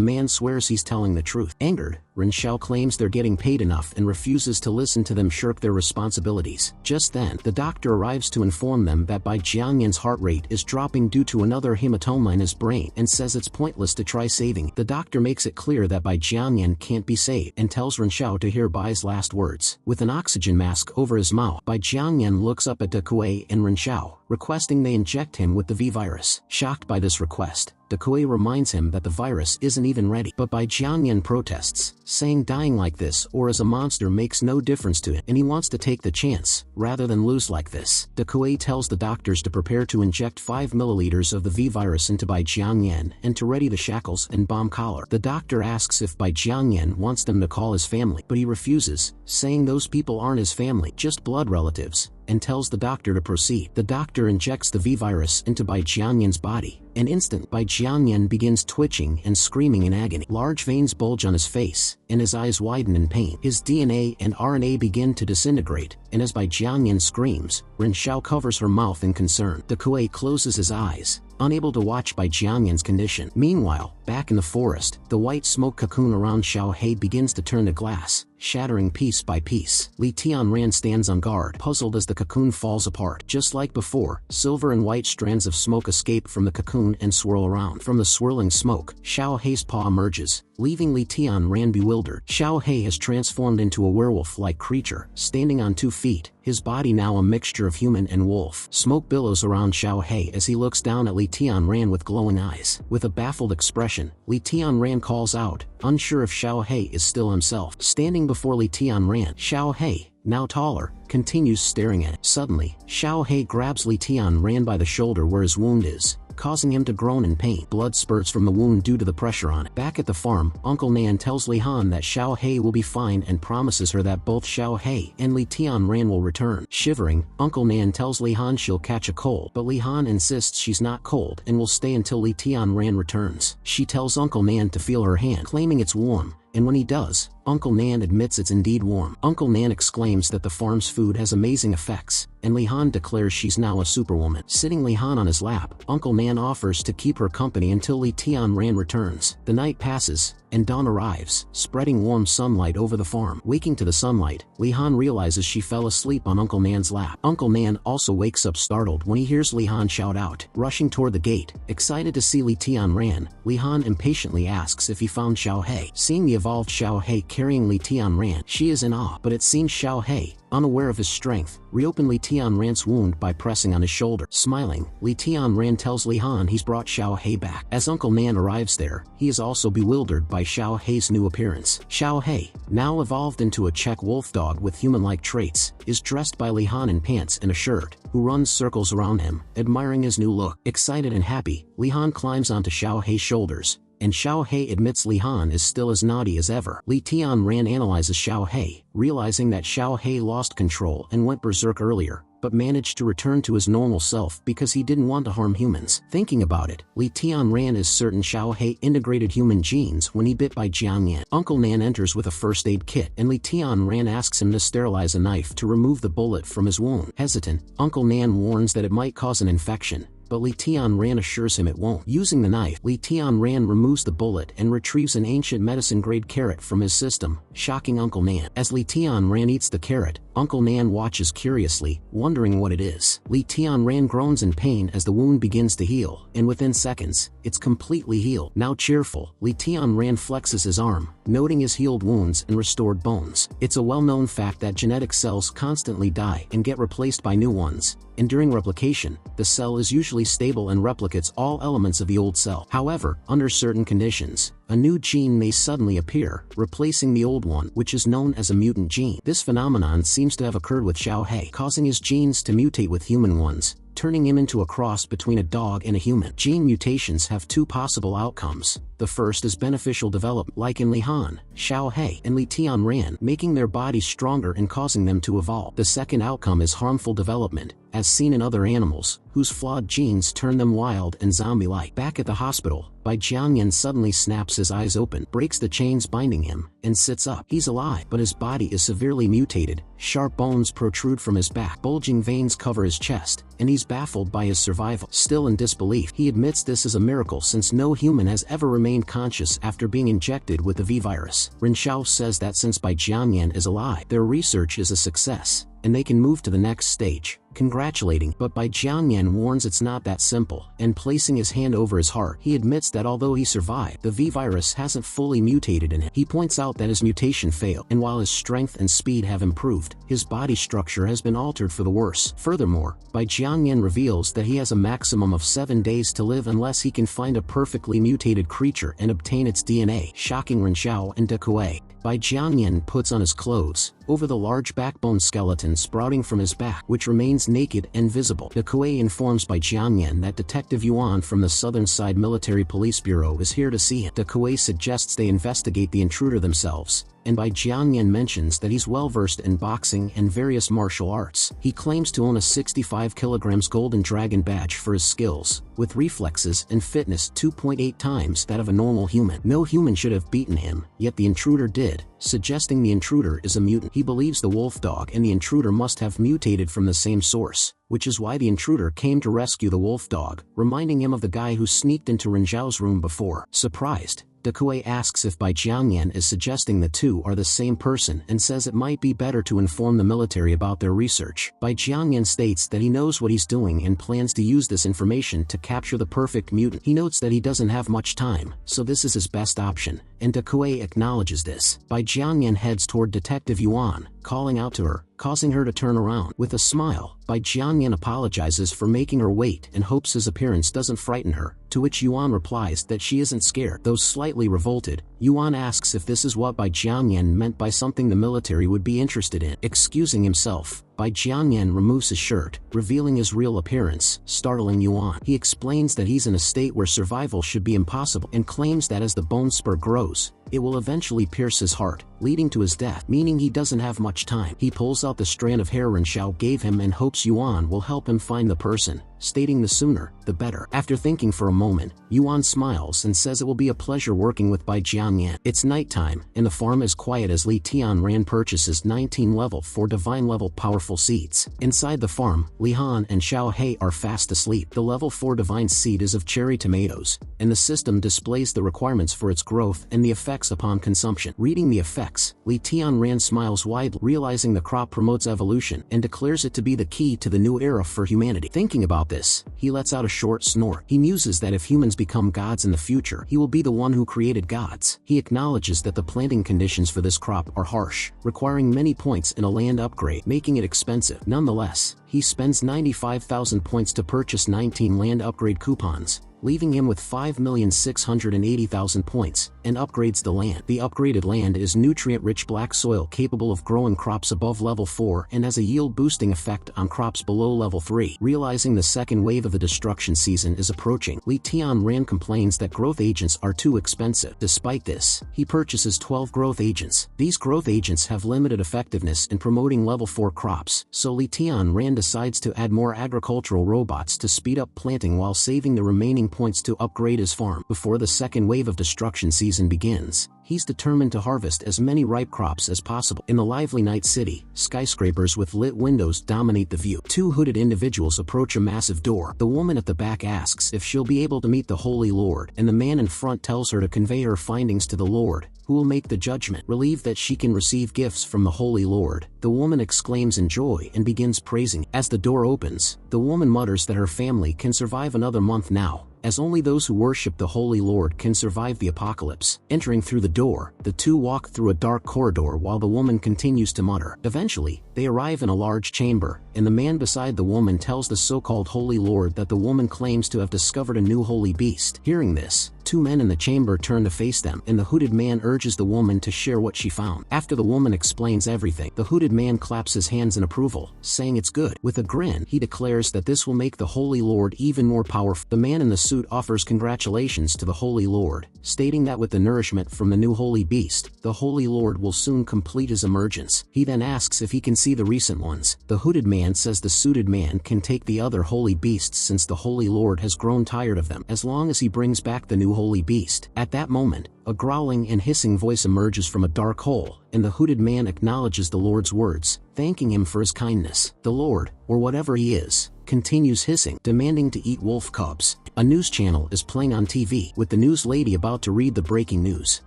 man swears he's telling the truth. Angered, Ren Xiao claims they're getting paid enough and refuses to listen to them shirk their responsibilities. Just then, the doctor arrives to inform them that Bai Jiangyan's heart rate is dropping due to another hematoma in his brain, and says it's pointless to try saving. The doctor makes it clear that Bai Jiangyan can't be saved, and tells Ren Xiao to hear Bai's last words. With an oxygen mask over his mouth, Bai Jiangyan looks up at De Kuei and Ren Xiao, requesting they inject him with the V-virus. Shocked by this request, De Kuei reminds him that the virus isn't even ready, but Bai Jiangyan protests, saying dying like this or as a monster makes no difference to him, and he wants to take the chance, rather than lose like this. De Kuei tells the doctors to prepare to inject 5 milliliters of the V-virus into Bai Jiangyan and to ready the shackles and bomb collar. The doctor asks if Bai Jiangyan wants them to call his family, but he refuses, saying those people aren't his family, just blood relatives, and tells the doctor to proceed. The doctor injects the V-virus into Bai Jiangyan's body. An instant, Bai Jiangyan begins twitching and screaming in agony. Large veins bulge on his face, and his eyes widen in pain. His DNA and RNA begin to disintegrate, and as Bai Jiangyan screams, Ren Xiao covers her mouth in concern. De Kuei closes his eyes, unable to watch Bai Jiangyan's condition. Meanwhile, back in the forest, the white smoke cocoon around Xiao He begins to turn to glass, shattering piece by piece. Li Tianran stands on guard, puzzled as the cocoon falls apart. Just like before, silver and white strands of smoke escape from the cocoon cocoon and swirl around. From the swirling smoke, Xiao Hei's paw emerges, leaving Li Tianran bewildered. Xiao Hei has transformed into a werewolf-like creature, standing on 2 feet, his body now a mixture of human and wolf. Smoke billows around Xiao Hei as he looks down at Li Tianran with glowing eyes. With a baffled expression, Li Tianran calls out, unsure if Xiao Hei is still himself. Standing before Li Tianran, Xiao Hei, now taller, continues staring at it. Suddenly, Xiao Hei grabs Li Tianran by the shoulder where his wound is, causing him to groan in pain. Blood spurts from the wound due to the pressure on it. Back at the farm, Uncle Nan tells Li Han that Xiao Hei will be fine and promises her that both Xiao Hei and Li Tianran will return. Shivering, Uncle Nan tells Li Han she'll catch a cold, but Li Han insists she's not cold and will stay until Li Tianran returns. She tells Uncle Nan to feel her hand, claiming it's warm, and when he does, Uncle Nan admits it's indeed warm. Uncle Nan exclaims that the farm's food has amazing effects, and Li Han declares she's now a superwoman. Sitting Li Han on his lap, Uncle Nan offers to keep her company until Li Tianran returns. The night passes, and dawn arrives, spreading warm sunlight over the farm. Waking to the sunlight, Li Han realizes she fell asleep on Uncle Nan's lap. Uncle Nan also wakes up startled when he hears Li Han shout out. Rushing toward the gate, excited to see Li Tianran, Li Han impatiently asks if he found Xiao Hei. Seeing the evolved Xiao Hei carrying Li Tianran, she is in awe, but it seems Xiao Hei, unaware of his strength, reopened Li Tianran's wound by pressing on his shoulder. Smiling, Li Tianran tells Li Han he's brought Xiao Hei back. As Uncle Nan arrives there, he is also bewildered by Xiao Hei's new appearance. Xiao Hei, now evolved into a Czech wolf dog with human-like traits, is dressed by Li Han in pants and a shirt, who runs circles around him, admiring his new look. Excited and happy, Li Han climbs onto Xiao Hei's shoulders, and Xiao Hei admits Li Han is still as naughty as ever. Li Tianran analyzes Xiao Hei, realizing that Xiao Hei lost control and went berserk earlier, but managed to return to his normal self because he didn't want to harm humans. Thinking about it, Li Tianran is certain Xiao Hei integrated human genes when he bit by Jiangyan. Uncle Nan enters with a first aid kit, and Li Tianran asks him to sterilize a knife to remove the bullet from his wound. Hesitant, Uncle Nan warns that it might cause an infection, but Li Tianran assures him it won't. Using the knife, Li Tianran removes the bullet and retrieves an ancient medicine-grade carrot from his system, shocking Uncle Nan. As Li Tianran eats the carrot, Uncle Nan watches curiously, wondering what it is. Li Tianran groans in pain as the wound begins to heal, and within seconds, it's completely healed. Now cheerful, Li Tianran flexes his arm, noting his healed wounds and restored bones. It's a well-known fact that genetic cells constantly die and get replaced by new ones, and during replication, the cell is usually stable and replicates all elements of the old cell. However, under certain conditions, a new gene may suddenly appear, replacing the old one, which is known as a mutant gene. This phenomenon seems to have occurred with Xiao Hei, causing his genes to mutate with human ones, turning him into a cross between a dog and a human. Gene mutations have 2 possible outcomes. The first is beneficial development, like in Li Han, Xiao Hei, and Li Tianran, making their bodies stronger and causing them to evolve. The second outcome is harmful development, as seen in other animals, whose flawed genes turn them wild and zombie-like. Back at the hospital, Bai Jiangyan suddenly snaps his eyes open, breaks the chains binding him, and sits up. He's alive, but his body is severely mutated. Sharp bones protrude from his back, bulging veins cover his chest, and he's baffled by his survival. Still in disbelief, he admits this is a miracle since no human has ever remained conscious after being injected with the V virus. Ren Xiao says that since Bai Jiangyan is alive, their research is a success, and they can move to the next stage, congratulating. But Bai Jiangyan warns it's not that simple, and placing his hand over his heart, he admits that although he survived, the V virus hasn't fully mutated in him. He points out that his mutation failed, and while his strength and speed have improved, his body structure has been altered for the worse. Furthermore, Bai Jiangyan reveals that he has a maximum of 7 days to live unless he can find a perfectly mutated creature and obtain its DNA, shocking Ren Xiao and De Kuei. Bai Jiangyan puts on his clothes, over the large backbone skeleton sprouting from his back, which remains naked and visible. De Kuei informs Bai Jiangyan that Detective Yuan from the Southern Side Military Police Bureau is here to see him. De Kuei suggests they investigate the intruder themselves, and Bai Jiangyan mentions that he's well-versed in boxing and various martial arts. He claims to own a 65 kilograms golden dragon badge for his skills, with reflexes and fitness 2.8 times that of a normal human. No human should have beaten him, yet the intruder did, suggesting the intruder is a mutant. He believes the wolf dog and the intruder must have mutated from the same source, which is why the intruder came to rescue the wolf dog, reminding him of the guy who sneaked into Ren Zhao's room before. Surprised, Dakue asks if Bai Jiangyan is suggesting the two are the same person and says it might be better to inform the military about their research. Bai Jiangyan states that he knows what he's doing and plans to use this information to capture the perfect mutant. He notes that he doesn't have much time, so this is his best option, and Dakue acknowledges this. Bai Jiangyan heads toward Detective Yuan, calling out to her, causing her to turn around. With a smile, Bai Jiangyan apologizes for making her wait and hopes his appearance doesn't frighten her, to which Yuan replies that she isn't scared. Though slightly revolted, Yuan asks if this is what Bai Jiangyan meant by something the military would be interested in. Excusing himself, Bai Jiangyan removes his shirt, revealing his real appearance, startling Yuan. He explains that he's in a state where survival should be impossible and claims that as the bone spur grows, it will eventually pierce his heart, leading to his death, meaning he doesn't have much time. He pulls out the strand of hair Ren Xiao gave him and hopes Yuan will help him find the person, stating the sooner, the better. After thinking for a moment, Yuan smiles and says it will be a pleasure working with Bai Jiangyan. It's nighttime, and the farm is quiet as Li Tianran purchases 19 level 4 divine level powerful seeds. Inside the farm, Li Han and Xiao He are fast asleep. The level 4 divine seed is of cherry tomatoes, and the system displays the requirements for its growth and the effects upon consumption. Reading the effects, Li Tianran smiles widely, realizing the crop promotes evolution and declares it to be the key to the new era for humanity. Thinking about this, he lets out a short snort. He muses that if humans become gods in the future, he will be the one who created gods. He acknowledges that the planting conditions for this crop are harsh, requiring many points in a land upgrade, making it expensive. Nonetheless, he spends 95,000 points to purchase 19 land upgrade coupons, leaving him with 5,680,000 points, and upgrades the land. The upgraded land is nutrient-rich black soil capable of growing crops above level 4 and has a yield-boosting effect on crops below level 3. Realizing the second wave of the destruction season is approaching, Li Tianran complains that growth agents are too expensive. Despite this, he purchases 12 growth agents. These growth agents have limited effectiveness in promoting level 4 crops, so Li Tianran decides to add more agricultural robots to speed up planting while saving the remaining points to upgrade his farm. Before the second wave of destruction season begins, he's determined to harvest as many ripe crops as possible. In the lively night city, skyscrapers with lit windows dominate the view. Two hooded individuals approach a massive door. The woman at the back asks if she'll be able to meet the Holy Lord, and the man in front tells her to convey her findings to the Lord, who will make the judgment. Relieved that she can receive gifts from the Holy Lord, the woman exclaims in joy and begins praising. As the door opens, the woman mutters that her family can survive another month now, as only those who worship the Holy Lord can survive the apocalypse. Entering through the door, the two walk through a dark corridor while the woman continues to mutter. Eventually, they arrive in a large chamber, and the man beside the woman tells the so-called Holy Lord that the woman claims to have discovered a new holy beast. Hearing this, two men in the chamber turn to face them, and the hooded man urges the woman to share what she found. After the woman explains everything, the hooded man claps his hands in approval, saying it's good. With a grin, he declares that this will make the Holy Lord even more powerful. The man in the suit offers congratulations to the Holy Lord, stating that with the nourishment from the new holy beast, the Holy Lord will soon complete his emergence. He then asks if he can see the recent ones. The hooded man says the suited man can take the other holy beasts since the Holy Lord has grown tired of them, as long as he brings back the new holy beast. At that moment, a growling and hissing voice emerges from a dark hole, and the hooded man acknowledges the Lord's words, thanking him for his kindness. The Lord, or whatever he is, continues hissing, demanding to eat wolf cubs. A news channel is playing on TV, with the news lady about to read the breaking news.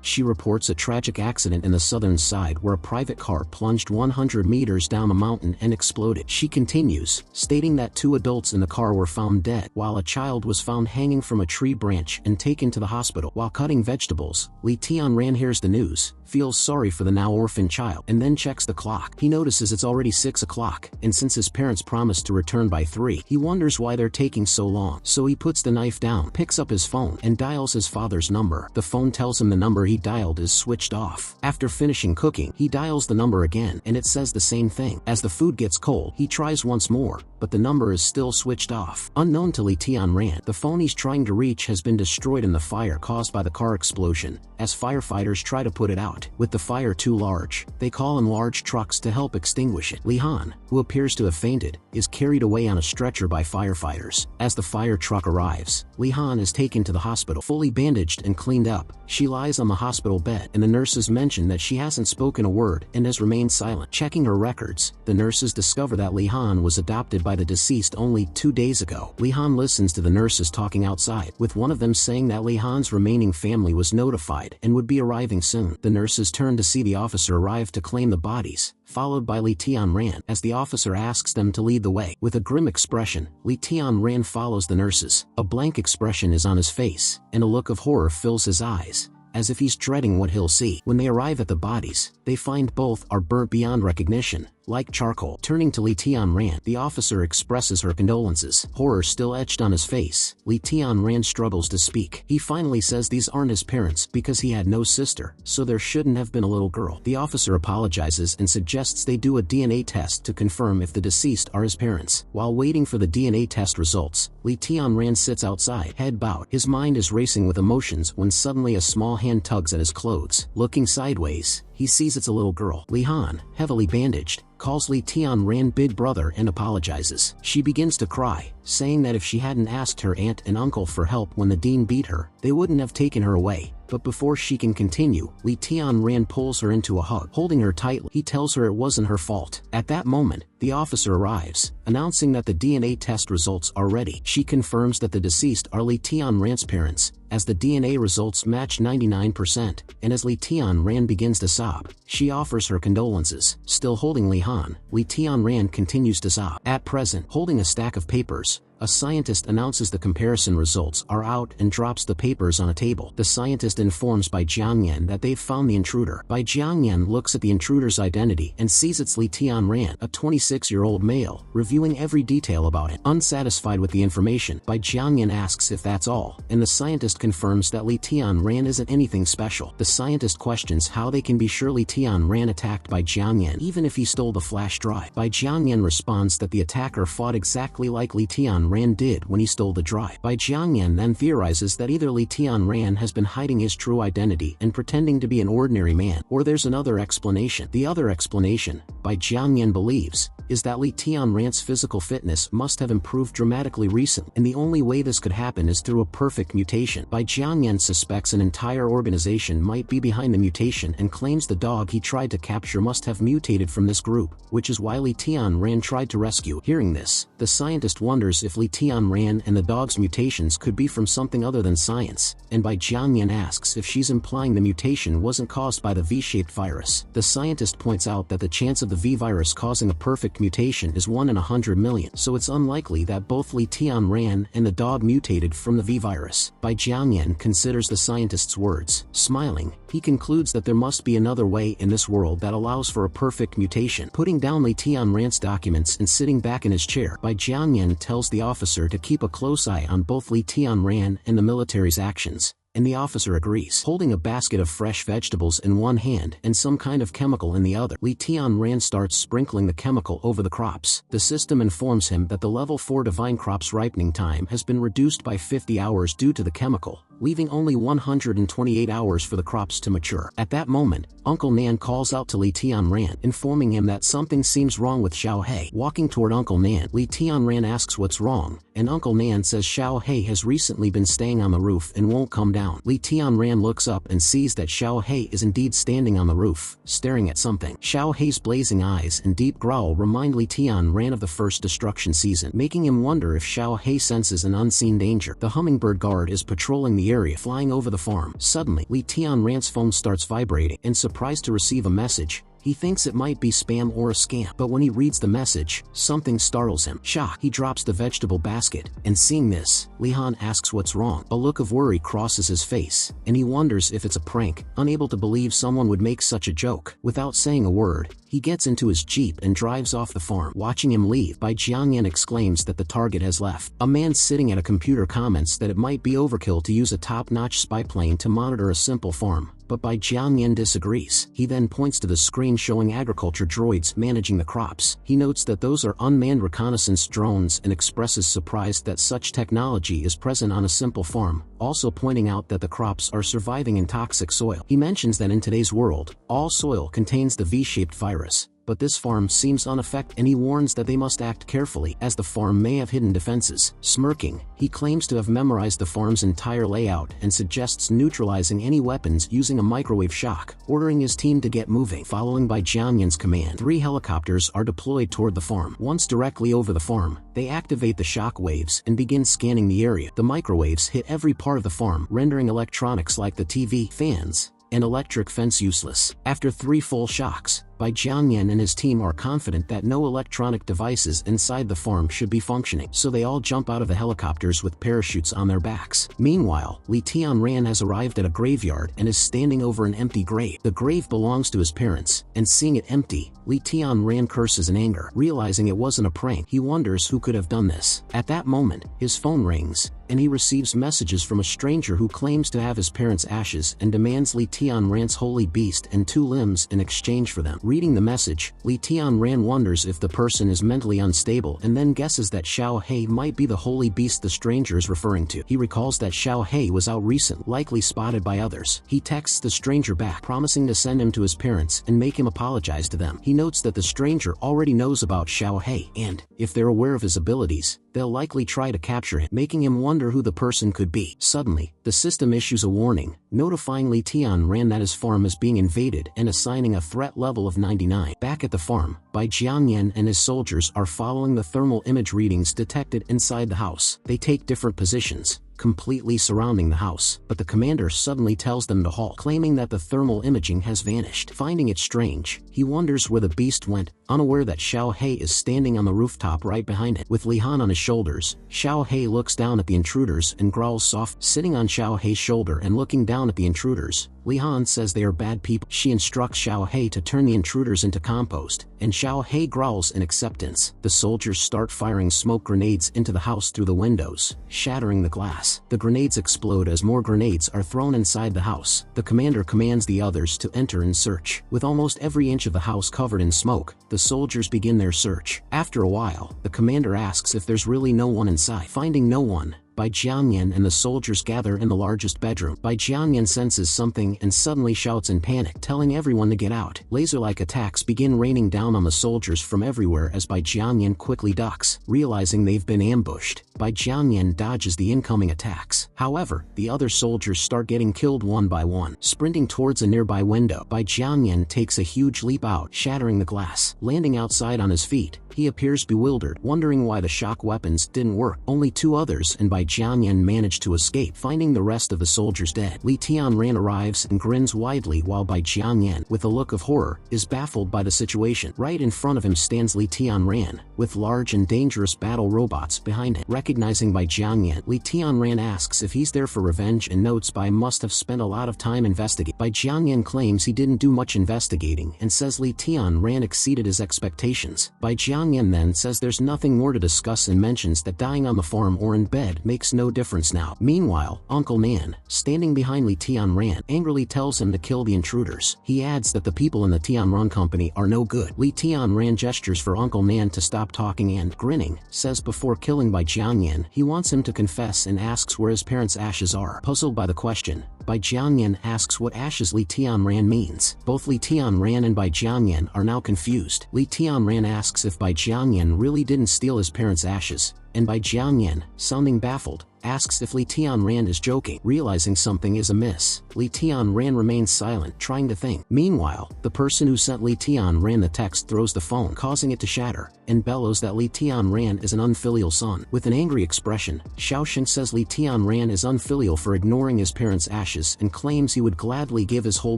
She reports a tragic accident in the southern side where a private car plunged 100 meters down a mountain and exploded. She continues, stating that two adults in the car were found dead, while a child was found hanging from a tree branch and taken to the hospital. While cutting vegetables, Li Tianran hears the news, feels sorry for the now orphaned child, and then checks the clock. He notices it's already 6 o'clock, and since his parents promised to return by 3, he wonders why they're taking so long. So he puts the knife down, picks up his phone, and dials his father's number. The phone tells him the number he dialed is switched off. After finishing cooking, he dials the number again, and it says the same thing. As the food gets cold, he tries once more, but the number is still switched off. Unknown to Li Tianran, the phone he's trying to reach has been destroyed in the fire caused by the car explosion, as firefighters try to put it out. With the fire too large, they call in large trucks to help extinguish it. Li Han, who appears to have fainted, is carried away on a stretcher by firefighters. As the fire truck arrives, Li Han is taken to the hospital, fully bandaged and cleaned up. She lies on the hospital bed, and the nurses mention that she hasn't spoken a word and has remained silent. Checking her records, the nurses discover that Li Han was adopted by the deceased only 2 days ago. Li Han listens to the nurses talking outside, with one of them saying that Li Han's remaining family was notified and would be arriving soon. The nurses turn to see the officer arrive to claim the bodies, followed by Li Tianran, as the officer asks them to lead the way. With a grim expression, Li Tianran follows the nurses. A blank expression is on his face, and a look of horror fills his eyes, as if he's dreading what he'll see. When they arrive at the bodies, they find both are burnt beyond recognition, like charcoal. Turning to Li Tianran, the officer expresses her condolences. Horror still etched on his face, Li Tianran struggles to speak. He finally says these aren't his parents because he had no sister, so there shouldn't have been a little girl. The officer apologizes and suggests they do a DNA test to confirm if the deceased are his parents. While waiting for the DNA test results, Li Tianran sits outside, head bowed. His mind is racing with emotions when suddenly a small hand tugs at his clothes. Looking sideways, he sees it's a little girl. Li Han, heavily bandaged, calls Li Tianran big brother and apologizes. She begins to cry, saying that if she hadn't asked her aunt and uncle for help when the dean beat her, they wouldn't have taken her away. But before she can continue, Li Tianran pulls her into a hug. Holding her tightly, he tells her it wasn't her fault. At that moment, the officer arrives, announcing that the DNA test results are ready. She confirms that the deceased are Li Tianran's parents, as the DNA results match 99%, and as Li Tianran begins to sob, she offers her condolences. Still holding Li Han, Li Tianran continues to sob. At present, holding a stack of papers, a scientist announces the comparison results are out and drops the papers on a table. The scientist informs Bai Jiangyan that they've found the intruder. Bai Jiangyan looks at the intruder's identity and sees it's Li Tianran, a 26-year-old male, reviewing every detail about him. Unsatisfied with the information, Bai Jiangyan asks if that's all, and the scientist confirms that Li Tianran isn't anything special. The scientist questions how they can be sure Li Tianran attacked Bai Jiangyan even if he stole the flash drive. Bai Jiangyan responds that the attacker fought exactly like Li Tianran did when he stole the drive. Bai Jiangyan then theorizes that either Li Tianran has been hiding his true identity and pretending to be an ordinary man, or there's another explanation. The other explanation, Bai Jiangyan believes, is that Li Tianran's physical fitness must have improved dramatically recently, and the only way this could happen is through a perfect mutation. Bai Jiangyan suspects an entire organization might be behind the mutation and claims the dog he tried to capture must have mutated from this group, which is why Li Tianran tried to rescue. Hearing this, the scientist wonders if Li Tianran and the dog's mutations could be from something other than science, and Bai Jiangyan asks if she's implying the mutation wasn't caused by the V-shaped virus. The scientist points out that the chance of the V virus causing a perfect mutation is 1 in 100 million, so it's unlikely that both Li Tianran and the dog mutated from the V virus. Bai Jiangyan considers the scientist's words. Smiling, he concludes that there must be another way in this world that allows for a perfect mutation. Putting down Li Tianran's documents and sitting back in his chair, Bai Jiangyan tells the officer to keep a close eye on both Li Tianran and the military's actions, and the officer agrees. Holding a basket of fresh vegetables in one hand and some kind of chemical in the other, Li Tianran starts sprinkling the chemical over the crops. The system informs him that the level 4 divine crop's ripening time has been reduced by 50 hours due to the chemical, leaving only 128 hours for the crops to mature. At that moment, Uncle Nan calls out to Li Tianran, informing him that something seems wrong with Xiao He. Walking toward Uncle Nan, Li Tianran asks what's wrong, and Uncle Nan says Xiao He has recently been staying on the roof and won't come down. Li Tianran looks up and sees that Xiao He is indeed standing on the roof, staring at something. Xiao He's blazing eyes and deep growl remind Li Tianran of the first destruction season, making him wonder if Xiao He senses an unseen danger. The hummingbird guard is patrolling the area, flying over the farm. Suddenly, Li Tianran's phone starts vibrating, and surprised to receive a message, he thinks it might be spam or a scam, but when he reads the message, something startles him. Shocked, he drops the vegetable basket, and seeing this, Li Han asks what's wrong. A look of worry crosses his face, and he wonders if it's a prank, unable to believe someone would make such a joke. Without saying a word, he gets into his jeep and drives off the farm. Watching him leave, Bai Jiangyan exclaims that the target has left. A man sitting at a computer comments that it might be overkill to use a top-notch spy plane to monitor a simple farm, but Bai Jiangyan disagrees. He then points to the screen showing agriculture droids managing the crops. He notes that those are unmanned reconnaissance drones and expresses surprise that such technology is present on a simple farm, also pointing out that the crops are surviving in toxic soil. He mentions that in today's world, all soil contains the V-shaped virus, but this farm seems unaffected and he warns that they must act carefully as the farm may have hidden defenses. Smirking, he claims to have memorized the farm's entire layout and suggests neutralizing any weapons using a microwave shock, ordering his team to get moving. Following by Jianyan's command, 3 helicopters are deployed toward the farm. Once directly over the farm, they activate the shock waves and begin scanning the area. The microwaves hit every part of the farm, rendering electronics like the TV, fans, and electric fence useless. After 3 full shocks, Bai Jianyan and his team are confident that no electronic devices inside the farm should be functioning, so they all jump out of the helicopters with parachutes on their backs. Meanwhile, Li Tianran has arrived at a graveyard and is standing over an empty grave. The grave belongs to his parents, and seeing it empty, Li Tianran curses in anger. Realizing it wasn't a prank, he wonders who could have done this. At that moment, his phone rings, and he receives messages from a stranger who claims to have his parents' ashes and demands Li Tianran's holy beast and 2 limbs in exchange for them. Reading the message, Li Tianran wonders if the person is mentally unstable and then guesses that Xiao He might be the holy beast the stranger is referring to. He recalls that Xiao He was out recent, likely spotted by others. He texts the stranger back, promising to send him to his parents and make him apologize to them. He notes that the stranger already knows about Xiao He, and, if they're aware of his abilities, they'll likely try to capture him, making him wonder who the person could be. Suddenly, the system issues a warning, notifying Li Tianran that his farm is being invaded and assigning a threat level of 99. Back at the farm, Bai Jianyan and his soldiers are following the thermal image readings detected inside the house. They take different positions, completely surrounding the house, but the commander suddenly tells them to halt, claiming that the thermal imaging has vanished. Finding it strange, he wonders where the beast went, unaware that Xiao He is standing on the rooftop right behind it. With Li Han on his shoulders, Xiao He looks down at the intruders and growls soft. Sitting on Xiao He's shoulder and looking down at the intruders, Li Han says they are bad people. She instructs Xiao He to turn the intruders into compost, and Xiao He growls in acceptance. The soldiers start firing smoke grenades into the house through the windows, shattering the glass. The grenades explode as more grenades are thrown inside the house. The commander commands the others to enter and search. With almost every inch of the house covered in smoke, the soldiers begin their search. After a while, the commander asks if there's really no one inside. Finding no one, Bai Jianyan and the soldiers gather in the largest bedroom. Bai Jianyan senses something and suddenly shouts in panic, telling everyone to get out. Laser-like attacks begin raining down on the soldiers from everywhere as Bai Jianyan quickly ducks. Realizing they've been ambushed, Bai Jianyan dodges the incoming attacks. However, the other soldiers start getting killed one by one. Sprinting towards a nearby window, Bai Jianyan takes a huge leap out, shattering the glass. Landing outside on his feet, he appears bewildered, wondering why the shock weapons didn't work. Only 2 others and Bai Jianyan manage to escape, finding the rest of the soldiers dead. Li Tianran arrives and grins widely while Bai Jianyan, with a look of horror, is baffled by the situation. Right in front of him stands Li Tianran, with large and dangerous battle robots behind him. Recognizing Bai Jianyan, Li Tianran asks if he's there for revenge and notes Bai must have spent a lot of time investigating. Bai Jianyan claims he didn't do much investigating and says Li Tianran exceeded his expectations. Bai Jianyan then says there's nothing more to discuss and mentions that dying on the farm or in bed makes no difference now. Meanwhile, Uncle Nan, standing behind Li Tianran, angrily tells him to kill the intruders. He adds that the people in the Tianran company are no good. Li Tianran gestures for Uncle Nan to stop talking and, grinning, says before killing Bai Jianyan, he wants him to confess and asks where his parents' ashes are. Puzzled by the question, Bai Jianyan asks what ashes Li Tianran means. Both Li Tianran and Bai Jianyan are now confused. Li Tianran asks if Bai Jianyan really didn't steal his parents' ashes, and Bai Jianyan, sounding baffled, asks if Li Tianran is joking. Realizing something is amiss, Li Tianran remains silent, trying to think. Meanwhile, the person who sent Li Tianran the text throws the phone, causing it to shatter, and bellows that Li Tianran is an unfilial son. With an angry expression, Xiaoxing says Li Tianran is unfilial for ignoring his parents' ashes and claims he would gladly give his whole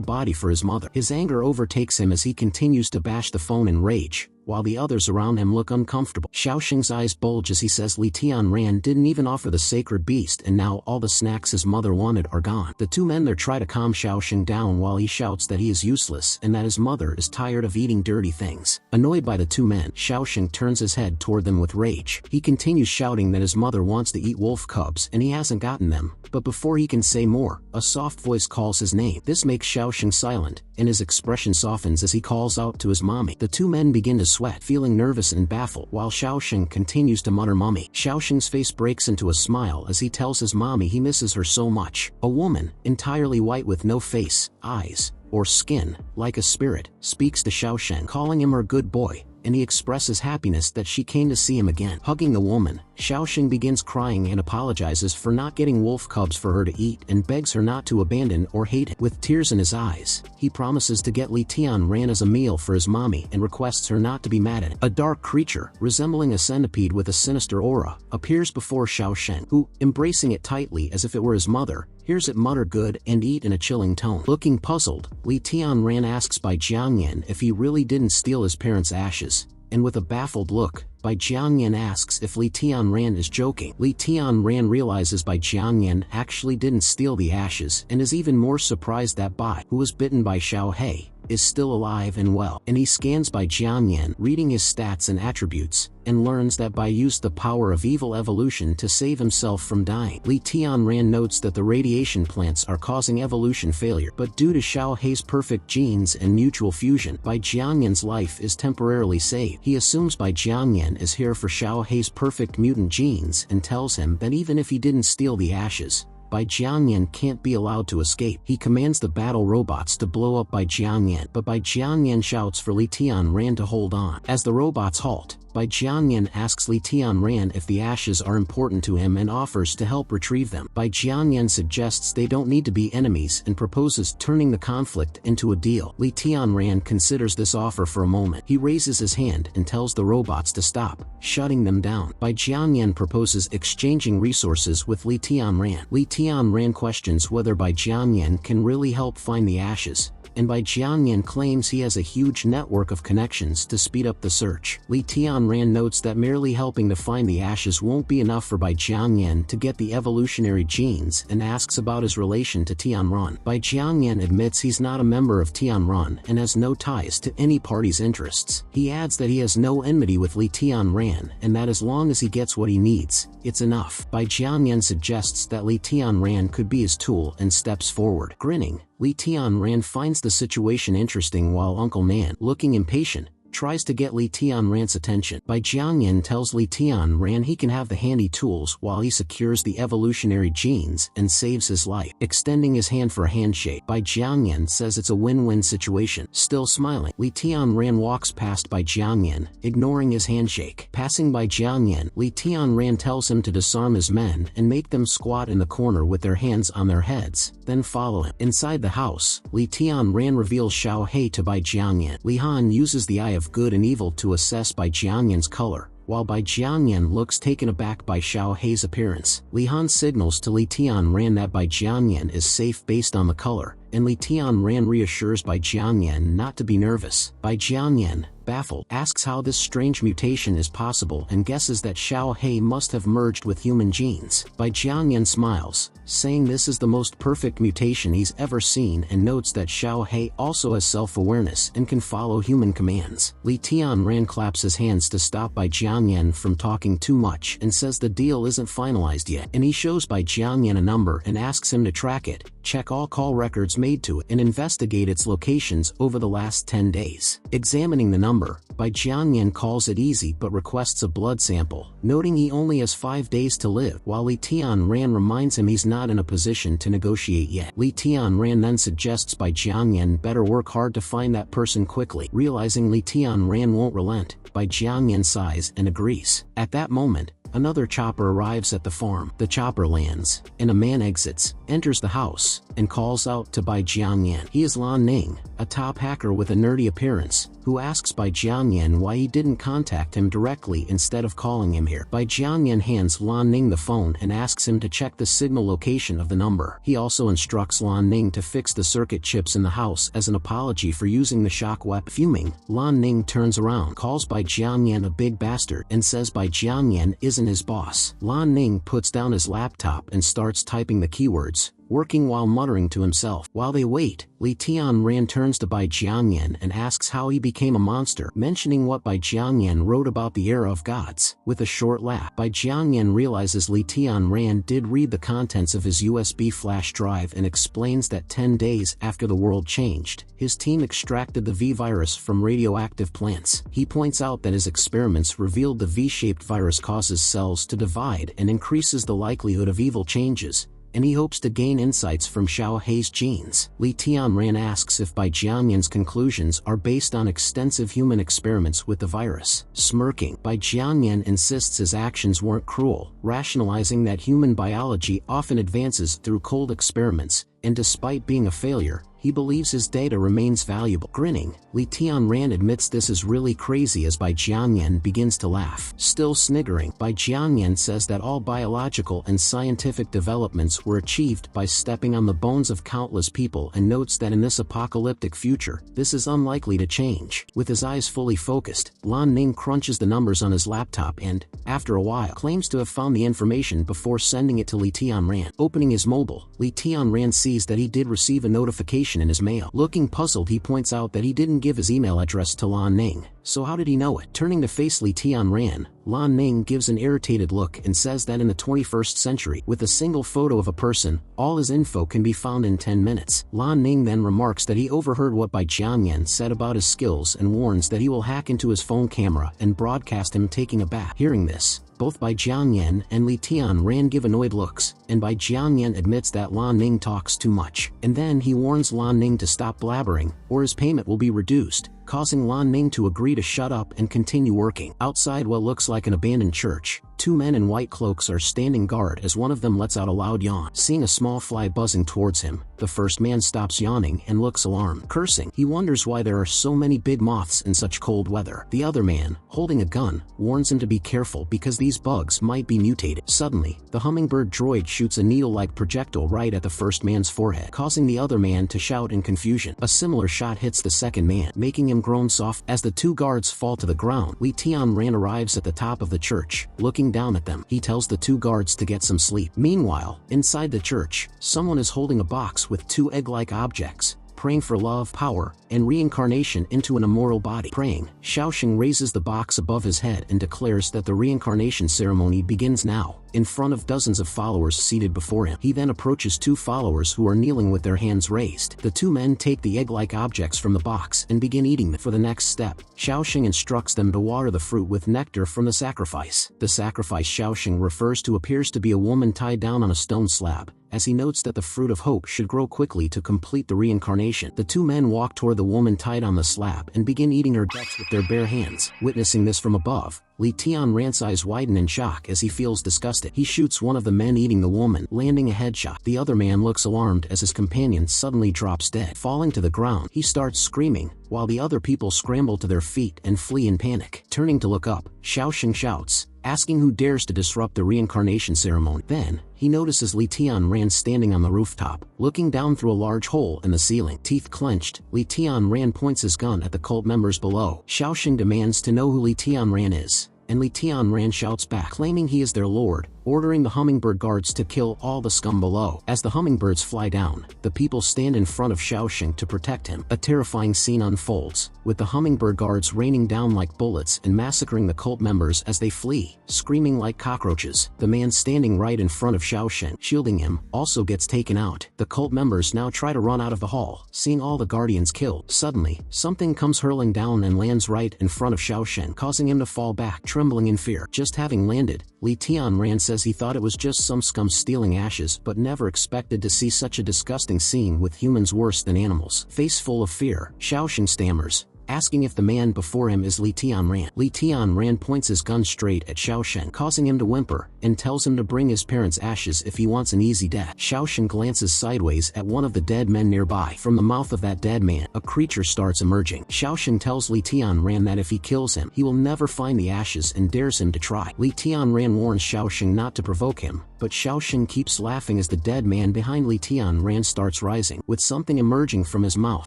body for his mother. His anger overtakes him as he continues to bash the phone in rage, while the others around him look uncomfortable. Xiaoxing's eyes bulge as he says Li Tianran didn't even offer the sacred beast and now all the snacks his mother wanted are gone. The 2 men there try to calm Xiaoxing down while he shouts that he is useless and that his mother is tired of eating dirty things. Annoyed by the 2 men, Xiaoxing turns his head toward them with rage. He continues shouting that his mother wants to eat wolf cubs and he hasn't gotten them, but before he can say more, a soft voice calls his name. This makes Xiaoxing silent, and his expression softens as he calls out to his mommy. The 2 men begin to sweat, feeling nervous and baffled, while Xiaoxing continues to mutter mummy. Xiaoxing's face breaks into a smile as he tells his mommy he misses her so much. A woman, entirely white with no face, eyes, or skin, like a spirit, speaks to Xiaoshen, calling him her good boy, and he expresses happiness that she came to see him again. Hugging the woman, Xiaoxing begins crying and apologizes for not getting wolf cubs for her to eat and begs her not to abandon or hate him. With tears in his eyes, he promises to get Li Tianran as a meal for his mommy and requests her not to be mad at him. A dark creature, resembling a centipede with a sinister aura, appears before Xiaoxing, who, embracing it tightly as if it were his mother, hears it mutter good and eat in a chilling tone. Looking puzzled, Li Tianran asks Bai Jiangyan if he really didn't steal his parents' ashes, and with a baffled look, Bai Jiangyan asks if Li Tianran is joking. Li Tianran realizes Bai Jiangyan actually didn't steal the ashes and is even more surprised that Bai, who was bitten by Xiao He, is still alive and well. And he scans Bai Jiangyan, reading his stats and attributes, and learns that Bai used the power of evil evolution to save himself from dying. Li Tianran notes that the radiation plants are causing evolution failure, but due to Xiao Hei's perfect genes and mutual fusion, Bai Jiangyan's life is temporarily saved. He assumes Bai Jiangyan is here for Xiao Hei's perfect mutant genes and tells him that even if he didn't steal the ashes, Bai Jiangyan can't be allowed to escape. He commands the battle robots to blow up Bai Jiangyan, but Bai Jiangyan shouts for Li Tianran to hold on. As the robots halt, Bai Jiangyan asks Li Tianran if the ashes are important to him and offers to help retrieve them. Bai Jiangyan suggests they don't need to be enemies and proposes turning the conflict into a deal. Li Tianran considers this offer for a moment. He raises his hand and tells the robots to stop, shutting them down. Bai Jiangyan proposes exchanging resources with Li Tianran. Li Tianran questions whether Bai Jiangyan can really help find the ashes, and Bai Jiangyan claims he has a huge network of connections to speed up the search. Li Tianran notes that merely helping to find the ashes won't be enough for Bai Jiangyan to get the evolutionary genes and asks about his relation to Tianran. Bai Jiangyan admits he's not a member of Tianran and has no ties to any party's interests. He adds that he has no enmity with Li Tianran and that as long as he gets what he needs, it's enough. Bai Jiangyan suggests that Li Tianran could be his tool and steps forward. Grinning, Li Tianran finds the situation interesting while Uncle Nan, looking impatient, tries to get Li Tianran's attention. Bai Jiangyan tells Li Tianran he can have the handy tools while he secures the evolutionary genes and saves his life. Extending his hand for a handshake, Bai Jiangyan says it's a win-win situation. Still smiling, Li Tianran walks past Bai Jiangyan, ignoring his handshake. Passing Bai Jiangyan, Li Tianran tells him to disarm his men and make them squat in the corner with their hands on their heads, then follow him. Inside the house, Li Tianran reveals Xiao He to Bai Jiangyan. Li Han uses the Eye of Good and Evil to assess Bai Jiangyan's color, while Bai Jiangyan looks taken aback by Xiao Hei's appearance. Li Han signals to Li Tianran that Bai Jiangyan is safe based on the color, and Li Tianran reassures Bai Jiangyan not to be nervous. Bai Jiangyan, baffled, asks how this strange mutation is possible and guesses that Xiao He must have merged with human genes. Bai Jiangyan smiles, saying this is the most perfect mutation he's ever seen and notes that Xiao He also has self-awareness and can follow human commands. Li Tianran claps his hands to stop Bai Jiangyan from talking too much and says the deal isn't finalized yet, and he shows Bai Jiangyan a number and asks him to track it, check all call records made to it, and investigate its locations over the last 10 days. Examining the number, Bai Jiangyan calls it easy but requests a blood sample, noting he only has 5 days to live, while Li Tianran reminds him he's not in a position to negotiate yet. Li Tianran then suggests Bai Jiangyan better work hard to find that person quickly. Realizing Li Tianran won't relent, Bai Jiangyan sighs and agrees. At that moment, another chopper arrives at the farm. The chopper lands, and a man exits, enters the house, and calls out to Bai Jiangyan. He is Lan Ning, a top hacker with a nerdy appearance, who asks Bai Jiangyan why he didn't contact him directly instead of calling him here. Bai Jiangyan hands Lan Ning the phone and asks him to check the signal location of the number. He also instructs Lan Ning to fix the circuit chips in the house as an apology for using the shock weapon. Fuming, Lan Ning turns around, calls Bai Jiangyan a big bastard, and says Bai Jiangyan isn't his boss. Lan Ning puts down his laptop and starts typing the keywords, working while muttering to himself. While they wait, Li Tianran turns to Bai Jiangyan and asks how he became a monster, mentioning what Bai Jiangyan wrote about the era of gods. With a short laugh, Bai Jiangyan realizes Li Tianran did read the contents of his USB flash drive and explains that 10 days after the world changed, his team extracted the V virus from radioactive plants. He points out that his experiments revealed the V-shaped virus causes cells to divide and increases the likelihood of evil changes, and he hopes to gain insights from Xiao Hei's genes. Li Tianran asks if Bai Jianyan's conclusions are based on extensive human experiments with the virus. Smirking, Bai Jianyan insists his actions weren't cruel, rationalizing that human biology often advances through cold experiments, and despite being a failure, he believes his data remains valuable. Grinning, Li Tianran admits this is really crazy as Bai Jianyan begins to laugh. Still sniggering, Bai Jianyan says that all biological and scientific developments were achieved by stepping on the bones of countless people and notes that in this apocalyptic future, this is unlikely to change. With his eyes fully focused, Lan Ning crunches the numbers on his laptop and, after a while, claims to have found the information before sending it to Li Tianran. Opening his mobile, Li Tianran sees that he did receive a notification in his mail. Looking puzzled, he points out that he didn't give his email address to Lan Ning, so how did he know it? Turning to face Li Tianran, Lan Ning gives an irritated look and says that in the 21st century, with a single photo of a person, all his info can be found in 10 minutes. Lan Ning then remarks that he overheard what Bai Jianyan said about his skills and warns that he will hack into his phone camera and broadcast him taking a bath. Hearing this, both Bai Jianyan and Li Tianran give annoyed looks, and Bai Jianyan admits that Lan Ning talks too much. And then he warns Lan Ning to stop blabbering, or his payment will be reduced, causing Lan Ning to agree to shut up and continue working. Outside what looks like an abandoned church, two men in white cloaks are standing guard as one of them lets out a loud yawn. Seeing a small fly buzzing towards him, the first man stops yawning and looks alarmed. Cursing, he wonders why there are so many big moths in such cold weather. The other man, holding a gun, warns him to be careful because these bugs might be mutated. Suddenly, the hummingbird droid shoots a needle-like projectile right at the first man's forehead, causing the other man to shout in confusion. A similar shot hits the second man, making him groan soft. As the two guards fall to the ground, Li Tianran arrives at the top of the church. Looking down at them, he tells the two guards to get some sleep. Meanwhile, inside the church, someone is holding a box with two egg-like objects, praying for love, power, and reincarnation into an immoral body. Praying, Xiaoxing raises the box above his head and declares that the reincarnation ceremony begins now, in front of dozens of followers seated before him. He then approaches two followers who are kneeling with their hands raised. The two men take the egg-like objects from the box and begin eating them. For the next step, Xiaoxing instructs them to water the fruit with nectar from the sacrifice. The sacrifice Xiaoxing refers to appears to be a woman tied down on a stone slab, as he notes that the fruit of hope should grow quickly to complete the reincarnation. The two men walk toward the woman tied on the slab and begin eating her guts with their bare hands. Witnessing this from above, Li Tianran's eyes widen in shock as he feels disgusted. He shoots one of the men eating the woman, landing a headshot. The other man looks alarmed as his companion suddenly drops dead. Falling to the ground, he starts screaming, while the other people scramble to their feet and flee in panic. Turning to look up, Xiaoxing shouts, asking who dares to disrupt the reincarnation ceremony. Then, he notices Li Tianran standing on the rooftop, looking down through a large hole in the ceiling. Teeth clenched, Li Tianran points his gun at the cult members below. Xiaoxing demands to know who Li Tianran is, and Li Tianran shouts back, claiming he is their lord, ordering the hummingbird guards to kill all the scum below. As the hummingbirds fly down, the people stand in front of Xiaoxing to protect him. A terrifying scene unfolds, with the hummingbird guards raining down like bullets and massacring the cult members as they flee, screaming like cockroaches. The man standing right in front of Xiaoxing, shielding him, also gets taken out. The cult members now try to run out of the hall, seeing all the guardians killed. Suddenly, something comes hurling down and lands right in front of Xiaoxing, causing him to fall back, trembling in fear. Just having landed, Li Tianran says he thought it was just some scum stealing ashes but never expected to see such a disgusting scene with humans worse than animals. Face full of fear, Xiaoxing stammers, asking if the man before him is Li Tianran. Li Tianran points his gun straight at Xiaoxing, causing him to whimper, and tells him to bring his parents' ashes if he wants an easy death. Xiaoxing glances sideways at one of the dead men nearby. From the mouth of that dead man, a creature starts emerging. Xiaoxing tells Li Tianran that if he kills him, he will never find the ashes and dares him to try. Li Tianran warns Xiaoxing not to provoke him, but Xiaoxing keeps laughing as the dead man behind Li Tianran starts rising, with something emerging from his mouth.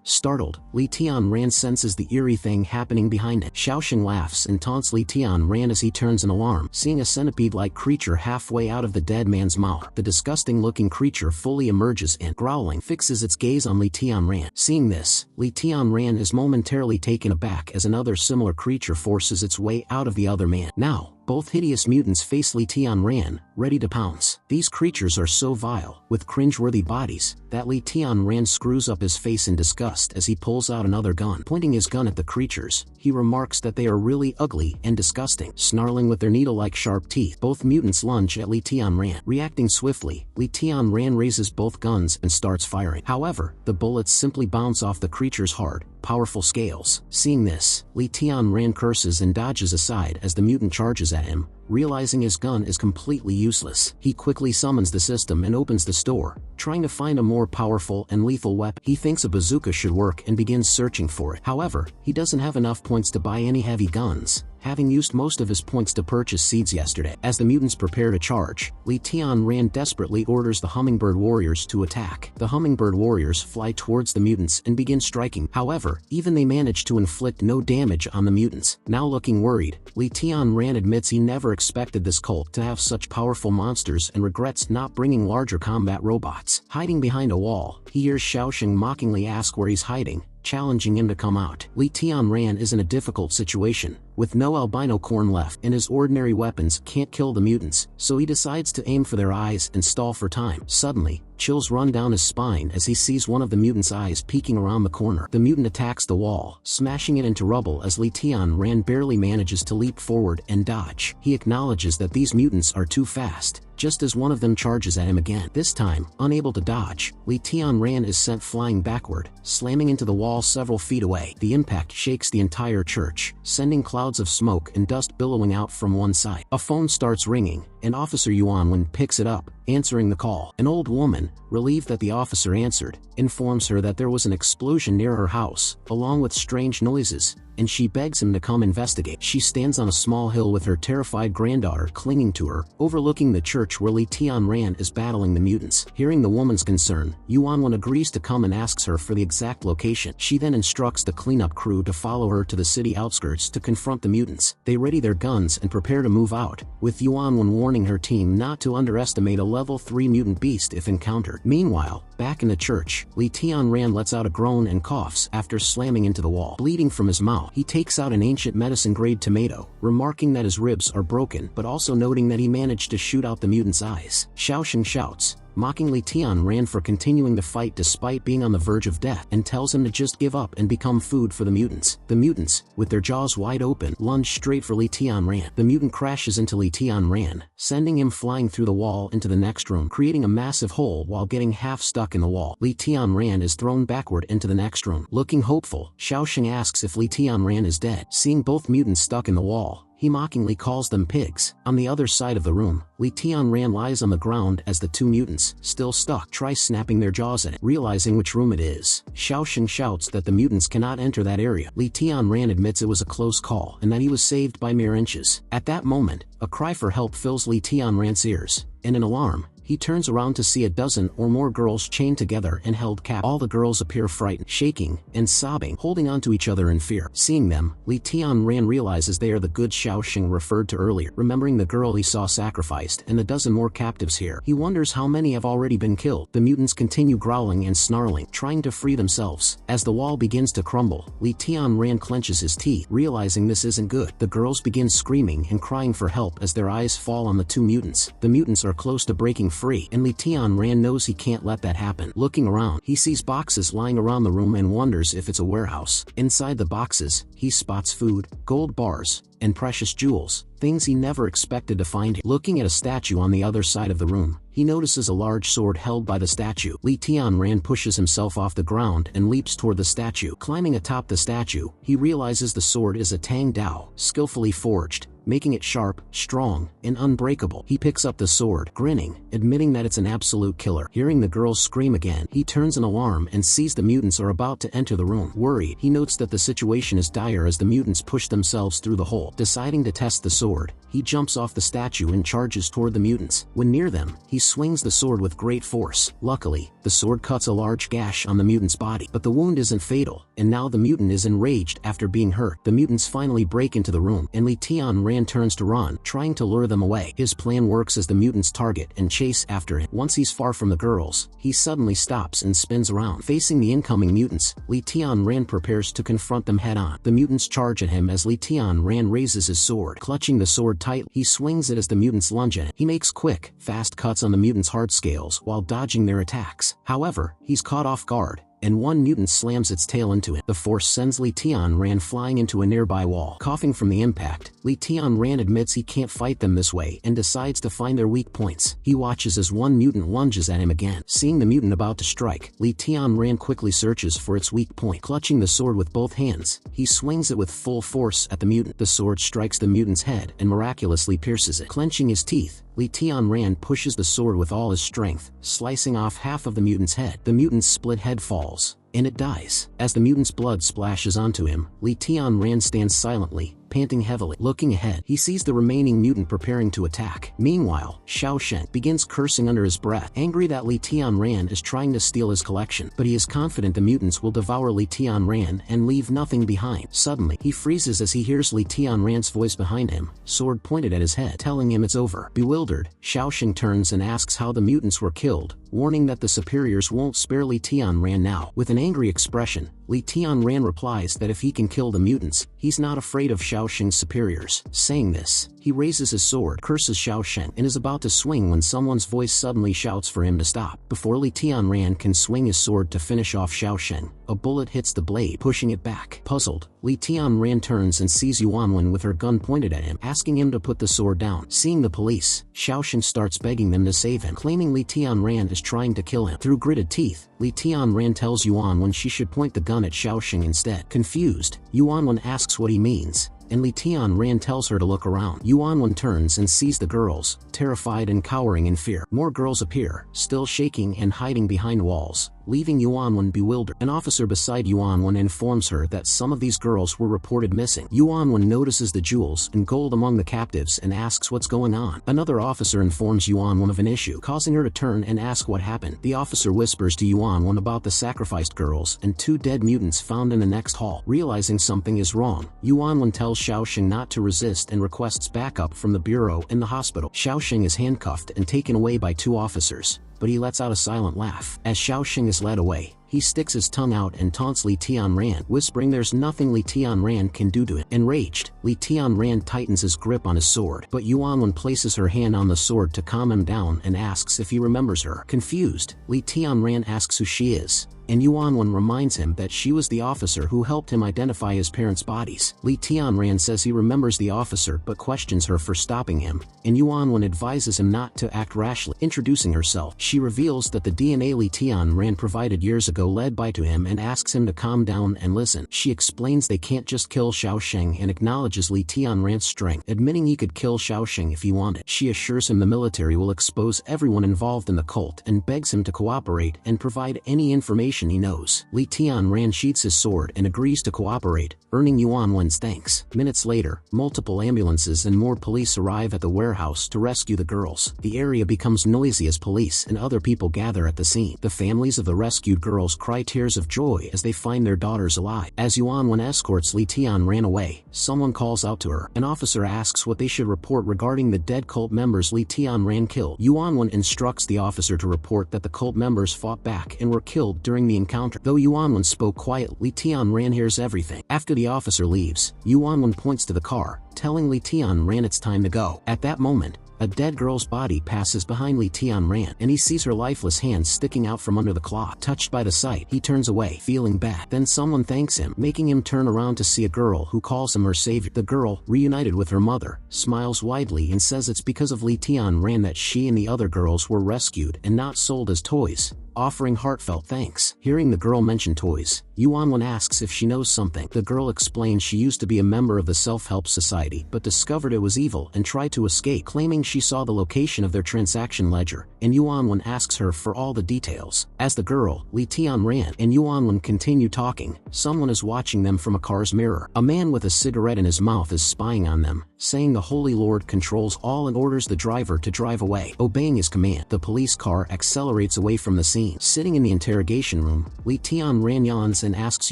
Startled, Li Tianran senses the eerie thing happening behind it. Xiaoxing laughs and taunts Li Tianran as he turns in alarm, seeing a centipede-like creature halfway out of the dead man's mouth. The disgusting-looking creature fully emerges and, growling, fixes its gaze on Li Tianran. Seeing this, Li Tianran is momentarily taken aback as another similar creature forces its way out of the other man. Now, both hideous mutants face Li Tianran, ready to pounce. These creatures are so vile, with cringeworthy bodies, that Li Tianran screws up his face in disgust as he pulls out another gun. Pointing his gun at the creatures, he remarks that they are really ugly and disgusting. Snarling with their needle-like sharp teeth, both mutants lunge at Li Tianran. Reacting swiftly, Li Tianran raises both guns and starts firing. However, the bullets simply bounce off the creature's hard, powerful scales. Seeing this, Li Tianran curses and dodges aside as the mutant charges at him. Realizing his gun is completely useless, he quickly summons the system and opens the store, trying to find a more powerful and lethal weapon. He thinks a bazooka should work and begins searching for it. However, he doesn't have enough points to buy any heavy guns, having used most of his points to purchase seeds yesterday. As the mutants prepare to charge, Li Tianran desperately orders the Hummingbird Warriors to attack. The Hummingbird Warriors fly towards the mutants and begin striking. However, even they manage to inflict no damage on the mutants. Now looking worried, Li Tianran admits he never expected this cult to have such powerful monsters and regrets not bringing larger combat robots. Hiding behind a wall, he hears Xiaoxing mockingly ask where he's hiding, challenging him to come out. Li Tianran is in a difficult situation, with no albino corn left, and his ordinary weapons can't kill the mutants, so he decides to aim for their eyes and stall for time. Suddenly, chills run down his spine as he sees one of the mutant's eyes peeking around the corner. The mutant attacks the wall, smashing it into rubble as Li Tianran barely manages to leap forward and dodge. He acknowledges that these mutants are too fast, just as one of them charges at him again. This time, unable to dodge, Li Tianran is sent flying backward, slamming into the wall several feet away. The impact shakes the entire church, sending clouds of smoke and dust billowing out from one side. A phone starts ringing, and Officer Yuanwen picks it up, answering the call. An old woman, relieved that the officer answered, informs her that there was an explosion near her house, along with strange noises, and she begs him to come investigate. She stands on a small hill with her terrified granddaughter clinging to her, overlooking the church where Li Tianran is battling the mutants. Hearing the woman's concern, Yuanwen agrees to come and asks her for the exact location. She then instructs the cleanup crew to follow her to the city outskirts to confront the mutants. They ready their guns and prepare to move out, with Yuanwen warning her team not to underestimate a level 3 mutant beast if encountered. Meanwhile, back in the church, Li Tianran lets out a groan and coughs after slamming into the wall. Bleeding from his mouth, he takes out an ancient medicine-grade tomato, remarking that his ribs are broken, but also noting that he managed to shoot out the mutant's eyes. Xiaoxing shouts, mocking Li Tianran for continuing the fight despite being on the verge of death, and tells him to just give up and become food for the mutants. The mutants, with their jaws wide open, lunge straight for Li Tianran. The mutant crashes into Li Tianran, sending him flying through the wall into the next room, creating a massive hole while getting half stuck in the wall. Li Tianran is thrown backward into the next room. Looking hopeful, Xiaoxing asks if Li Tianran is dead. Seeing both mutants stuck in the wall, he mockingly calls them pigs. On the other side of the room, Li Tianran lies on the ground as the two mutants, still stuck, try snapping their jaws at it. Realizing which room it is, Xiaoxing shouts that the mutants cannot enter that area. Li Tianran admits it was a close call and that he was saved by mere inches. At that moment, a cry for help fills Li Tianran's ears, and in alarm, he turns around to see a dozen or more girls chained together and held captive. All the girls appear frightened, shaking, and sobbing, holding on to each other in fear. Seeing them, Li Tianran realizes they are the good Xiaoxing referred to earlier. Remembering the girl he saw sacrificed and the dozen more captives here, he wonders how many have already been killed. The mutants continue growling and snarling, trying to free themselves. As the wall begins to crumble, Li Tianran clenches his teeth, realizing this isn't good. The girls begin screaming and crying for help as their eyes fall on the two mutants. The mutants are close to breaking free, and Li Tianran knows he can't let that happen. Looking around, he sees boxes lying around the room and wonders if it's a warehouse. Inside the boxes, he spots food, gold bars, and precious jewels, things he never expected to find here. Looking at a statue on the other side of the room, he notices a large sword held by the statue. Li Tianran pushes himself off the ground and leaps toward the statue. Climbing atop the statue, he realizes the sword is a Tang Dao, skillfully forged, making it sharp, strong, and unbreakable. He picks up the sword, grinning, admitting that it's an absolute killer. Hearing the girls scream again, he turns in alarm and sees the mutants are about to enter the room. Worried, he notes that the situation is dire as the mutants push themselves through the hole. Deciding to test the sword, he jumps off the statue and charges toward the mutants. When near them, he swings the sword with great force. Luckily, the sword cuts a large gash on the mutant's body, but the wound isn't fatal, and now the mutant is enraged after being hurt. The mutants finally break into the room, and Li Tianran Ran turns to run, trying to lure them away. His plan works as the mutants target and chase after him. Once he's far from the girls, he suddenly stops and spins around. Facing the incoming mutants, Li Tianran prepares to confront them head-on. The mutants charge at him as Li Tianran raises his sword. Clutching the sword tight, he swings it as the mutants lunge at him. He makes quick, fast cuts on the mutants' hard scales while dodging their attacks. However, he's caught off guard, and one mutant slams its tail into him. The force sends Li Tianran flying into a nearby wall. Coughing from the impact, Li Tianran admits he can't fight them this way and decides to find their weak points. He watches as one mutant lunges at him again. Seeing the mutant about to strike, Li Tianran quickly searches for its weak point. Clutching the sword with both hands, he swings it with full force at the mutant. The sword strikes the mutant's head and miraculously pierces it. Clenching his teeth, Li Tianran pushes the sword with all his strength, slicing off half of the mutant's head. The mutant's split head falls, and it dies. As the mutant's blood splashes onto him, Li Tianran stands silently, panting heavily. Looking ahead, he sees the remaining mutant preparing to attack. Meanwhile, Xiao Shen begins cursing under his breath, angry that Li Tianran is trying to steal his collection. But he is confident the mutants will devour Li Tianran and leave nothing behind. Suddenly, he freezes as he hears Li Tianran's voice behind him, sword pointed at his head, telling him it's over. Bewildered, Xiao Shen turns and asks how the mutants were killed, warning that the superiors won't spare Li Tianran now. With an angry expression, Li Tianran replies that if he can kill the mutants, he's not afraid of Xiao Shen's superiors. Saying this, he raises his sword, curses Xiao Shen, and is about to swing when someone's voice suddenly shouts for him to stop. Before Li Tianran can swing his sword to finish off Xiao Shen, a bullet hits the blade, pushing it back. Puzzled, Li Tianran turns and sees Yuanwen with her gun pointed at him, asking him to put the sword down. Seeing the police, Xiao Shen starts begging them to save him, claiming Li Tianran is trying to kill him. Through gritted teeth, Li Tianran tells Yuanwen she should point the gun at Xiao Shen instead. Confused, Yuanwen asks what he means, and Li Tianran tells her to look around. Yuanwen turns and sees the girls, terrified and cowering in fear. More girls appear, still shaking and hiding behind walls, leaving Yuanwen bewildered. An officer beside Yuanwen informs her that some of these girls were reported missing. Yuanwen notices the jewels and gold among the captives and asks what's going on. Another officer informs Yuanwen of an issue, causing her to turn and ask what happened. The officer whispers to Yuanwen about the sacrificed girls and 2 dead mutants found in the next hall. Realizing something is wrong, Yuanwen tells Xiao Shen not to resist and requests backup from the bureau in the hospital. Xiao Shen is handcuffed and taken away by 2 officers, but he lets out a silent laugh. As Xiao Shen is led away, he sticks his tongue out and taunts Li Tianran, whispering there's nothing Li Tianran can do to him. Enraged, Li Tianran tightens his grip on his sword, but Yuanwen places her hand on the sword to calm him down and asks if he remembers her. Confused, Li Tianran asks who she is, and Yuanwen reminds him that she was the officer who helped him identify his parents' bodies. Li Tianran says he remembers the officer but questions her for stopping him, and Yuanwen advises him not to act rashly. Introducing herself, she reveals that the DNA Li Tianran provided years ago led by to him and asks him to calm down and listen. She explains they can't just kill Xiao Shen and acknowledges Li Tianran's strength, admitting he could kill Xiao Shen if he wanted. She assures him the military will expose everyone involved in the cult and begs him to cooperate and provide any information he knows. Li Tianran sheathes his sword and agrees to cooperate, earning Yuanwen's thanks. Minutes later, multiple ambulances and more police arrive at the warehouse to rescue the girls. The area becomes noisy as police and other people gather at the scene. The families of the rescued girls cry tears of joy as they find their daughters alive. As Yuanwen escorts Li Tianran away, someone calls out to her. An officer asks what they should report regarding the dead cult members Li Tianran killed. Yuanwen instructs the officer to report that the cult members fought back and were killed during the encounter. Though Yuanwen spoke quietly, Li Tianran hears everything. After the officer leaves, Yuanwen points to the car, telling Li Tianran it's time to go. At that moment, a dead girl's body passes behind Li Tianran, and he sees her lifeless hands sticking out from under the cloth. Touched by the sight, he turns away, feeling bad. Then someone thanks him, making him turn around to see a girl who calls him her savior. The girl, reunited with her mother, smiles widely and says it's because of Li Tianran that she and the other girls were rescued and not sold as toys, offering heartfelt thanks. Hearing the girl mention toys, Yuanwen asks if she knows something. The girl explains she used to be a member of the Self-Help Society but discovered it was evil and tried to escape, claiming she saw the location of their transaction ledger, and Yuanwen asks her for all the details. As the girl, Li Tianran, and Yuanwen continue talking, someone is watching them from a car's mirror. A man with a cigarette in his mouth is spying on them, saying the Holy Lord controls all and orders the driver to drive away. Obeying his command, the police car accelerates away from the scene. scene. Sitting in the interrogation room, Li Tianran yawns and asks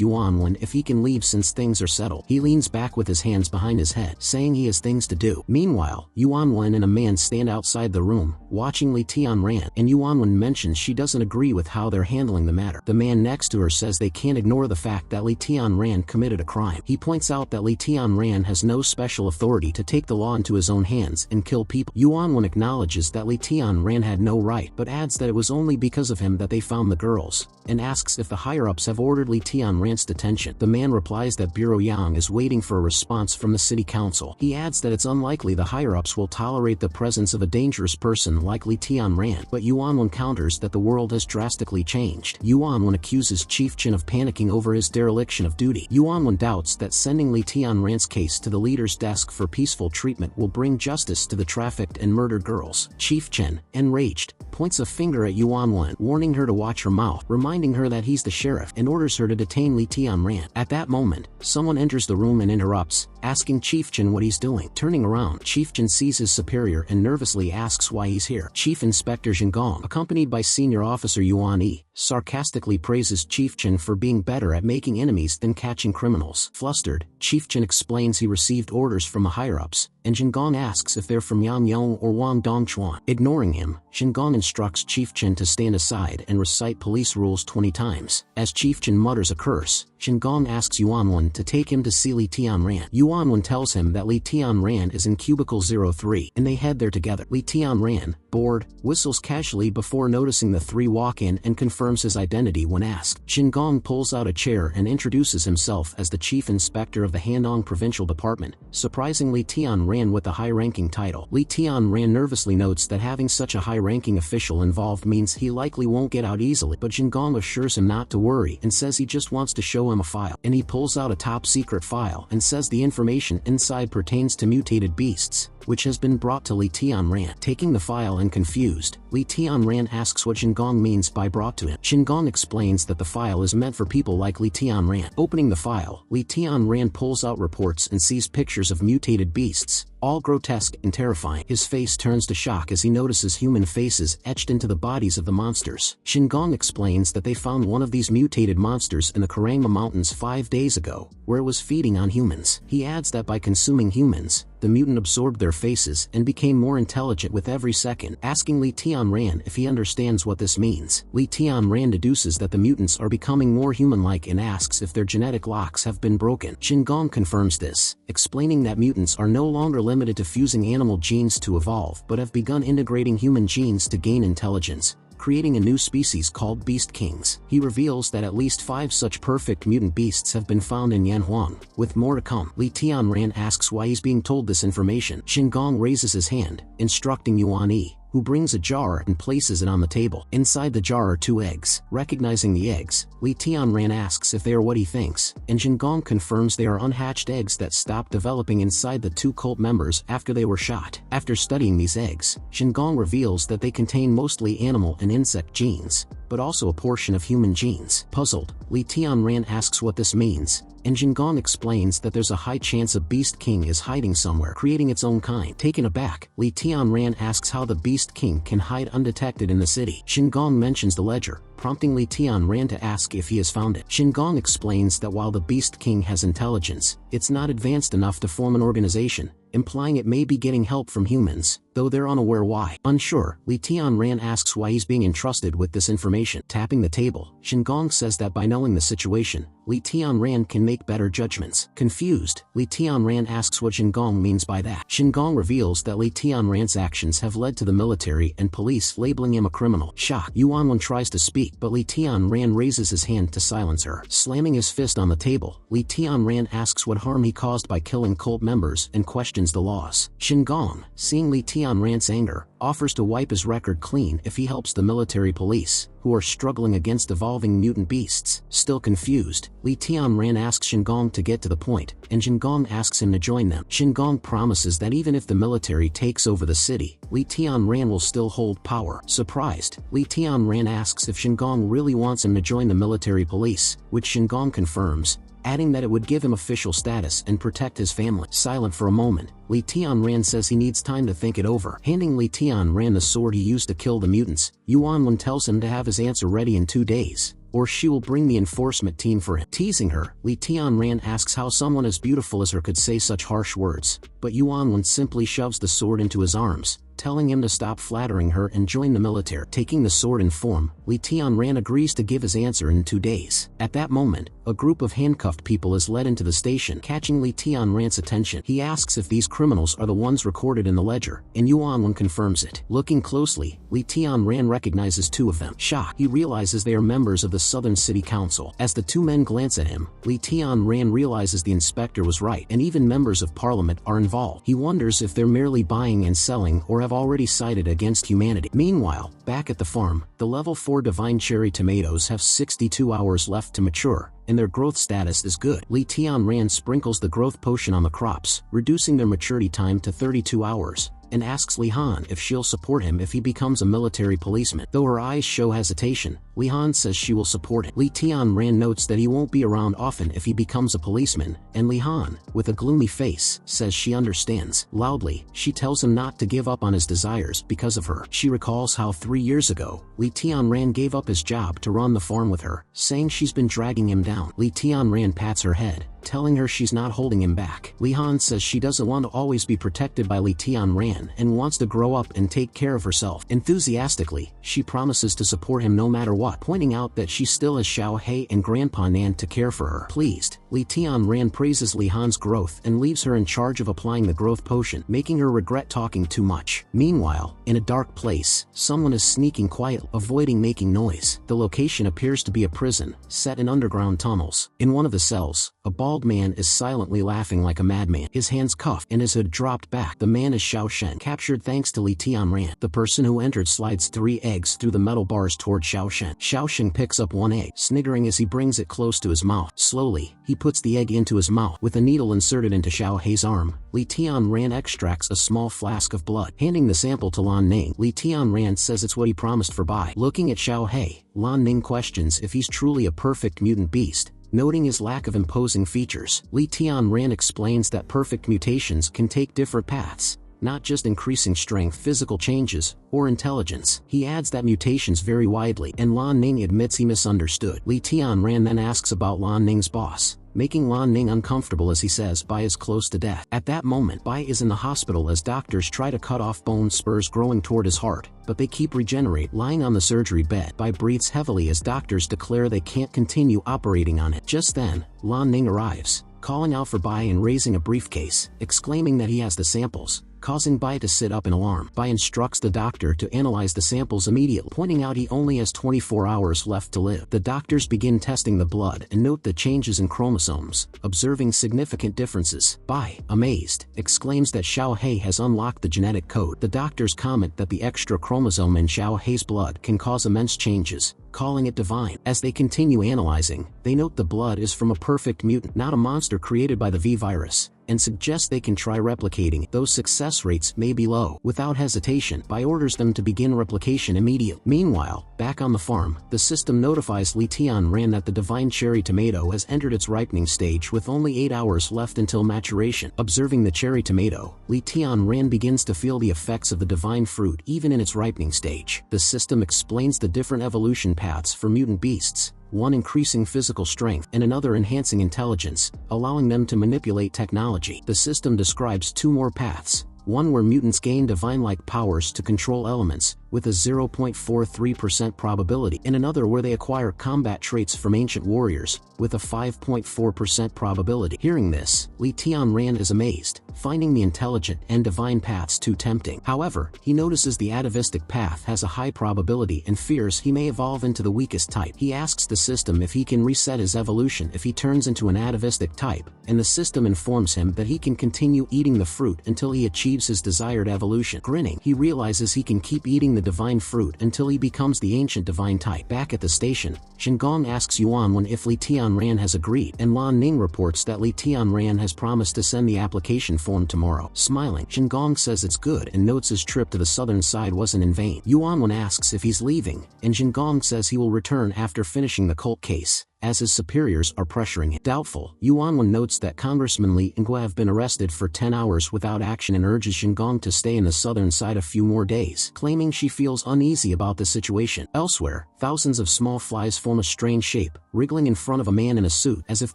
Yuan Wen if he can leave since things are settled. He leans back with his hands behind his head, saying he has things to do. Meanwhile, Yuan Wen and a man stand outside the room, watching Li Tianran, and Yuan Wen mentions she doesn't agree with how they're handling the matter. The man next to her says they can't ignore the fact that Li Tianran committed a crime. He points out that Li Tianran has no special authority to take the law into his own hands and kill people. Yuan Wen acknowledges that Li Tianran had no right, but adds that it was only because of him that they found the girls, and asks if the higher-ups have ordered Li Tianran's detention. The man replies that Bureau Yang is waiting for a response from the city council. He adds that it's unlikely the higher-ups will tolerate the presence of a dangerous person like Li Tianran, but Yuan Wen counters that the world has drastically changed. Yuan Wen accuses Chief Chen of panicking over his dereliction of duty. Yuan Wen doubts that sending Li Tianran's case to the leader's desk for peaceful treatment will bring justice to the trafficked and murdered girls. Chief Chen, enraged, points a finger at Yuan Wen, warning her to watch her mouth, reminding her that he's the sheriff, and orders her to detain Li Tianran. At that moment, someone enters the room and interrupts, asking Chief Chen what he's doing. Turning around, Chief Chen sees his superior and nervously asks why he's here. Chief Inspector Zheng Gong, accompanied by Senior Officer Yuan Yi, sarcastically praises Chief Chen for being better at making enemies than catching criminals. Flustered, Chief Chen explains he received orders from the higher-ups, and Zheng Gong asks if they're from Yang Yong or Wang Dongchuan. Ignoring him, Zheng Gong instructs Chief Chen to stand aside and recite police rules 20 times. As Chief Chen mutters a curse, Zheng Gong asks Yuan Wen to take him to see Li Tianran. Yuan Wen tells him that Li Tianran is in Cubicle 03, and they head there together. Li Tianran, bored, whistles casually before noticing the three walk in and confirms his identity when asked. Zheng Gong pulls out a chair and introduces himself as the Chief Inspector of the Handong Provincial Department, surprising Li Tianran with the high-ranking title. Li Tianran nervously notes that having such a high-ranking official involved means he likely won't get out easily, but Zheng Gong assures him not to worry and says he just wants to show him a file. And he pulls out a top-secret file and says the information inside pertains to mutated beasts, which has been brought to Li Tianran. Taking the file and confused, Li Tianran asks what Zheng Gong means by brought to him. Zheng Gong explains that the file is meant for people like Li Tianran. Opening the file, Li Tianran pulls out reports and sees pictures of mutated beasts, all grotesque and terrifying. His face turns to shock as he notices human faces etched into the bodies of the monsters. Zheng Gong explains that they found one of these mutated monsters in the Karangma Mountains 5 days ago, where it was feeding on humans. He adds that by consuming humans, the mutant absorbed their faces and became more intelligent with every second, asking Li Tianran if he understands what this means. Li Tianran deduces that the mutants are becoming more human-like and asks if their genetic locks have been broken. Zheng Gong confirms this, explaining that mutants are no longer limited to fusing animal genes to evolve but have begun integrating human genes to gain intelligence, creating a new species called Beast Kings. He reveals that at least 5 such perfect mutant beasts have been found in Yanhuang, with more to come. Li Tianran asks why he's being told this information. Zheng Gong raises his hand, instructing Yuan Yi, who brings a jar and places it on the table. Inside the jar are 2 eggs. Recognizing the eggs, Li Tianran asks if they are what he thinks, and Zheng Gong confirms they are unhatched eggs that stopped developing inside the 2 cult members after they were shot. After studying these eggs, Zheng Gong reveals that they contain mostly animal and insect genes, but also a portion of human genes. Puzzled, Li Tianran asks what this means, and Zheng Gong explains that there's a high chance a Beast King is hiding somewhere, creating its own kind. Taken aback, Li Tianran asks how the Beast King can hide undetected in the city. Zheng Gong mentions the ledger, prompting Li Tianran to ask if he has found it. Zheng Gong explains that while the Beast King has intelligence, it's not advanced enough to form an organization, implying it may be getting help from humans, though they're unaware why. Unsure, Li Tianran asks why he's being entrusted with this information. Tapping the table, Zheng Gong says that by knowing the situation, Li Tianran can make better judgments. Confused, Li Tianran asks what Zheng Gong means by that. Zheng Gong reveals that Li Tianran's actions have led to the military and police labeling him a criminal. Shocked, Yuan Wen tries to speak, but Li Tianran raises his hand to silence her. Slamming his fist on the table, Li Tianran asks what harm he caused by killing cult members and questions the laws. Zheng Gong, seeing Li Tianran's anger, offers to wipe his record clean if he helps the military police, who are struggling against evolving mutant beasts. Still confused, Li Tianran asks Zheng Gong to get to the point, and Zheng Gong asks him to join them. Zheng Gong promises that even if the military takes over the city, Li Tianran will still hold power. Surprised, Li Tianran asks if Zheng Gong really wants him to join the military police, which Zheng Gong confirms, adding that it would give him official status and protect his family. Silent for a moment, Li Tianran says he needs time to think it over. Handing Li Tianran the sword he used to kill the mutants, Yuanlun tells him to have his answer ready in 2 days, or she will bring the enforcement team for him. Teasing her, Li Tianran asks how someone as beautiful as her could say such harsh words, but Yuanlun simply shoves the sword into his arms, telling him to stop flattering her and join the military. Taking the sword in form, Li Tianran agrees to give his answer in 2 days. At that moment, a group of handcuffed people is led into the station. Catching Li Tianran's attention, he asks if these criminals are the ones recorded in the ledger, and Yuanlun confirms it. Looking closely, Li Tianran recognizes 2 of them. Shocked, he realizes they are members of the Southern City Council. As the 2 men glance at him, Li Tianran realizes the inspector was right, and even members of parliament are involved. He wonders if they're merely buying and selling or have already sided against humanity. Meanwhile, back at the farm, the level 4 divine cherry tomatoes have 62 hours left to mature, and their growth status is good. Li Tianran sprinkles the growth potion on the crops, reducing their maturity time to 32 hours, and asks Li Han if she'll support him if he becomes a military policeman. Though her eyes show hesitation, Li Han says she will support him. Li Tianran notes that he won't be around often if he becomes a policeman, and Li Han, with a gloomy face, says she understands. Loudly, she tells him not to give up on his desires because of her. She recalls how 3 years ago, Li Tianran gave up his job to run the farm with her, saying she's been dragging him down. Li Tianran pats her head, telling her she's not holding him back. Li Han says she doesn't want to always be protected by Li Tianran and wants to grow up and take care of herself. Enthusiastically, she promises to support him no matter what, pointing out that she still has Xiao He and Grandpa Nan to care for her. Pleased, Li Tianran praises Li Han's growth and leaves her in charge of applying the growth potion, making her regret talking too much. Meanwhile, in a dark place, someone is sneaking quietly, avoiding making noise. The location appears to be a prison, set in underground tunnels. In one of the cells, a bald man is silently laughing like a madman, his hands cuffed and his hood dropped back. The man is Xiao Shen, captured thanks to Li Tianran. The person who entered slides 3 eggs through the metal bars toward Xiao Shen. Xiao Shen picks up 1 egg, sniggering as he brings it close to his mouth. Slowly, he puts the egg into his mouth. With a needle inserted into Xiao He's arm, Li Tianran extracts a small flask of blood. Handing the sample to Lan Ning, Li Tianran says it's what he promised for Bai. Looking at Xiao He, Lan Ning questions if he's truly a perfect mutant beast. Noting his lack of imposing features, Li Tianran explains that perfect mutations can take different paths, not just increasing strength, physical changes, or intelligence. He adds that mutations vary widely, and Lan Ning admits he misunderstood. Li Tianran then asks about Lan Ning's boss, making Lan Ning uncomfortable as he says Bai is close to death. At that moment, Bai is in the hospital as doctors try to cut off bone spurs growing toward his heart, but they keep regenerate. Lying on the surgery bed, Bai breathes heavily as doctors declare they can't continue operating on it. Just then, Lan Ning arrives, calling out for Bai and raising a briefcase, exclaiming that he has the samples, causing Bai to sit up in alarm. Bai instructs the doctor to analyze the samples immediately, pointing out he only has 24 hours left to live. The doctors begin testing the blood and note the changes in chromosomes, observing significant differences. Bai, amazed, exclaims that Xiao He has unlocked the genetic code. The doctors comment that the extra chromosome in Xiao He's blood can cause immense changes, calling it divine. As they continue analyzing, they note the blood is from a perfect mutant, not a monster created by the V virus, and suggest they can try replicating it, though success rates may be low. Without hesitation, Bai orders them to begin replication immediately. Meanwhile, back on the farm, the system notifies Li Tianran that the divine cherry tomato has entered its ripening stage with only 8 hours left until maturation. Observing the cherry tomato, Li Tianran begins to feel the effects of the divine fruit even in its ripening stage. The system explains the different evolution paths for mutant beasts, one increasing physical strength and another enhancing intelligence, allowing them to manipulate technology. The system describes 2 more paths, one where mutants gain divine-like powers to control elements, with a 0.43% probability, and another where they acquire combat traits from ancient warriors, with a 5.4% probability. Hearing this, Li Tianran is amazed, finding the intelligent and divine paths too tempting. However, he notices the atavistic path has a high probability and fears he may evolve into the weakest type. He asks the system if he can reset his evolution if he turns into an atavistic type, and the system informs him that he can continue eating the fruit until he achieves his desired evolution. Grinning, he realizes he can keep eating the divine fruit until he becomes the ancient divine type. Back at the station, Shingon asks Yuanlun if Li Tianran has agreed, and Lan Ning reports that Li Tianran has promised to send the application form tomorrow. Smiling, Shingon says it's good and notes his trip to the southern side wasn't in vain. Yuanwen asks if he's leaving, and Shingon says he will return after finishing the cult case, as his superiors are pressuring him. Doubtful, Yuanwen notes that Congressman Li and Gua have been arrested for 10 hours without action and urges Shingon to stay in the southern side a few more days, claiming she feels uneasy about the situation. Elsewhere, thousands of small flies form a strange shape, wriggling in front of a man in a suit as if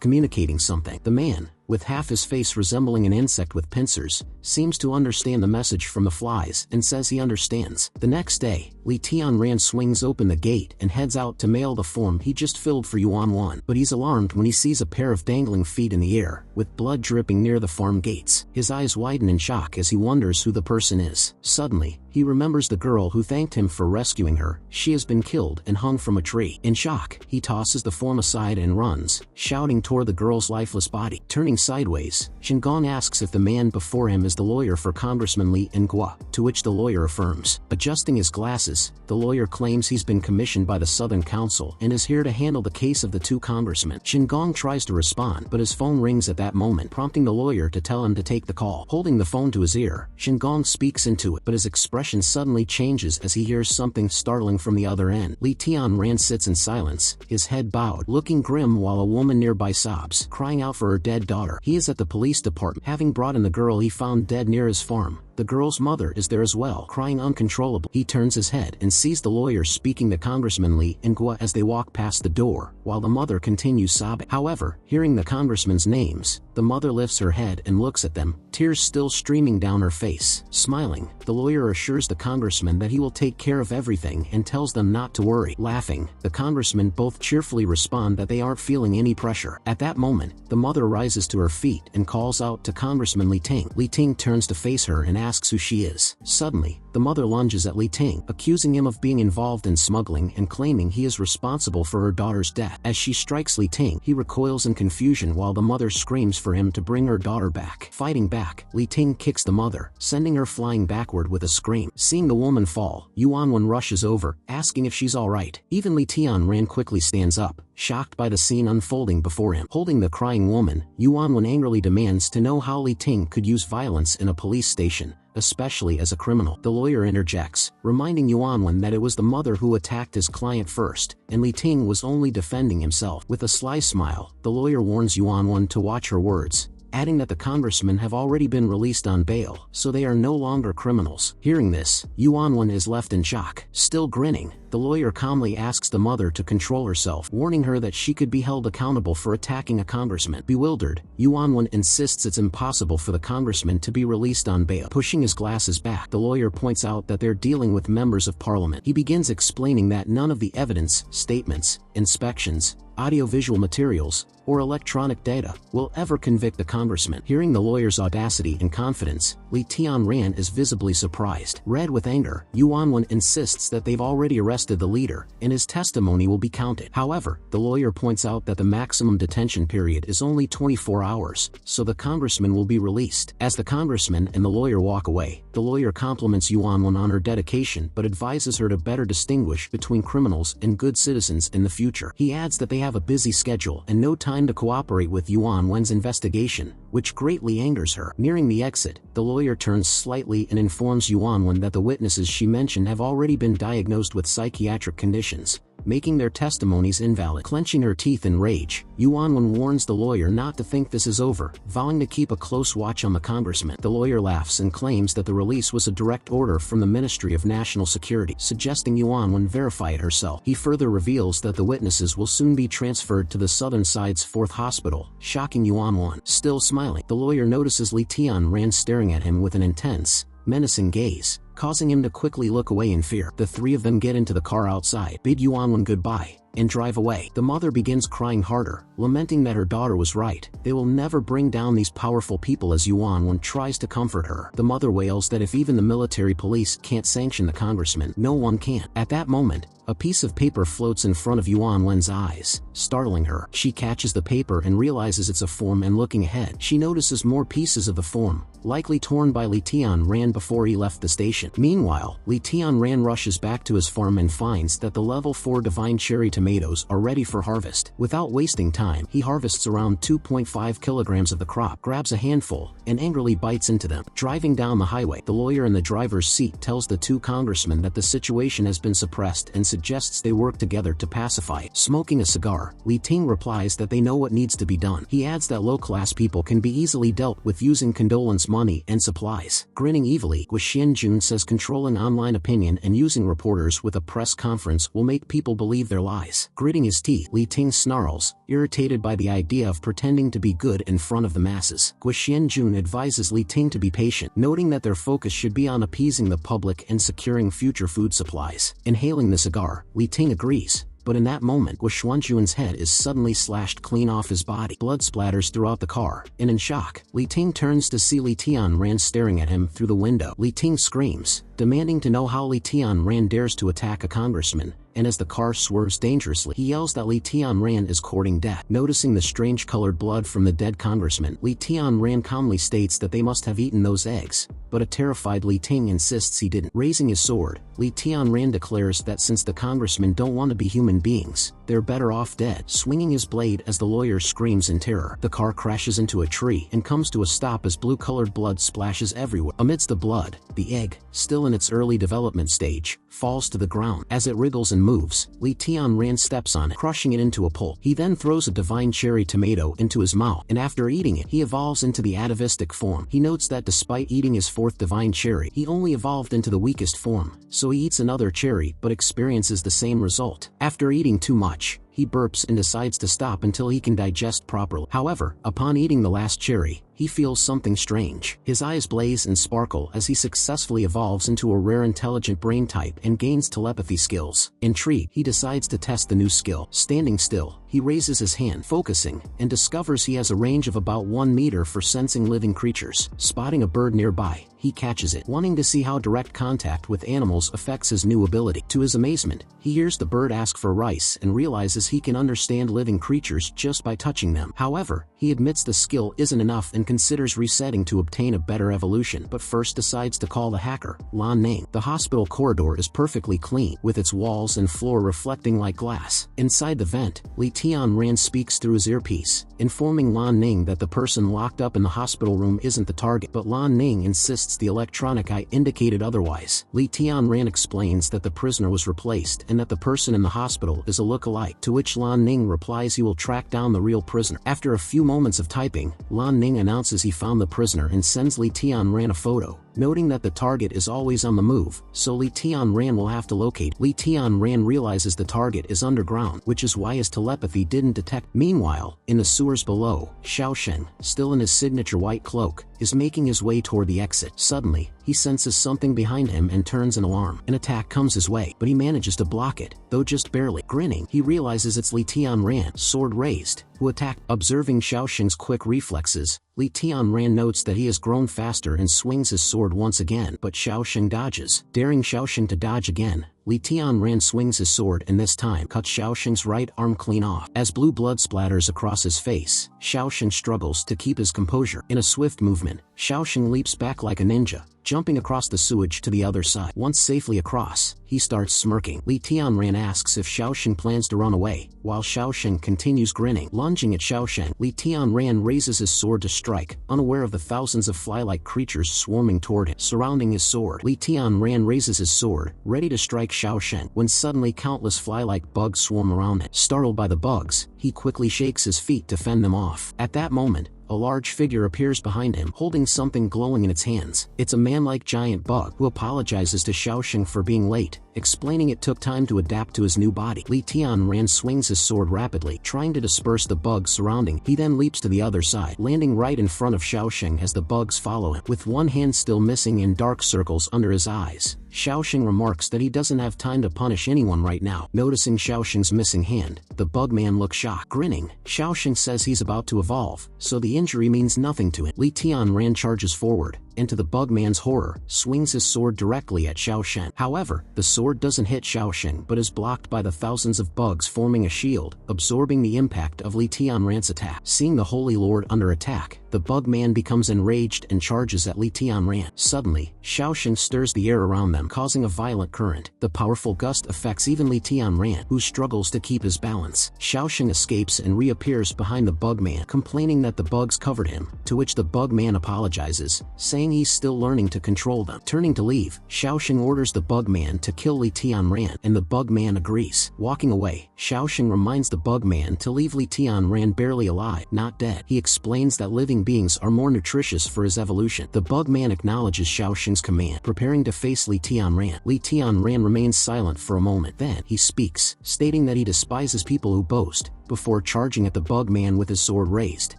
communicating something. The man, with half his face resembling an insect with pincers, seems to understand the message from the flies and says he understands. The next day, Li Tianran swings open the gate and heads out to mail the form he just filled for Yuanwen, but he's alarmed when he sees a pair of dangling feet in the air, with blood dripping near the farm gates. His eyes widen in shock as he wonders who the person is. Suddenly, he remembers the girl who thanked him for rescuing her. She has been killed and hung from a tree. In shock, he tosses the form aside and runs, shouting toward the girl's lifeless body. Turning sideways, Shingon asks if the man before him is the lawyer for Congressman Li and Gua, to which the lawyer affirms. Adjusting his glasses, the lawyer claims he's been commissioned by the Southern Council and is here to handle the case of the two congressmen. Shingon tries to respond, but his phone rings at that moment, prompting the lawyer to tell him to take the call. Holding the phone to his ear, Shingon speaks into it, but his expression suddenly changes as he hears something startling from the other end. Li Tianran sits in silence, his head bowed, looking grim while a woman nearby sobs, crying out for her dead daughter. He is at the police department, having brought in the girl he found dead near his farm. The girl's mother is there as well, crying uncontrollably. He turns his head and sees the lawyer speaking to Congressman Li and Gua as they walk past the door, while the mother continues sobbing. However, hearing the congressmen's names, the mother lifts her head and looks at them, tears still streaming down her face. Smiling, the lawyer assures the congressman that he will take care of everything and tells them not to worry. Laughing, the congressmen both cheerfully respond that they aren't feeling any pressure. At that moment, the mother rises to her feet and calls out to Congressman Li Ting. Li Ting turns to face her and asks who she is. Suddenly, the mother lunges at Li Ting, accusing him of being involved in smuggling and claiming he is responsible for her daughter's death. As she strikes Li Ting, he recoils in confusion while the mother screams for him to bring her daughter back. Fighting back, Li Ting kicks the mother, sending her flying backward with a scream. Seeing the woman fall, Yuanwen rushes over, asking if she's alright. Even Li Tianran quickly stands up, shocked by the scene unfolding before him. Holding the crying woman, Yuanwen angrily demands to know how Li Ting could use violence in a police station, especially as a criminal. The lawyer interjects, reminding Yuanwen that it was the mother who attacked his client first, and Li Ting was only defending himself. With a sly smile, the lawyer warns Yuanwen to watch her words, adding that the congressmen have already been released on bail, so they are no longer criminals. Hearing this, Yuanwen is left in shock. Still grinning, the lawyer calmly asks the mother to control herself, warning her that she could be held accountable for attacking a congressman. Bewildered, Yuanwen insists it's impossible for the congressman to be released on bail. Pushing his glasses back, the lawyer points out that they're dealing with members of parliament. He begins explaining that none of the evidence, statements, inspections, audiovisual materials, or electronic data will ever convict the congressman. Hearing the lawyer's audacity and confidence, Li Tianran is visibly surprised. Red with anger, Yuanwen insists that they've already arrested the leader, and his testimony will be counted. However, the lawyer points out that the maximum detention period is only 24 hours, so the congressman will be released. As the congressman and the lawyer walk away, the lawyer compliments Yuanwen on her dedication but advises her to better distinguish between criminals and good citizens in the future. He adds that they have a busy schedule and no time to cooperate with Yuanwen's investigation, which greatly angers her. Nearing the exit, the lawyer turns slightly and informs Yuanwen that the witnesses she mentioned have already been diagnosed with psychiatric conditions, making their testimonies invalid. Clenching her teeth in rage, Yuanwen warns the lawyer not to think this is over, vowing to keep a close watch on the congressman. The lawyer laughs and claims that the release was a direct order from the Ministry of National Security, suggesting Yuanwen verify it herself. He further reveals that the witnesses will soon be transferred to the southern side's 4th hospital, shocking Yuanwen. Still smiling, the lawyer notices Li Tianran staring at him with an intense, menacing gaze, causing him to quickly look away in fear. The three of them get into the car outside, bid Yuanwen goodbye, and drive away. The mother begins crying harder, lamenting that her daughter was right. They will never bring down these powerful people as Yuanwen tries to comfort her. The mother wails that if even the military police can't sanction the congressman, no one can. At that moment, a piece of paper floats in front of Yuanwen's eyes, startling her. She catches the paper and realizes it's a form, and looking ahead, she notices more pieces of the form, likely torn by Li Tianran before he left the station. Meanwhile, Li Tianran rushes back to his farm and finds that the level 4 divine cherry tomato tomatoes are ready for harvest. Without wasting time, he harvests around 2.5 kilograms of the crop, grabs a handful, and angrily bites into them. Driving down the highway, the lawyer in the driver's seat tells the two congressmen that the situation has been suppressed and suggests they work together to pacify it. Smoking a cigar, Li Ting replies that they know what needs to be done. He adds that low-class people can be easily dealt with using condolence money and supplies. Grinning evilly, Guo Xianjun says controlling online opinion and using reporters with a press conference will make people believe their lies. Gritting his teeth, Li Ting snarls, irritated by the idea of pretending to be good in front of the masses. Guo Xianjun advises Li Ting to be patient, noting that their focus should be on appeasing the public and securing future food supplies. Inhaling the cigar, Li Ting agrees. But in that moment, Guo Xuanjun's head is suddenly slashed clean off his body. Blood splatters throughout the car, and in shock, Li Ting turns to see Li Tianran staring at him through the window. Li Ting screams, demanding to know how Li Tianran dares to attack a congressman, and as the car swerves dangerously, he yells that Li Tianran is courting death. Noticing the strange colored blood from the dead congressman, Li Tianran calmly states that they must have eaten those eggs, but a terrified Li Ting insists he didn't. Raising his sword, Li Tianran declares that since the congressmen don't want to be human beings, they're better off dead. Swinging his blade as the lawyer screams in terror, the car crashes into a tree and comes to a stop as blue-colored blood splashes everywhere. Amidst the blood, the egg, still in its early development stage, falls to the ground. As it wriggles and moves, Li Tianran steps on it, crushing it into a pulp. He then throws a divine cherry tomato into his mouth, and after eating it, he evolves into the atavistic form. He notes that despite eating his fourth divine cherry, he only evolved into the weakest form, so he eats another cherry but experiences the same result. After eating too much, he burps and decides to stop until he can digest properly. However, upon eating the last cherry, he feels something strange. His eyes blaze and sparkle as he successfully evolves into a rare intelligent brain type and gains telepathy skills. Intrigued, he decides to test the new skill. Standing still, he raises his hand, focusing, and discovers he has a range of about 1 meter for sensing living creatures. Spotting a bird nearby, he catches it, wanting to see how direct contact with animals affects his new ability. To his amazement, he hears the bird ask for rice and realizes he can understand living creatures just by touching them. However, he admits the skill isn't enough and considers resetting to obtain a better evolution, but first decides to call the hacker, Lan Ning. The hospital corridor is perfectly clean, with its walls and floor reflecting like glass. Inside the vent, Li Tianran speaks through his earpiece, informing Lan Ning that the person locked up in the hospital room isn't the target, but Lan Ning insists the electronic eye indicated otherwise. Li Tianran explains that the prisoner was replaced and that the person in the hospital is a look-alike, to which Lan Ning replies he will track down the real prisoner. After a few moments of typing, Lan Ning announces he found the prisoner and sends Li Tianran a photo, noting that the target is always on the move, so Li Tianran will have to locate. Li Tianran realizes the target is underground, which is why his telepathy didn't detect. Meanwhile, in the sewers below, Xiaosheng, still in his signature white cloak, is making his way toward the exit. Suddenly, he senses something behind him and turns an alarm. An attack comes his way, but he manages to block it, though just barely. Grinning, he realizes it's Li Tianran, sword raised, who attacked. Observing Xiaosheng's quick reflexes, Li Tianran notes that he has grown faster and swings his sword once again, but Xiaosheng dodges. Daring Xiaosheng to dodge again, Li Tianran swings his sword and this time cuts Xiaosheng's right arm clean off. As blue blood splatters across his face, Xiaosheng struggles to keep his composure. In a swift movement, Xiaosheng leaps back like a ninja, jumping across the sewage to the other side. Once safely across, he starts smirking. Li Tianran asks if Xiaosheng plans to run away, while Xiaosheng continues grinning. Lunging at Xiaosheng, Li Tianran raises his sword to strike, unaware of the thousands of fly-like creatures swarming toward him. Surrounding his sword, Li Tianran raises his sword, ready to strike Xiaosheng, when suddenly countless fly-like bugs swarm around him. Startled by the bugs, he quickly shakes his feet to fend them off. At that moment, a large figure appears behind him, holding something glowing in its hands. It's a man-like giant bug, who apologizes to Xiaosheng for being late, explaining it took time to adapt to his new body. Li Tianran swings his sword rapidly, trying to disperse the bugs surrounding. He then leaps to the other side, landing right in front of Xiaosheng as the bugs follow him. With one hand still missing and dark circles under his eyes, Xiaosheng remarks that he doesn't have time to punish anyone right now. Noticing Xiaosheng's missing hand, the bug man looks shocked. Grinning, Xiaosheng says he's about to evolve, so the injury means nothing to him. Li Tianran charges forward, and to the Bugman's horror, swings his sword directly at Xiaosheng. However, the sword doesn't hit Xiaosheng but is blocked by the thousands of bugs forming a shield, absorbing the impact of Li Tianran's attack. Seeing the Holy Lord under attack, the Bugman becomes enraged and charges at Li Tianran. Suddenly, Xiaosheng stirs the air around them, causing a violent current. The powerful gust affects even Li Tianran, who struggles to keep his balance. Xiaosheng escapes and reappears behind the Bugman, complaining that the bugs covered him, to which the Bugman apologizes, saying he's still learning to control them. Turning to leave, Xiaosheng orders the Bugman to kill Li Tianran, and the Bugman agrees. Walking away, Xiaosheng reminds the Bugman to leave Li Tianran barely alive, not dead. He explains that living beings are more nutritious for his evolution. The Bugman acknowledges Xiaosheng's command, preparing to face Li Tianran. Li Tianran remains silent for a moment. Then, he speaks, stating that he despises people who boast, before charging at the Bugman with his sword raised.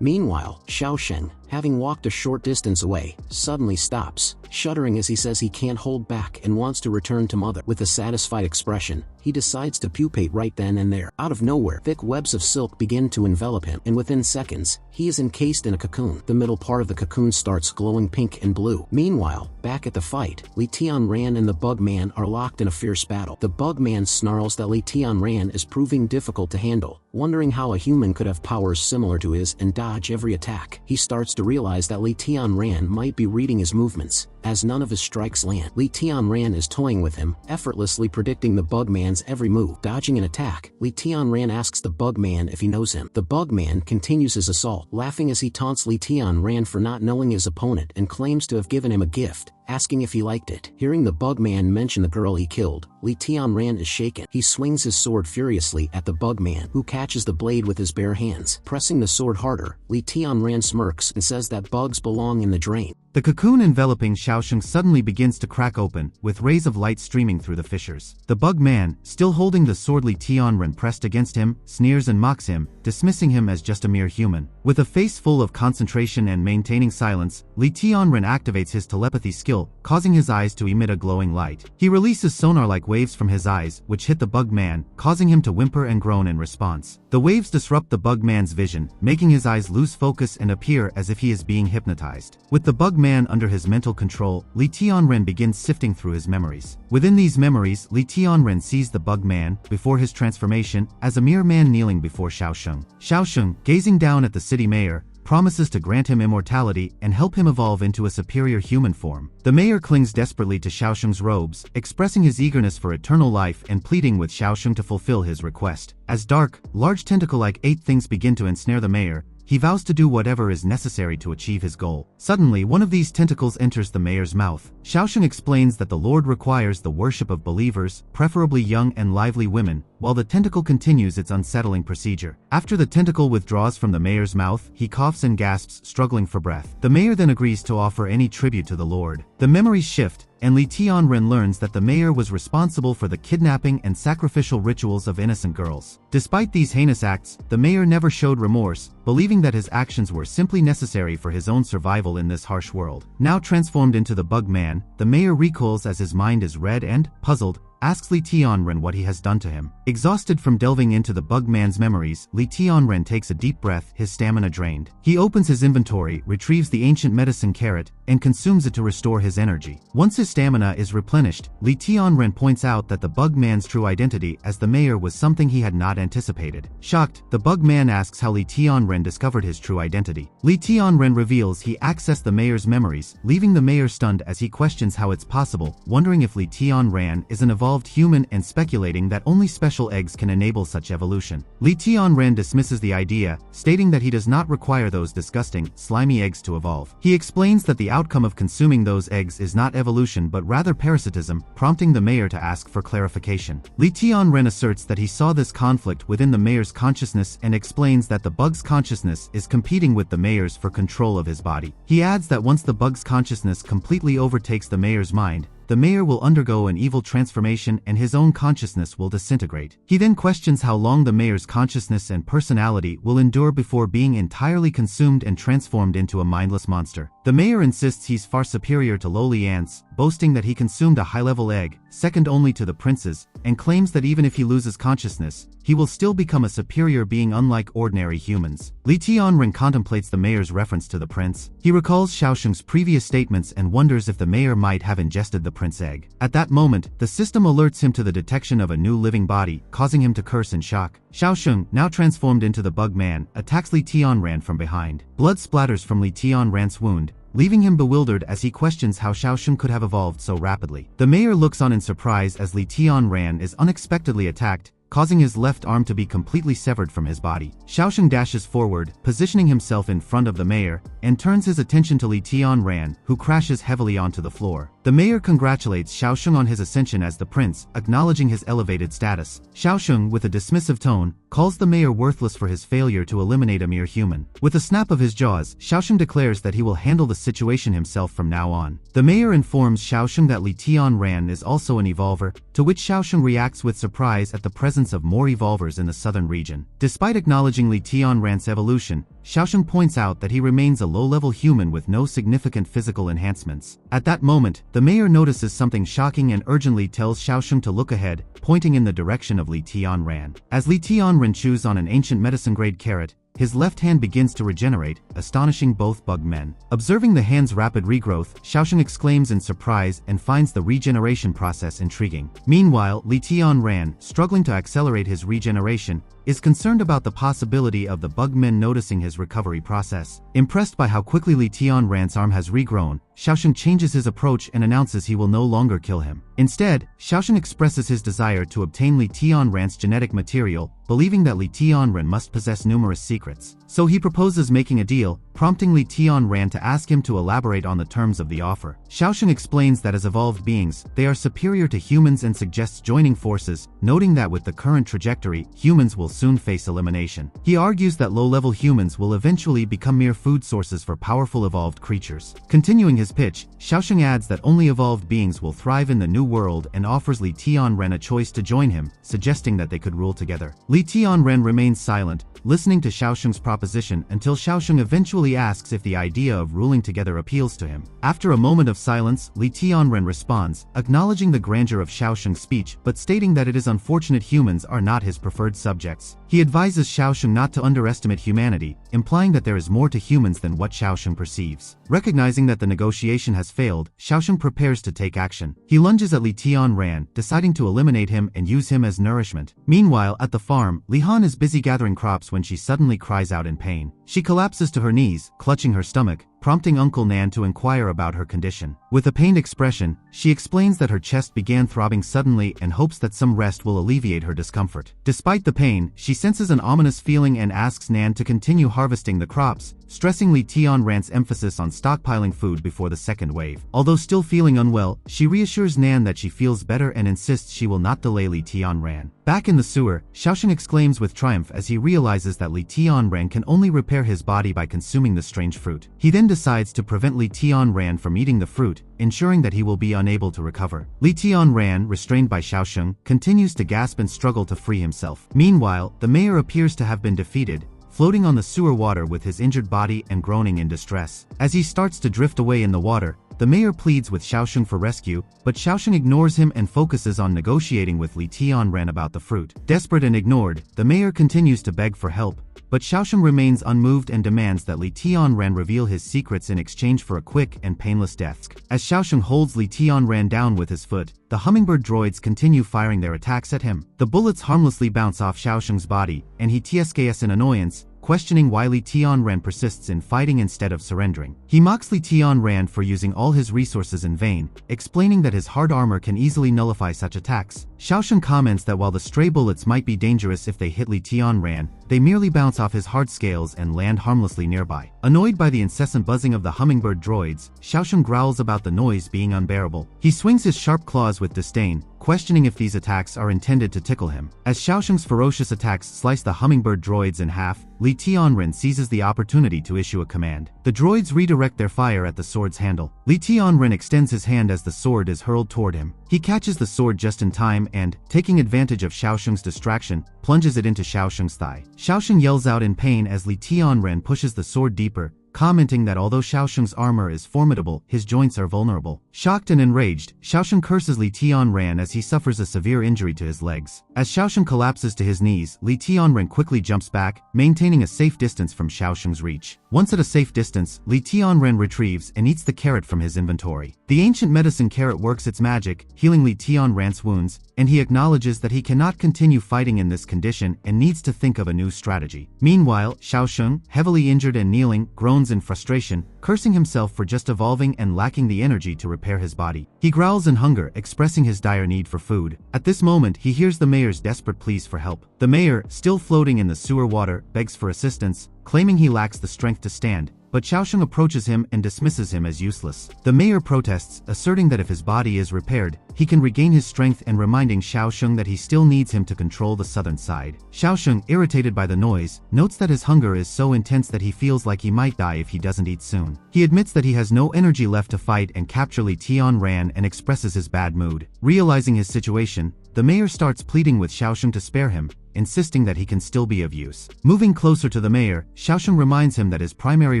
Meanwhile, Xiaosheng, having walked a short distance away, suddenly stops, shuddering as he says he can't hold back and wants to return to Mother. With a satisfied expression, he decides to pupate right then and there. Out of nowhere, thick webs of silk begin to envelop him, and within seconds, he is encased in a cocoon. The middle part of the cocoon starts glowing pink and blue. Meanwhile, back at the fight, Li Tianran and the Bugman are locked in a fierce battle. The Bugman snarls that Li Tianran is proving difficult to handle, wondering how a human could have powers similar to his and dodge every attack. He starts to realize that Li Tianran might be reading his movements, as none of his strikes land. Li Tianran is toying with him, effortlessly predicting the Bugman's every move. Dodging an attack, Li Tianran asks the Bugman if he knows him. The Bugman continues his assault, laughing as he taunts Li Tianran for not knowing his opponent and claims to have given him a gift, asking if he liked it. Hearing the Bugman mention the girl he killed, Li Tianran is shaken. He swings his sword furiously at the Bugman, who catches the blade with his bare hands. Pressing the sword harder, Li Tianran smirks and says that bugs belong in the drain. The cocoon enveloping Xiaosheng suddenly begins to crack open, with rays of light streaming through the fissures. The Bugman, still holding the sword Li Tianran pressed against him, sneers and mocks him, dismissing him as just a mere human. With a face full of concentration and maintaining silence, Li Tianran activates his telepathy skill, causing his eyes to emit a glowing light. He releases sonar-like waves from his eyes, which hit the Bugman, causing him to whimper and groan in response. The waves disrupt the Bugman's vision, making his eyes lose focus and appear as if he is being hypnotized. With the Bugman under his mental control, Li Tianran begins sifting through his memories. Within these memories, Li Tianran sees the Bugman, before his transformation, as a mere man kneeling before Xiaosheng. Xiaosheng, gazing down at the city mayor, promises to grant him immortality and help him evolve into a superior human form. The mayor clings desperately to Xiaosheng's robes, expressing his eagerness for eternal life and pleading with Xiaosheng to fulfill his request. As dark, large tentacle-like things begin to ensnare the mayor, he vows to do whatever is necessary to achieve his goal. Suddenly, one of these tentacles enters the mayor's mouth. Xiaosheng explains that the Lord requires the worship of believers, preferably young and lively women, while the tentacle continues its unsettling procedure. After the tentacle withdraws from the mayor's mouth, he coughs and gasps, struggling for breath. The mayor then agrees to offer any tribute to the Lord. The memories shift, and Li Tianran learns that the mayor was responsible for the kidnapping and sacrificial rituals of innocent girls. Despite these heinous acts, the mayor never showed remorse, believing that his actions were simply necessary for his own survival in this harsh world. Now transformed into the Bugman, the mayor recoils as his mind is red and, puzzled, asks Li Tianran what he has done to him. Exhausted from delving into the Bugman's memories, Li Tianran takes a deep breath, his stamina drained. He opens his inventory, retrieves the ancient medicine carrot, and consumes it to restore his energy. Once his stamina is replenished, Li Tianran points out that the Bugman's true identity as the mayor was something he had not anticipated. Shocked, the Bugman asks how Li Tianran discovered his true identity. Li Tianran reveals he accessed the mayor's memories, leaving the mayor stunned as he questions how it's possible, wondering if Li Tianran is an evolved human and speculating that only special eggs can enable such evolution. Li Tianran dismisses the idea, stating that he does not require those disgusting, slimy eggs to evolve. He explains that the outcome of consuming those eggs is not evolution but rather parasitism, prompting the mayor to ask for clarification. Li Tianran asserts that he saw this conflict within the mayor's consciousness and explains that the bug's consciousness is competing with the mayor's for control of his body. He adds that once the bug's consciousness completely overtakes the mayor's mind, the mayor will undergo an evil transformation and his own consciousness will disintegrate. He then questions how long the mayor's consciousness and personality will endure before being entirely consumed and transformed into a mindless monster. The mayor insists he's far superior to lowly ants, boasting that he consumed a high-level egg, second only to the prince's, and claims that even if he loses consciousness, he will still become a superior being unlike ordinary humans. Li Tianren contemplates the mayor's reference to the prince. He recalls Xiaosheng's previous statements and wonders if the mayor might have ingested the prince egg. At that moment, the system alerts him to the detection of a new living body, causing him to curse in shock. Xiaosheng, now transformed into the bug man, attacks Li Tianren from behind. Blood splatters from Li Tianren's wound, leaving him bewildered as he questions how Xiaosheng could have evolved so rapidly. The mayor looks on in surprise as Li Tianren is unexpectedly attacked, causing his left arm to be completely severed from his body. Xiaosheng dashes forward, positioning himself in front of the mayor, and turns his attention to Li Tianren, who crashes heavily onto the floor. The mayor congratulates Xiaosheng on his ascension as the prince, acknowledging his elevated status. Xiaosheng, with a dismissive tone, calls the mayor worthless for his failure to eliminate a mere human. With a snap of his jaws, Xiaosheng declares that he will handle the situation himself from now on. The mayor informs Xiaosheng that Li Tianren is also an evolver, to which Xiaosheng reacts with surprise at the presence of more evolvers in the southern region. Despite acknowledging Li Tianren's evolution, Xiaosheng points out that he remains a low-level human with no significant physical enhancements. At that moment, the mayor notices something shocking and urgently tells Xiaosheng to look ahead, pointing in the direction of Li Tianren. As Li Tianren chews on an ancient medicine-grade carrot, his left hand begins to regenerate, astonishing both bug men. Observing the hand's rapid regrowth, Xiaosheng exclaims in surprise and finds the regeneration process intriguing. Meanwhile, Li Tianren, struggling to accelerate his regeneration, is concerned about the possibility of the bug men noticing his recovery process. Impressed by how quickly Li Tianren's arm has regrown, Xiaosheng changes his approach and announces he will no longer kill him. Instead, Xiaosheng expresses his desire to obtain Li Tianren's genetic material, believing that Li Tianren must possess numerous secrets. So he proposes making a deal, prompting Li Tianren to ask him to elaborate on the terms of the offer. Xiaosheng explains that as evolved beings, they are superior to humans and suggests joining forces, noting that with the current trajectory, humans will soon face elimination. He argues that low-level humans will eventually become mere food sources for powerful evolved creatures. Continuing his pitch, Xiaosheng adds that only evolved beings will thrive in the new world and offers Li Tianren a choice to join him, suggesting that they could rule together. Li Tianren remains silent, listening to Xiaosheng's proposition until Xiaosheng eventually asks if the idea of ruling together appeals to him. After a moment of silence, Li Tianren responds, acknowledging the grandeur of Xiaosheng's speech but stating that it is unfortunate humans are not his preferred subjects. He advises Xiaosheng not to underestimate humanity, implying that there is more to humans than what Xiaosheng perceives. Recognizing that the negotiation has failed, Xiaosheng prepares to take action. He lunges at Li Tianren, deciding to eliminate him and use him as nourishment. Meanwhile, at the farm, Li Han is busy gathering crops when she suddenly cries out in pain. She collapses to her knees, clutching her stomach, prompting Uncle Nan to inquire about her condition. With a pained expression, she explains that her chest began throbbing suddenly and hopes that some rest will alleviate her discomfort. Despite the pain, she senses an ominous feeling and asks Nan to continue harvesting the crops, stressing Li Tianren's emphasis on stockpiling food before the second wave. Although still feeling unwell, she reassures Nan that she feels better and insists she will not delay Li Tianren. Back in the sewer, Xiaosheng exclaims with triumph as he realizes that Li Tianren can only repair his body by consuming the strange fruit. He then decides to prevent Li Tianren from eating the fruit, ensuring that he will be unable to recover. Li Tianren, restrained by Xiaosheng, continues to gasp and struggle to free himself. Meanwhile, the mayor appears to have been defeated, floating on the sewer water with his injured body and groaning in distress. As he starts to drift away in the water, the mayor pleads with Xiaosheng for rescue, but Xiaosheng ignores him and focuses on negotiating with Li Tianren about the fruit. Desperate and ignored, the mayor continues to beg for help, but Xiaosheng remains unmoved and demands that Li Tianren reveal his secrets in exchange for a quick and painless death. As Xiaosheng holds Li Tianren down with his foot, the hummingbird droids continue firing their attacks at him. The bullets harmlessly bounce off Xiaosheng's body, and he TSKs in annoyance, questioning why Li Tianren persists in fighting instead of surrendering. He mocks Li Tianren for using all his resources in vain, explaining that his hard armor can easily nullify such attacks. Xiaosheng comments that while the stray bullets might be dangerous if they hit Li Tianren, they merely bounce off his hard scales and land harmlessly nearby. Annoyed by the incessant buzzing of the hummingbird droids, Xiaosheng growls about the noise being unbearable. He swings his sharp claws with disdain, questioning if these attacks are intended to tickle him. As Xiaosheng's ferocious attacks slice the hummingbird droids in half, Li Tianren seizes the opportunity to issue a command. The droids redirect their fire at the sword's handle. Li Tianren extends his hand as the sword is hurled toward him. He catches the sword just in time and, taking advantage of Xiaosheng's distraction, plunges it into Xiaosheng's thigh. Xiaosheng yells out in pain as Li Tianren pushes the sword deeper, commenting that although Xiaosheng's armor is formidable, his joints are vulnerable. Shocked and enraged, Xiaosheng curses Li Tianran as he suffers a severe injury to his legs. As Xiaosheng collapses to his knees, Li Tianran quickly jumps back, maintaining a safe distance from Xiaosheng's reach. Once at a safe distance, Li Tianran retrieves and eats the carrot from his inventory. The ancient medicine carrot works its magic, healing Li Tianran's wounds, and he acknowledges that he cannot continue fighting in this condition and needs to think of a new strategy. Meanwhile, Xiaosheng, heavily injured and kneeling, groans in frustration, cursing himself for just evolving and lacking the energy to repair his body. He growls in hunger, expressing his dire need for food. At this moment, he hears the mayor's desperate pleas for help. The mayor, still floating in the sewer water, begs for assistance, claiming he lacks the strength to stand, but Xiaosheng approaches him and dismisses him as useless. The mayor protests, asserting that if his body is repaired, he can regain his strength and reminding Xiaosheng that he still needs him to control the southern side. Xiaosheng, irritated by the noise, notes that his hunger is so intense that he feels like he might die if he doesn't eat soon. He admits that he has no energy left to fight and capture Li Tianran and expresses his bad mood. Realizing his situation, the mayor starts pleading with Xiaosheng to spare him, insisting that he can still be of use. Moving closer to the mayor, Xiaosheng reminds him that his primary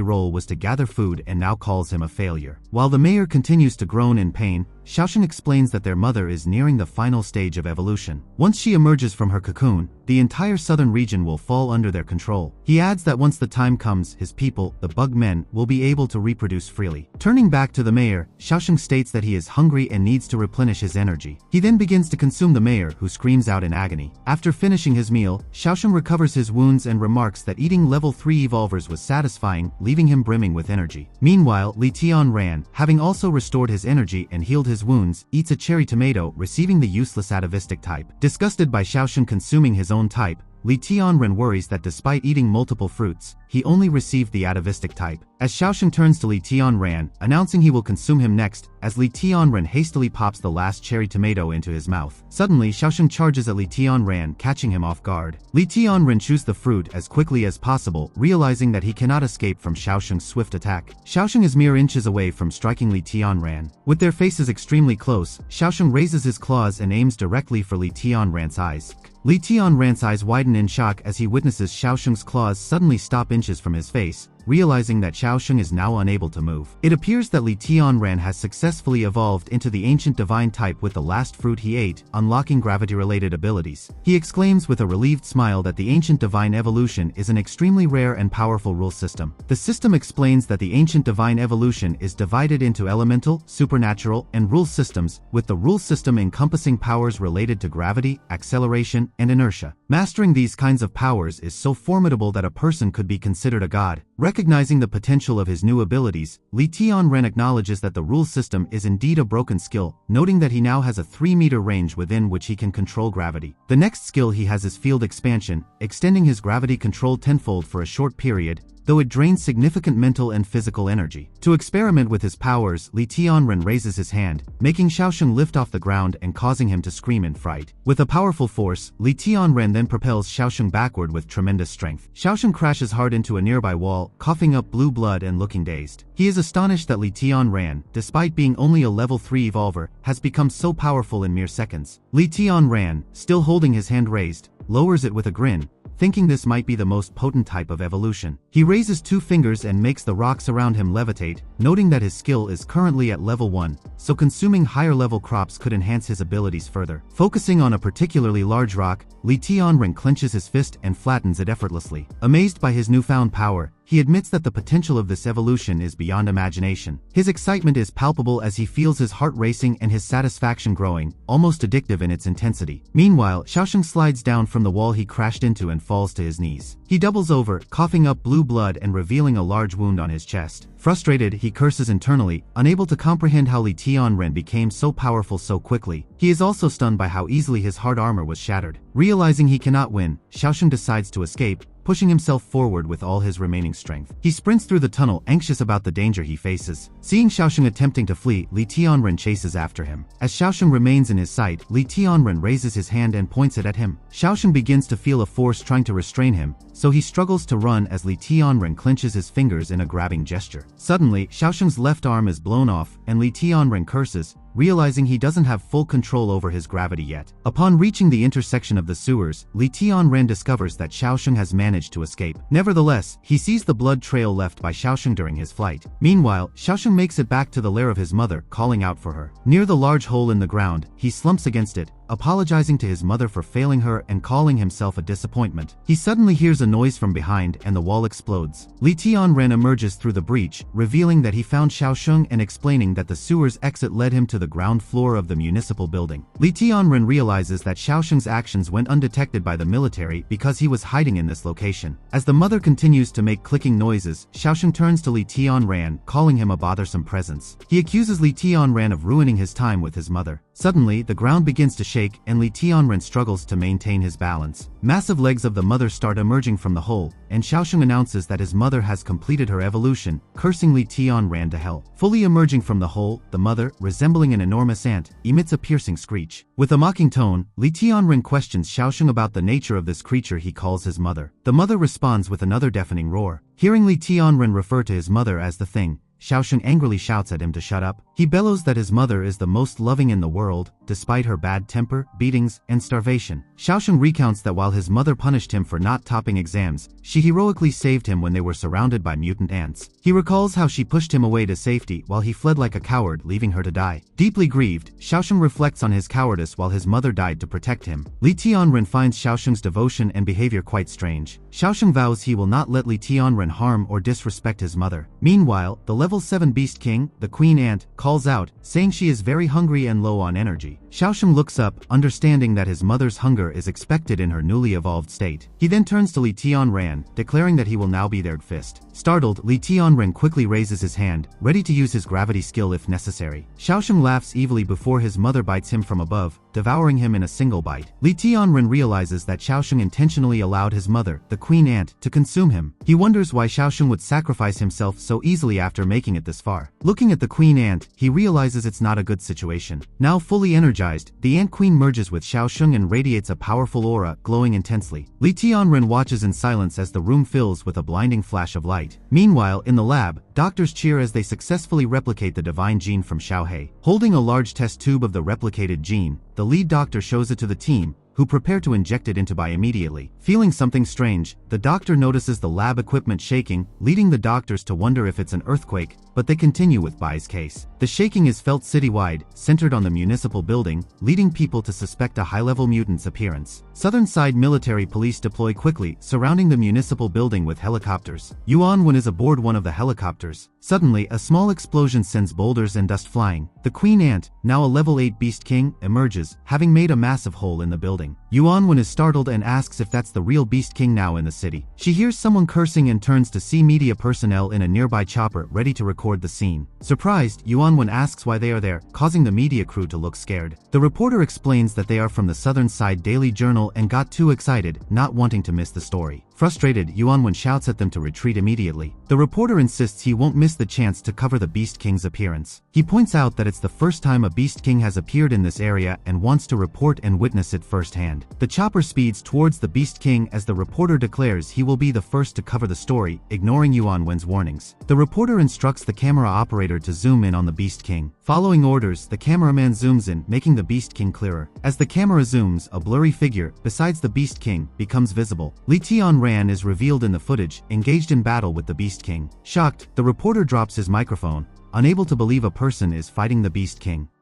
role was to gather food and now calls him a failure. While the mayor continues to groan in pain, Xiaosheng explains that their mother is nearing the final stage of evolution. Once she emerges from her cocoon, the entire southern region will fall under their control. He adds that once the time comes, his people, the bug men, will be able to reproduce freely. Turning back to the mayor, Xiaosheng states that he is hungry and needs to replenish his energy. He then begins to consume the mayor, who screams out in agony. After finishing his meal, Xiaosheng recovers his wounds and remarks that eating level 3 evolvers was satisfying, leaving him brimming with energy. Meanwhile, Li Tianran, having also restored his energy and healed his wounds, eats a cherry tomato, receiving the useless atavistic type. Disgusted by Xiaosheng consuming his own type, Li Tianran worries that despite eating multiple fruits, he only received the atavistic type. As Xiaosheng turns to Li Tianran, announcing he will consume him next, as Li Tianran hastily pops the last cherry tomato into his mouth. Suddenly, Xiaosheng charges at Li Tianran, catching him off guard. Li Tianran chews the fruit as quickly as possible, realizing that he cannot escape from Xiaosheng's swift attack. Xiaosheng is mere inches away from striking Li Tianran. With their faces extremely close, Xiaosheng raises his claws and aims directly for Li Tianran's eyes. Li Tianran's eyes widen in shock as he witnesses Xiaosheng's claws suddenly stop inches from his face, realizing that Xiaosheng is now unable to move. It appears that Li Tianran has successfully evolved into the ancient divine type with the last fruit he ate, unlocking gravity-related abilities. He exclaims with a relieved smile that the ancient divine evolution is an extremely rare and powerful rule system. The system explains that the ancient divine evolution is divided into elemental, supernatural, and rule systems, with the rule system encompassing powers related to gravity, acceleration, and inertia. Mastering these kinds of powers is so formidable that a person could be considered a god. Recognizing the potential of his new abilities, Li Tianran acknowledges that the rule system is indeed a broken skill, noting that he now has a 3-meter range within which he can control gravity. The next skill he has is field expansion, extending his gravity control tenfold for a short period, though it drains significant mental and physical energy. To experiment with his powers, Li Tianran raises his hand, making Xiaosheng lift off the ground and causing him to scream in fright. With a powerful force, Li Tianran then propels Xiaosheng backward with tremendous strength. Xiaosheng crashes hard into a nearby wall, coughing up blue blood and looking dazed. He is astonished that Li Tianran, despite being only a level 3 evolver, has become so powerful in mere seconds. Li Tianran, still holding his hand raised, lowers it with a grin, thinking this might be the most potent type of evolution. He raises 2 fingers and makes the rocks around him levitate, noting that his skill is currently at level 1, so consuming higher level crops could enhance his abilities further. Focusing on a particularly large rock, Li Tianran clenches his fist and flattens it effortlessly. Amazed by his newfound power, he admits that the potential of this evolution is beyond imagination. His excitement is palpable as he feels his heart racing and his satisfaction growing, almost addictive in its intensity. Meanwhile, Xiaosheng slides down from the wall he crashed into and falls to his knees. He doubles over, coughing up blue blood and revealing a large wound on his chest. Frustrated, he curses internally, unable to comprehend how Li Tianran became so powerful so quickly. He is also stunned by how easily his hard armor was shattered. Realizing he cannot win, Xiaosheng decides to escape, pushing himself forward with all his remaining strength. He sprints through the tunnel, anxious about the danger he faces. Seeing Xiaosheng attempting to flee, Li Tianran chases after him. As Xiaosheng remains in his sight, Li Tianran raises his hand and points it at him. Xiaosheng begins to feel a force trying to restrain him, so he struggles to run as Li Tianran clenches his fingers in a grabbing gesture. Suddenly, Xiaosheng's left arm is blown off, and Li Tianran curses, realizing he doesn't have full control over his gravity yet. Upon reaching the intersection of the sewers, Li Tianren discovers that Xiaosheng has managed to escape. Nevertheless, he sees the blood trail left by Xiaosheng during his flight. Meanwhile, Xiaosheng makes it back to the lair of his mother, calling out for her. Near the large hole in the ground, he slumps against it, apologizing to his mother for failing her and calling himself a disappointment. He suddenly hears a noise from behind and the wall explodes. Li Tianren emerges through the breach, revealing that he found Xiaosheng and explaining that the sewer's exit led him to the ground floor of the municipal building. Li Tianren realizes that Xiaosheng's actions went undetected by the military because he was hiding in this location. As the mother continues to make clicking noises, Xiaosheng turns to Li Tianren, calling him a bothersome presence. He accuses Li Tianren of ruining his time with his mother. Suddenly, the ground begins to shake and Li Tianren struggles to maintain his balance. Massive legs of the mother start emerging from the hole, and Xiaosheng announces that his mother has completed her evolution, cursing Li Tianren to hell. Fully emerging from the hole, the mother, resembling an enormous ant, emits a piercing screech. With a mocking tone, Li Tianren questions Xiaosheng about the nature of this creature he calls his mother. The mother responds with another deafening roar. Hearing Li Tianren refer to his mother as the thing, Xiaosheng angrily shouts at him to shut up. He bellows that his mother is the most loving in the world, despite her bad temper, beatings, and starvation. Xiaosheng recounts that while his mother punished him for not topping exams, she heroically saved him when they were surrounded by mutant ants. He recalls how she pushed him away to safety while he fled like a coward, leaving her to die. Deeply grieved, Xiaosheng reflects on his cowardice while his mother died to protect him. Li Tianren finds Xiaosheng's devotion and behavior quite strange. Xiaosheng vows he will not let Li Tianren harm or disrespect his mother. Meanwhile, the level 7 Beast King, the Queen Ant, calls out, saying she is very hungry and low on energy. Xiaosheng looks up, understanding that his mother's hunger is expected in her newly evolved state. He then turns to Li Tianren, declaring that he will now be their fist. Startled, Li Tianren quickly raises his hand, ready to use his gravity skill if necessary. Xiaosheng laughs evilly before his mother bites him from above, devouring him in a single bite. Li Tianren realizes that Xiaosheng intentionally allowed his mother, the Queen Ant, to consume him. He wonders why Xiaosheng would sacrifice himself so easily after making it this far. Looking at the Queen Ant, he realizes it's not a good situation. Now fully energized, the Ant Queen merges with Xiaosheng and radiates a powerful aura, glowing intensely. Li Tianren watches in silence as the room fills with a blinding flash of light. Meanwhile, in the lab, doctors cheer as they successfully replicate the divine gene from Xiaohei. Holding a large test tube of the replicated gene, the lead doctor shows it to the team, who prepare to inject it into Bai immediately. Feeling something strange, the doctor notices the lab equipment shaking, leading the doctors to wonder if it's an earthquake, but they continue with Bai's case. The shaking is felt citywide, centered on the municipal building, leading people to suspect a high-level mutant's appearance. Southern side military police deploy quickly, surrounding the municipal building with helicopters. Yuan Wen is aboard one of the helicopters. Suddenly, a small explosion sends boulders and dust flying. The Queen Ant, now a level 8 Beast King, emerges, having made a massive hole in the building. Yuan Wen is startled and asks if that's the real Beast King now in the city. She hears someone cursing and turns to see media personnel in a nearby chopper ready to record the scene. Surprised, Yuan Wen asks why they are there, causing the media crew to look scared. The reporter explains that they are from the Southern Side Daily Journal and got too excited, not wanting to miss the story. Frustrated, Yuan Wen shouts at them to retreat immediately. The reporter insists he won't miss the chance to cover the Beast King's appearance. He points out that it's the first time a Beast King has appeared in this area and wants to report and witness it firsthand. The chopper speeds towards the Beast King as the reporter declares he will be the first to cover the story, ignoring Yuan Wen's warnings. The reporter instructs the camera operator to zoom in on the Beast King. Following orders, the cameraman zooms in, making the Beast King clearer. As the camera zooms, a blurry figure, besides the Beast King, becomes visible. Li Tianren is revealed in the footage, engaged in battle with the Beast King. Shocked, the reporter drops his microphone, unable to believe a person is fighting the Beast King.